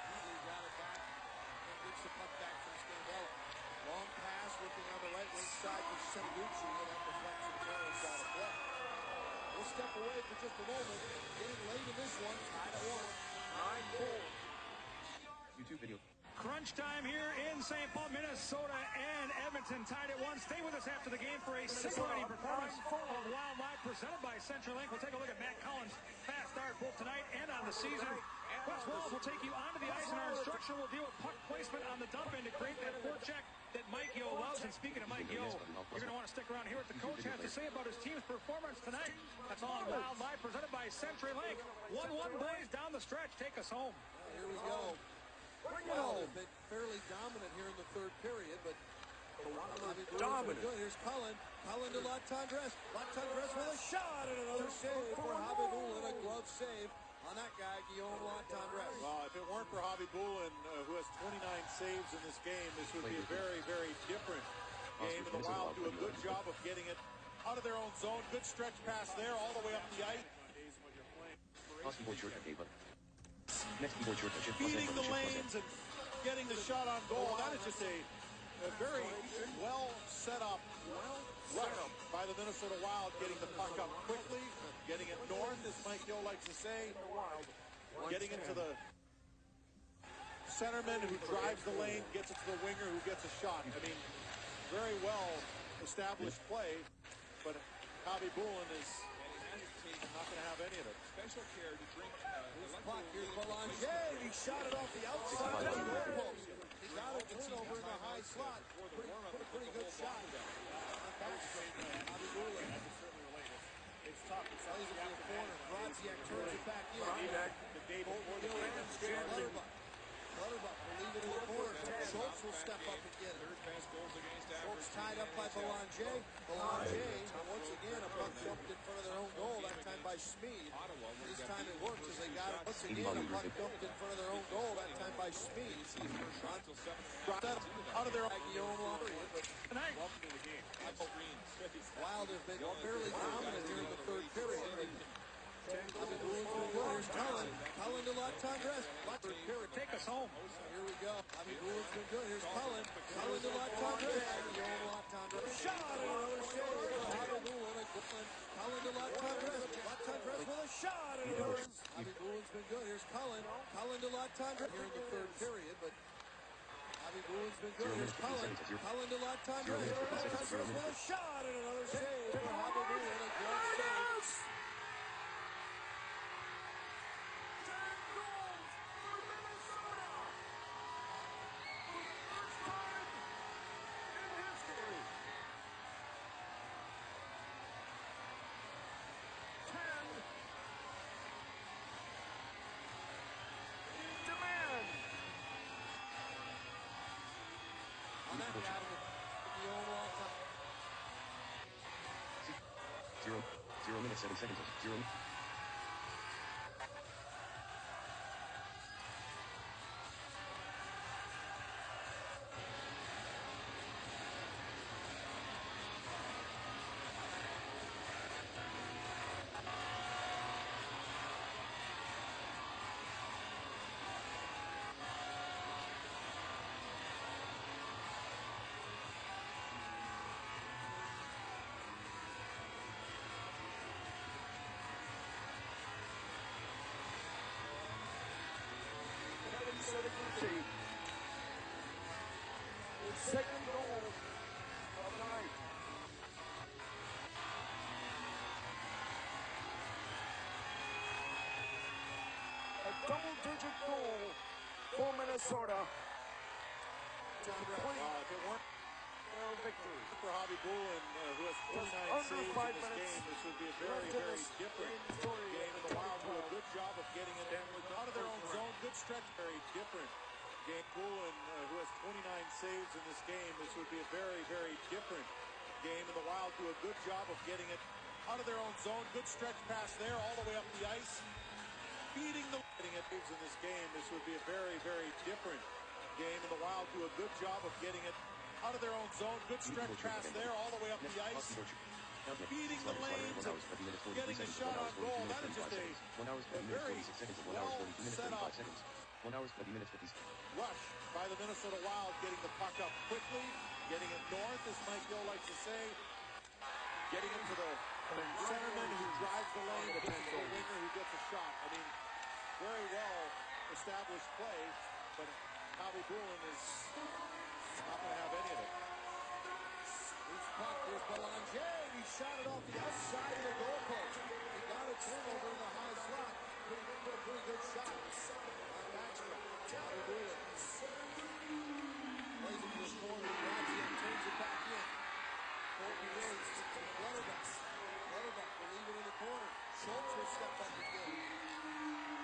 He got it back and gets the puck back from Scandella. Long pass, looking on the right wing side for Senigucci, and that deflects and Terrence out of play. We'll step away for just a moment. Getting late in this one, tied at 1. 9-4. YouTube video. Crunch time here in St. Paul, Minnesota, and Edmonton tied at 1. Stay with us after the game for a 6:30 performance of Wild Live presented by CenturyLink. We'll take a look at Matt Collins' fast start both tonight and on the season. Wes Walls will take you onto the ice, and our instructor will deal with puck placement on the dump in to create that forecheck that Mike Yeo loves. And speaking of Mike Yeo, you're going to want to stick around here what the coach has to say about his team's performance tonight. That's all on Wild Live presented by CenturyLink. 1-1 boys down the stretch. Take us home. Here we go. Well, they've been fairly dominant here in the third period, but dominant. Good. Here's Cullen. Cullen to Latendresse. Latendresse with a shot and another save for Habibulin. A glove save on that guy, Guillaume Latendresse. Well, if it weren't for Habibulin, who has 29 saves in this game, this would be a very, very different game. And the Wild do a good job of getting it out of their own zone. Good stretch pass there, all the way up the ice. Next keyboard shirt picture. Feeding the lanes and getting the shot on goal. That is just a very well set up rush by the Minnesota Wild, getting the puck up quickly, getting it north, as Mike Yeo likes to say, getting into the centerman who drives the lane, gets it to the winger who gets a shot. I mean, very well established play, but Habibulin is not going to have any of it. Special care to drink. Puck, here's Belanger. He shot it off the outside of the goalpost. He got a turnover in the high slot. Put a pretty good shot. Habibulin. It's tough. It's Plays it to the corner. Brodziak turns it back in. The day before the game. Clutterbuck will leave it in the corner. Schultz will step up and get it. Schultz tied up by Belanger. Belanger, once again, a puck dumped in front of their own goal, that time by Schmid. This time it works as they got it. Once again, a puck dumped in front of their own goal, that time by Schmid. Brought that out of their Guillaume Lottery. Tonight. Wild have been fairly dominant here in the third period. Here's Cullen. Cullen to Latendresse. Take us home. Here we go. Habibulin's been good. Here's Cullen. Cullen to Latendresse. Shot and another save for Habibulin. Cullen to Latendresse. Latendresse with a shot and another. Habibulin's been good. Here's Cullen. Cullen to Latendresse. Here in the third period, but Habibulin's been good. Here's Cullen. Cullen to Latendresse. Latendresse with a shot and another save for Habibulin. A great save. Zero minutes, 7 seconds. 0. Setaguchi. His second goal of the night. A double-digit goal for Minnesota. If it weren't Victory. for Javi Bulin, who has 29 saves in this game, this would be a very, very different game. And the Wild do a good job of getting it out of their own zone. Good stretch. Very different game. Bulin, who has 29 saves in this game, this would be a very, very different game. And the Wild do a good job of getting it out of their own zone. Good stretch pass there, all the way up the ice. Feeding the getting it in this game, this would be a very, very different game. And the Wild do a good job of getting it out of their own zone. Good stretch pass there, all the way up the ice. Beating the lanes, getting a shot on goal. That is just a very well set up 1 hour, 20 minutes, 50 seconds. Rush by the Minnesota Wild, getting the puck up quickly, getting it north, as Mike Gill likes to say. Getting it to the centerman who drives the lane, the winger who gets a shot. I mean, very well established play, but Javi Bulin is not going to have any of it. This puck is Belanger. He shot it off the outside of the goalpost. He got a turnover in the high slot. Pretty good shot on Backstrom. Javi Bulin plays it to his corner. Grazian turns it back in. Colton Rhodes to Clutterbuck. Clutterbuck will leave it in the corner. Schultz will step up again.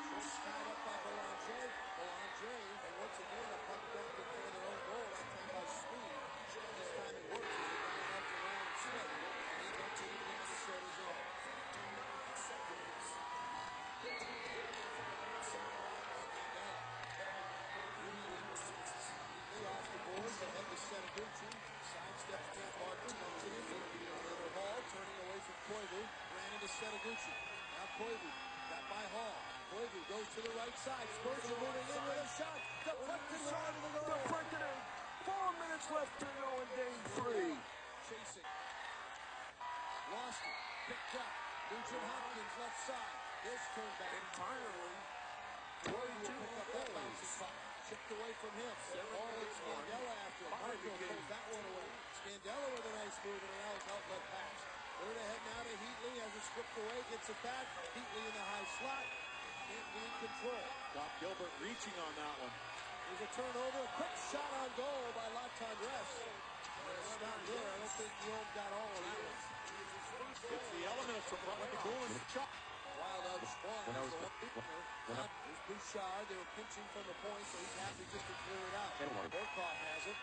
Schultz tied up by Belanger. Belanger, and once again a puck dumped in front of their own goal. That time by Speed. This time it works as the guy helps around Smith. And he dumps it into the Minnesota zone. Off the boards, ahead to Setaguchi. Sidesteps Kent Barker, comes it in. Taylor Hall turning away from Koivu. Ran into Setaguchi. Now Koivu got by Hall. Koivu goes to the right side. Spurgeon moving in with a shot. Deflected wide of the goal. Deflected in. 4 minutes left to go in game 3. Chasing. Lost it. Picked up. Nugent Hopkins left side. This turned back entirely. Koivu will pick up that bouncing puck. Chipped away from him. Ball at Scandella after. Marco pulls that one away. Scandella with a nice move and an outlet pass. Third ahead now to Heatley. Has it stripped away. Gets it back. Heatley in the high slot. Can't gain control. Got Gilbert reaching on that one. There's a turnover. A quick shot on goal by Latendresse. It's not there. I don't think Guillaume got all of that one. It's the element of surprise. Bulin shot. Wild out spawn. There's Bouchard. They were pinching from the point, so he's happy just to clear it out. Borkov has it.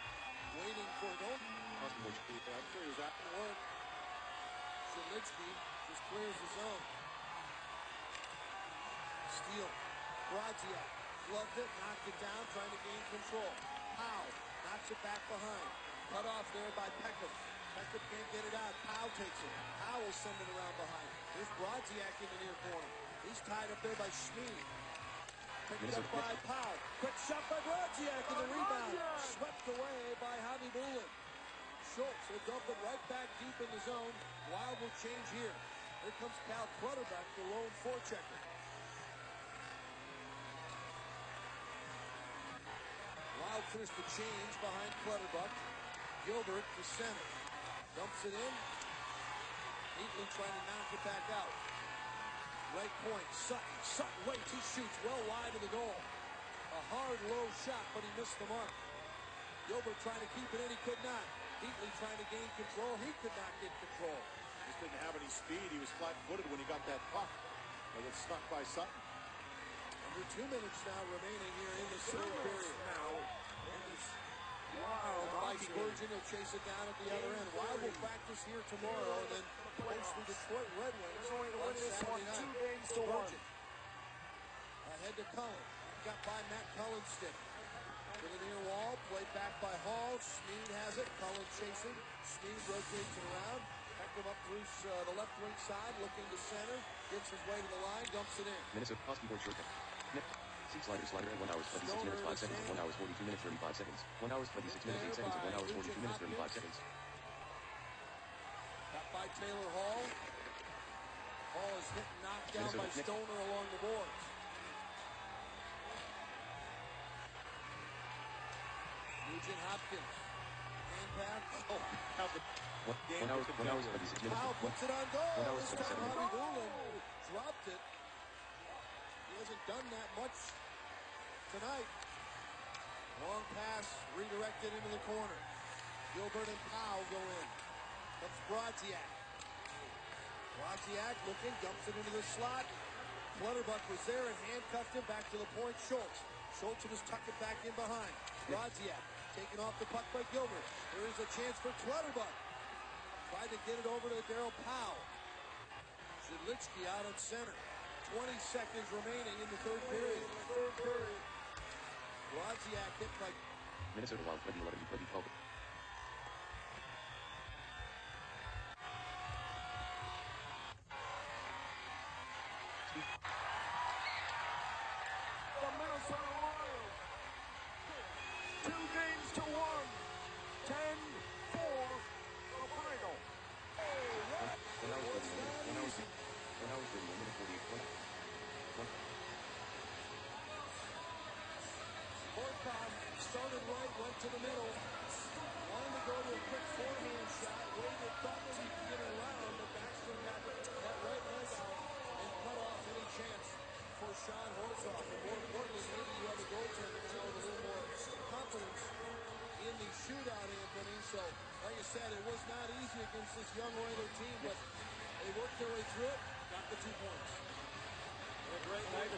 Waiting for a goal. I'm sure he was at the work. Zalitsky just clears the zone. Steele. Grazian. Gloved it. Knocked it down. Trying to gain control. Howe. Knocks it back behind. Cut off there by Peckham. Peckham can't get it out. Howe takes it. Howe will send it around behind. Here's Brodziak in the near corner. He's tied up there by Schmid. Picked up by Powell. Quick shot by Brodziak in the rebound. Swept away by Javi Bulin. Schultz will dump it right back deep in the zone. Wild will change here. Here comes Cal Clutterbuck, the lone forechecker. Wild finished the change behind Clutterbuck. Gilbert to center. Dumps it in. Heatley trying to knock it back out. Right point, Sutton. Sutton waits, he shoots well wide of the goal. A hard, low shot, but he missed the mark. Gilbert trying to keep it in, he could not. Heatley trying to gain control, he could not get control. Just didn't have any speed. He was flat-footed when he got that puck. It was snuck by Sutton. Under 2 minutes now remaining here in the third period. By Spurgeon, he'll chase it down at the other end. Wild will practice here tomorrow and then host the Detroit Red Wings on Saturday night. 2 games to 1. Ahead to Cullen. Got by Matt Cullen stick. To the near wall, played back by Hall. Schmid has it. Cullen chasing. Schmid rotates it around. Peckham up through the left wing side, looking to center. Gets his way to the line, dumps it in. Minnesota Husky board short. Slider at 1 hour 26 minutes 5 seconds, 1 hour 42 minutes 35 seconds, 1 hour 26 minutes 8 seconds, 1 hour 42 minutes 35 seconds. Got by Taylor Hall. Hall is hit and knocked down by Stoner along the boards. Nugent Hopkins. Hand pass. Oh, How the game 1 hour 26 minutes. Powell puts it on goal. 1 hour This 27 time minutes. Hollywood dropped it. He hasn't done that much tonight. Long pass redirected into the corner. Gilbert and Powell go in. Comes Brodziak. Brodziak looking, dumps it into the slot. Clutterbuck was there and handcuffed him back to the point. Schultz will just tuck it back in behind. Brodziak taken off the puck by Gilbert. There is a chance for Clutterbuck. Tried to get it over to Darryl Powell. Zidlicky out at center. 20 seconds remaining in the third period. Brodziak hit by Minnesota Wild 2011-2012. The Minnesota Wild. 2 games to 1. 10-4 the final. 1 hour 31 minutes 48. Horkov started right, went to the middle. Wanted to go to a quick forehand shot. Waited, thought maybe he could get it around, but Backstrom got that right leg out and cut off any chance for Sean Horkov. And more importantly, maybe you have a goaltender now with a little more confidence in the shootout, Anthony. So, like I said, it was not easy against this young Oiler team, but they worked their way through it, got the 2 points. A great night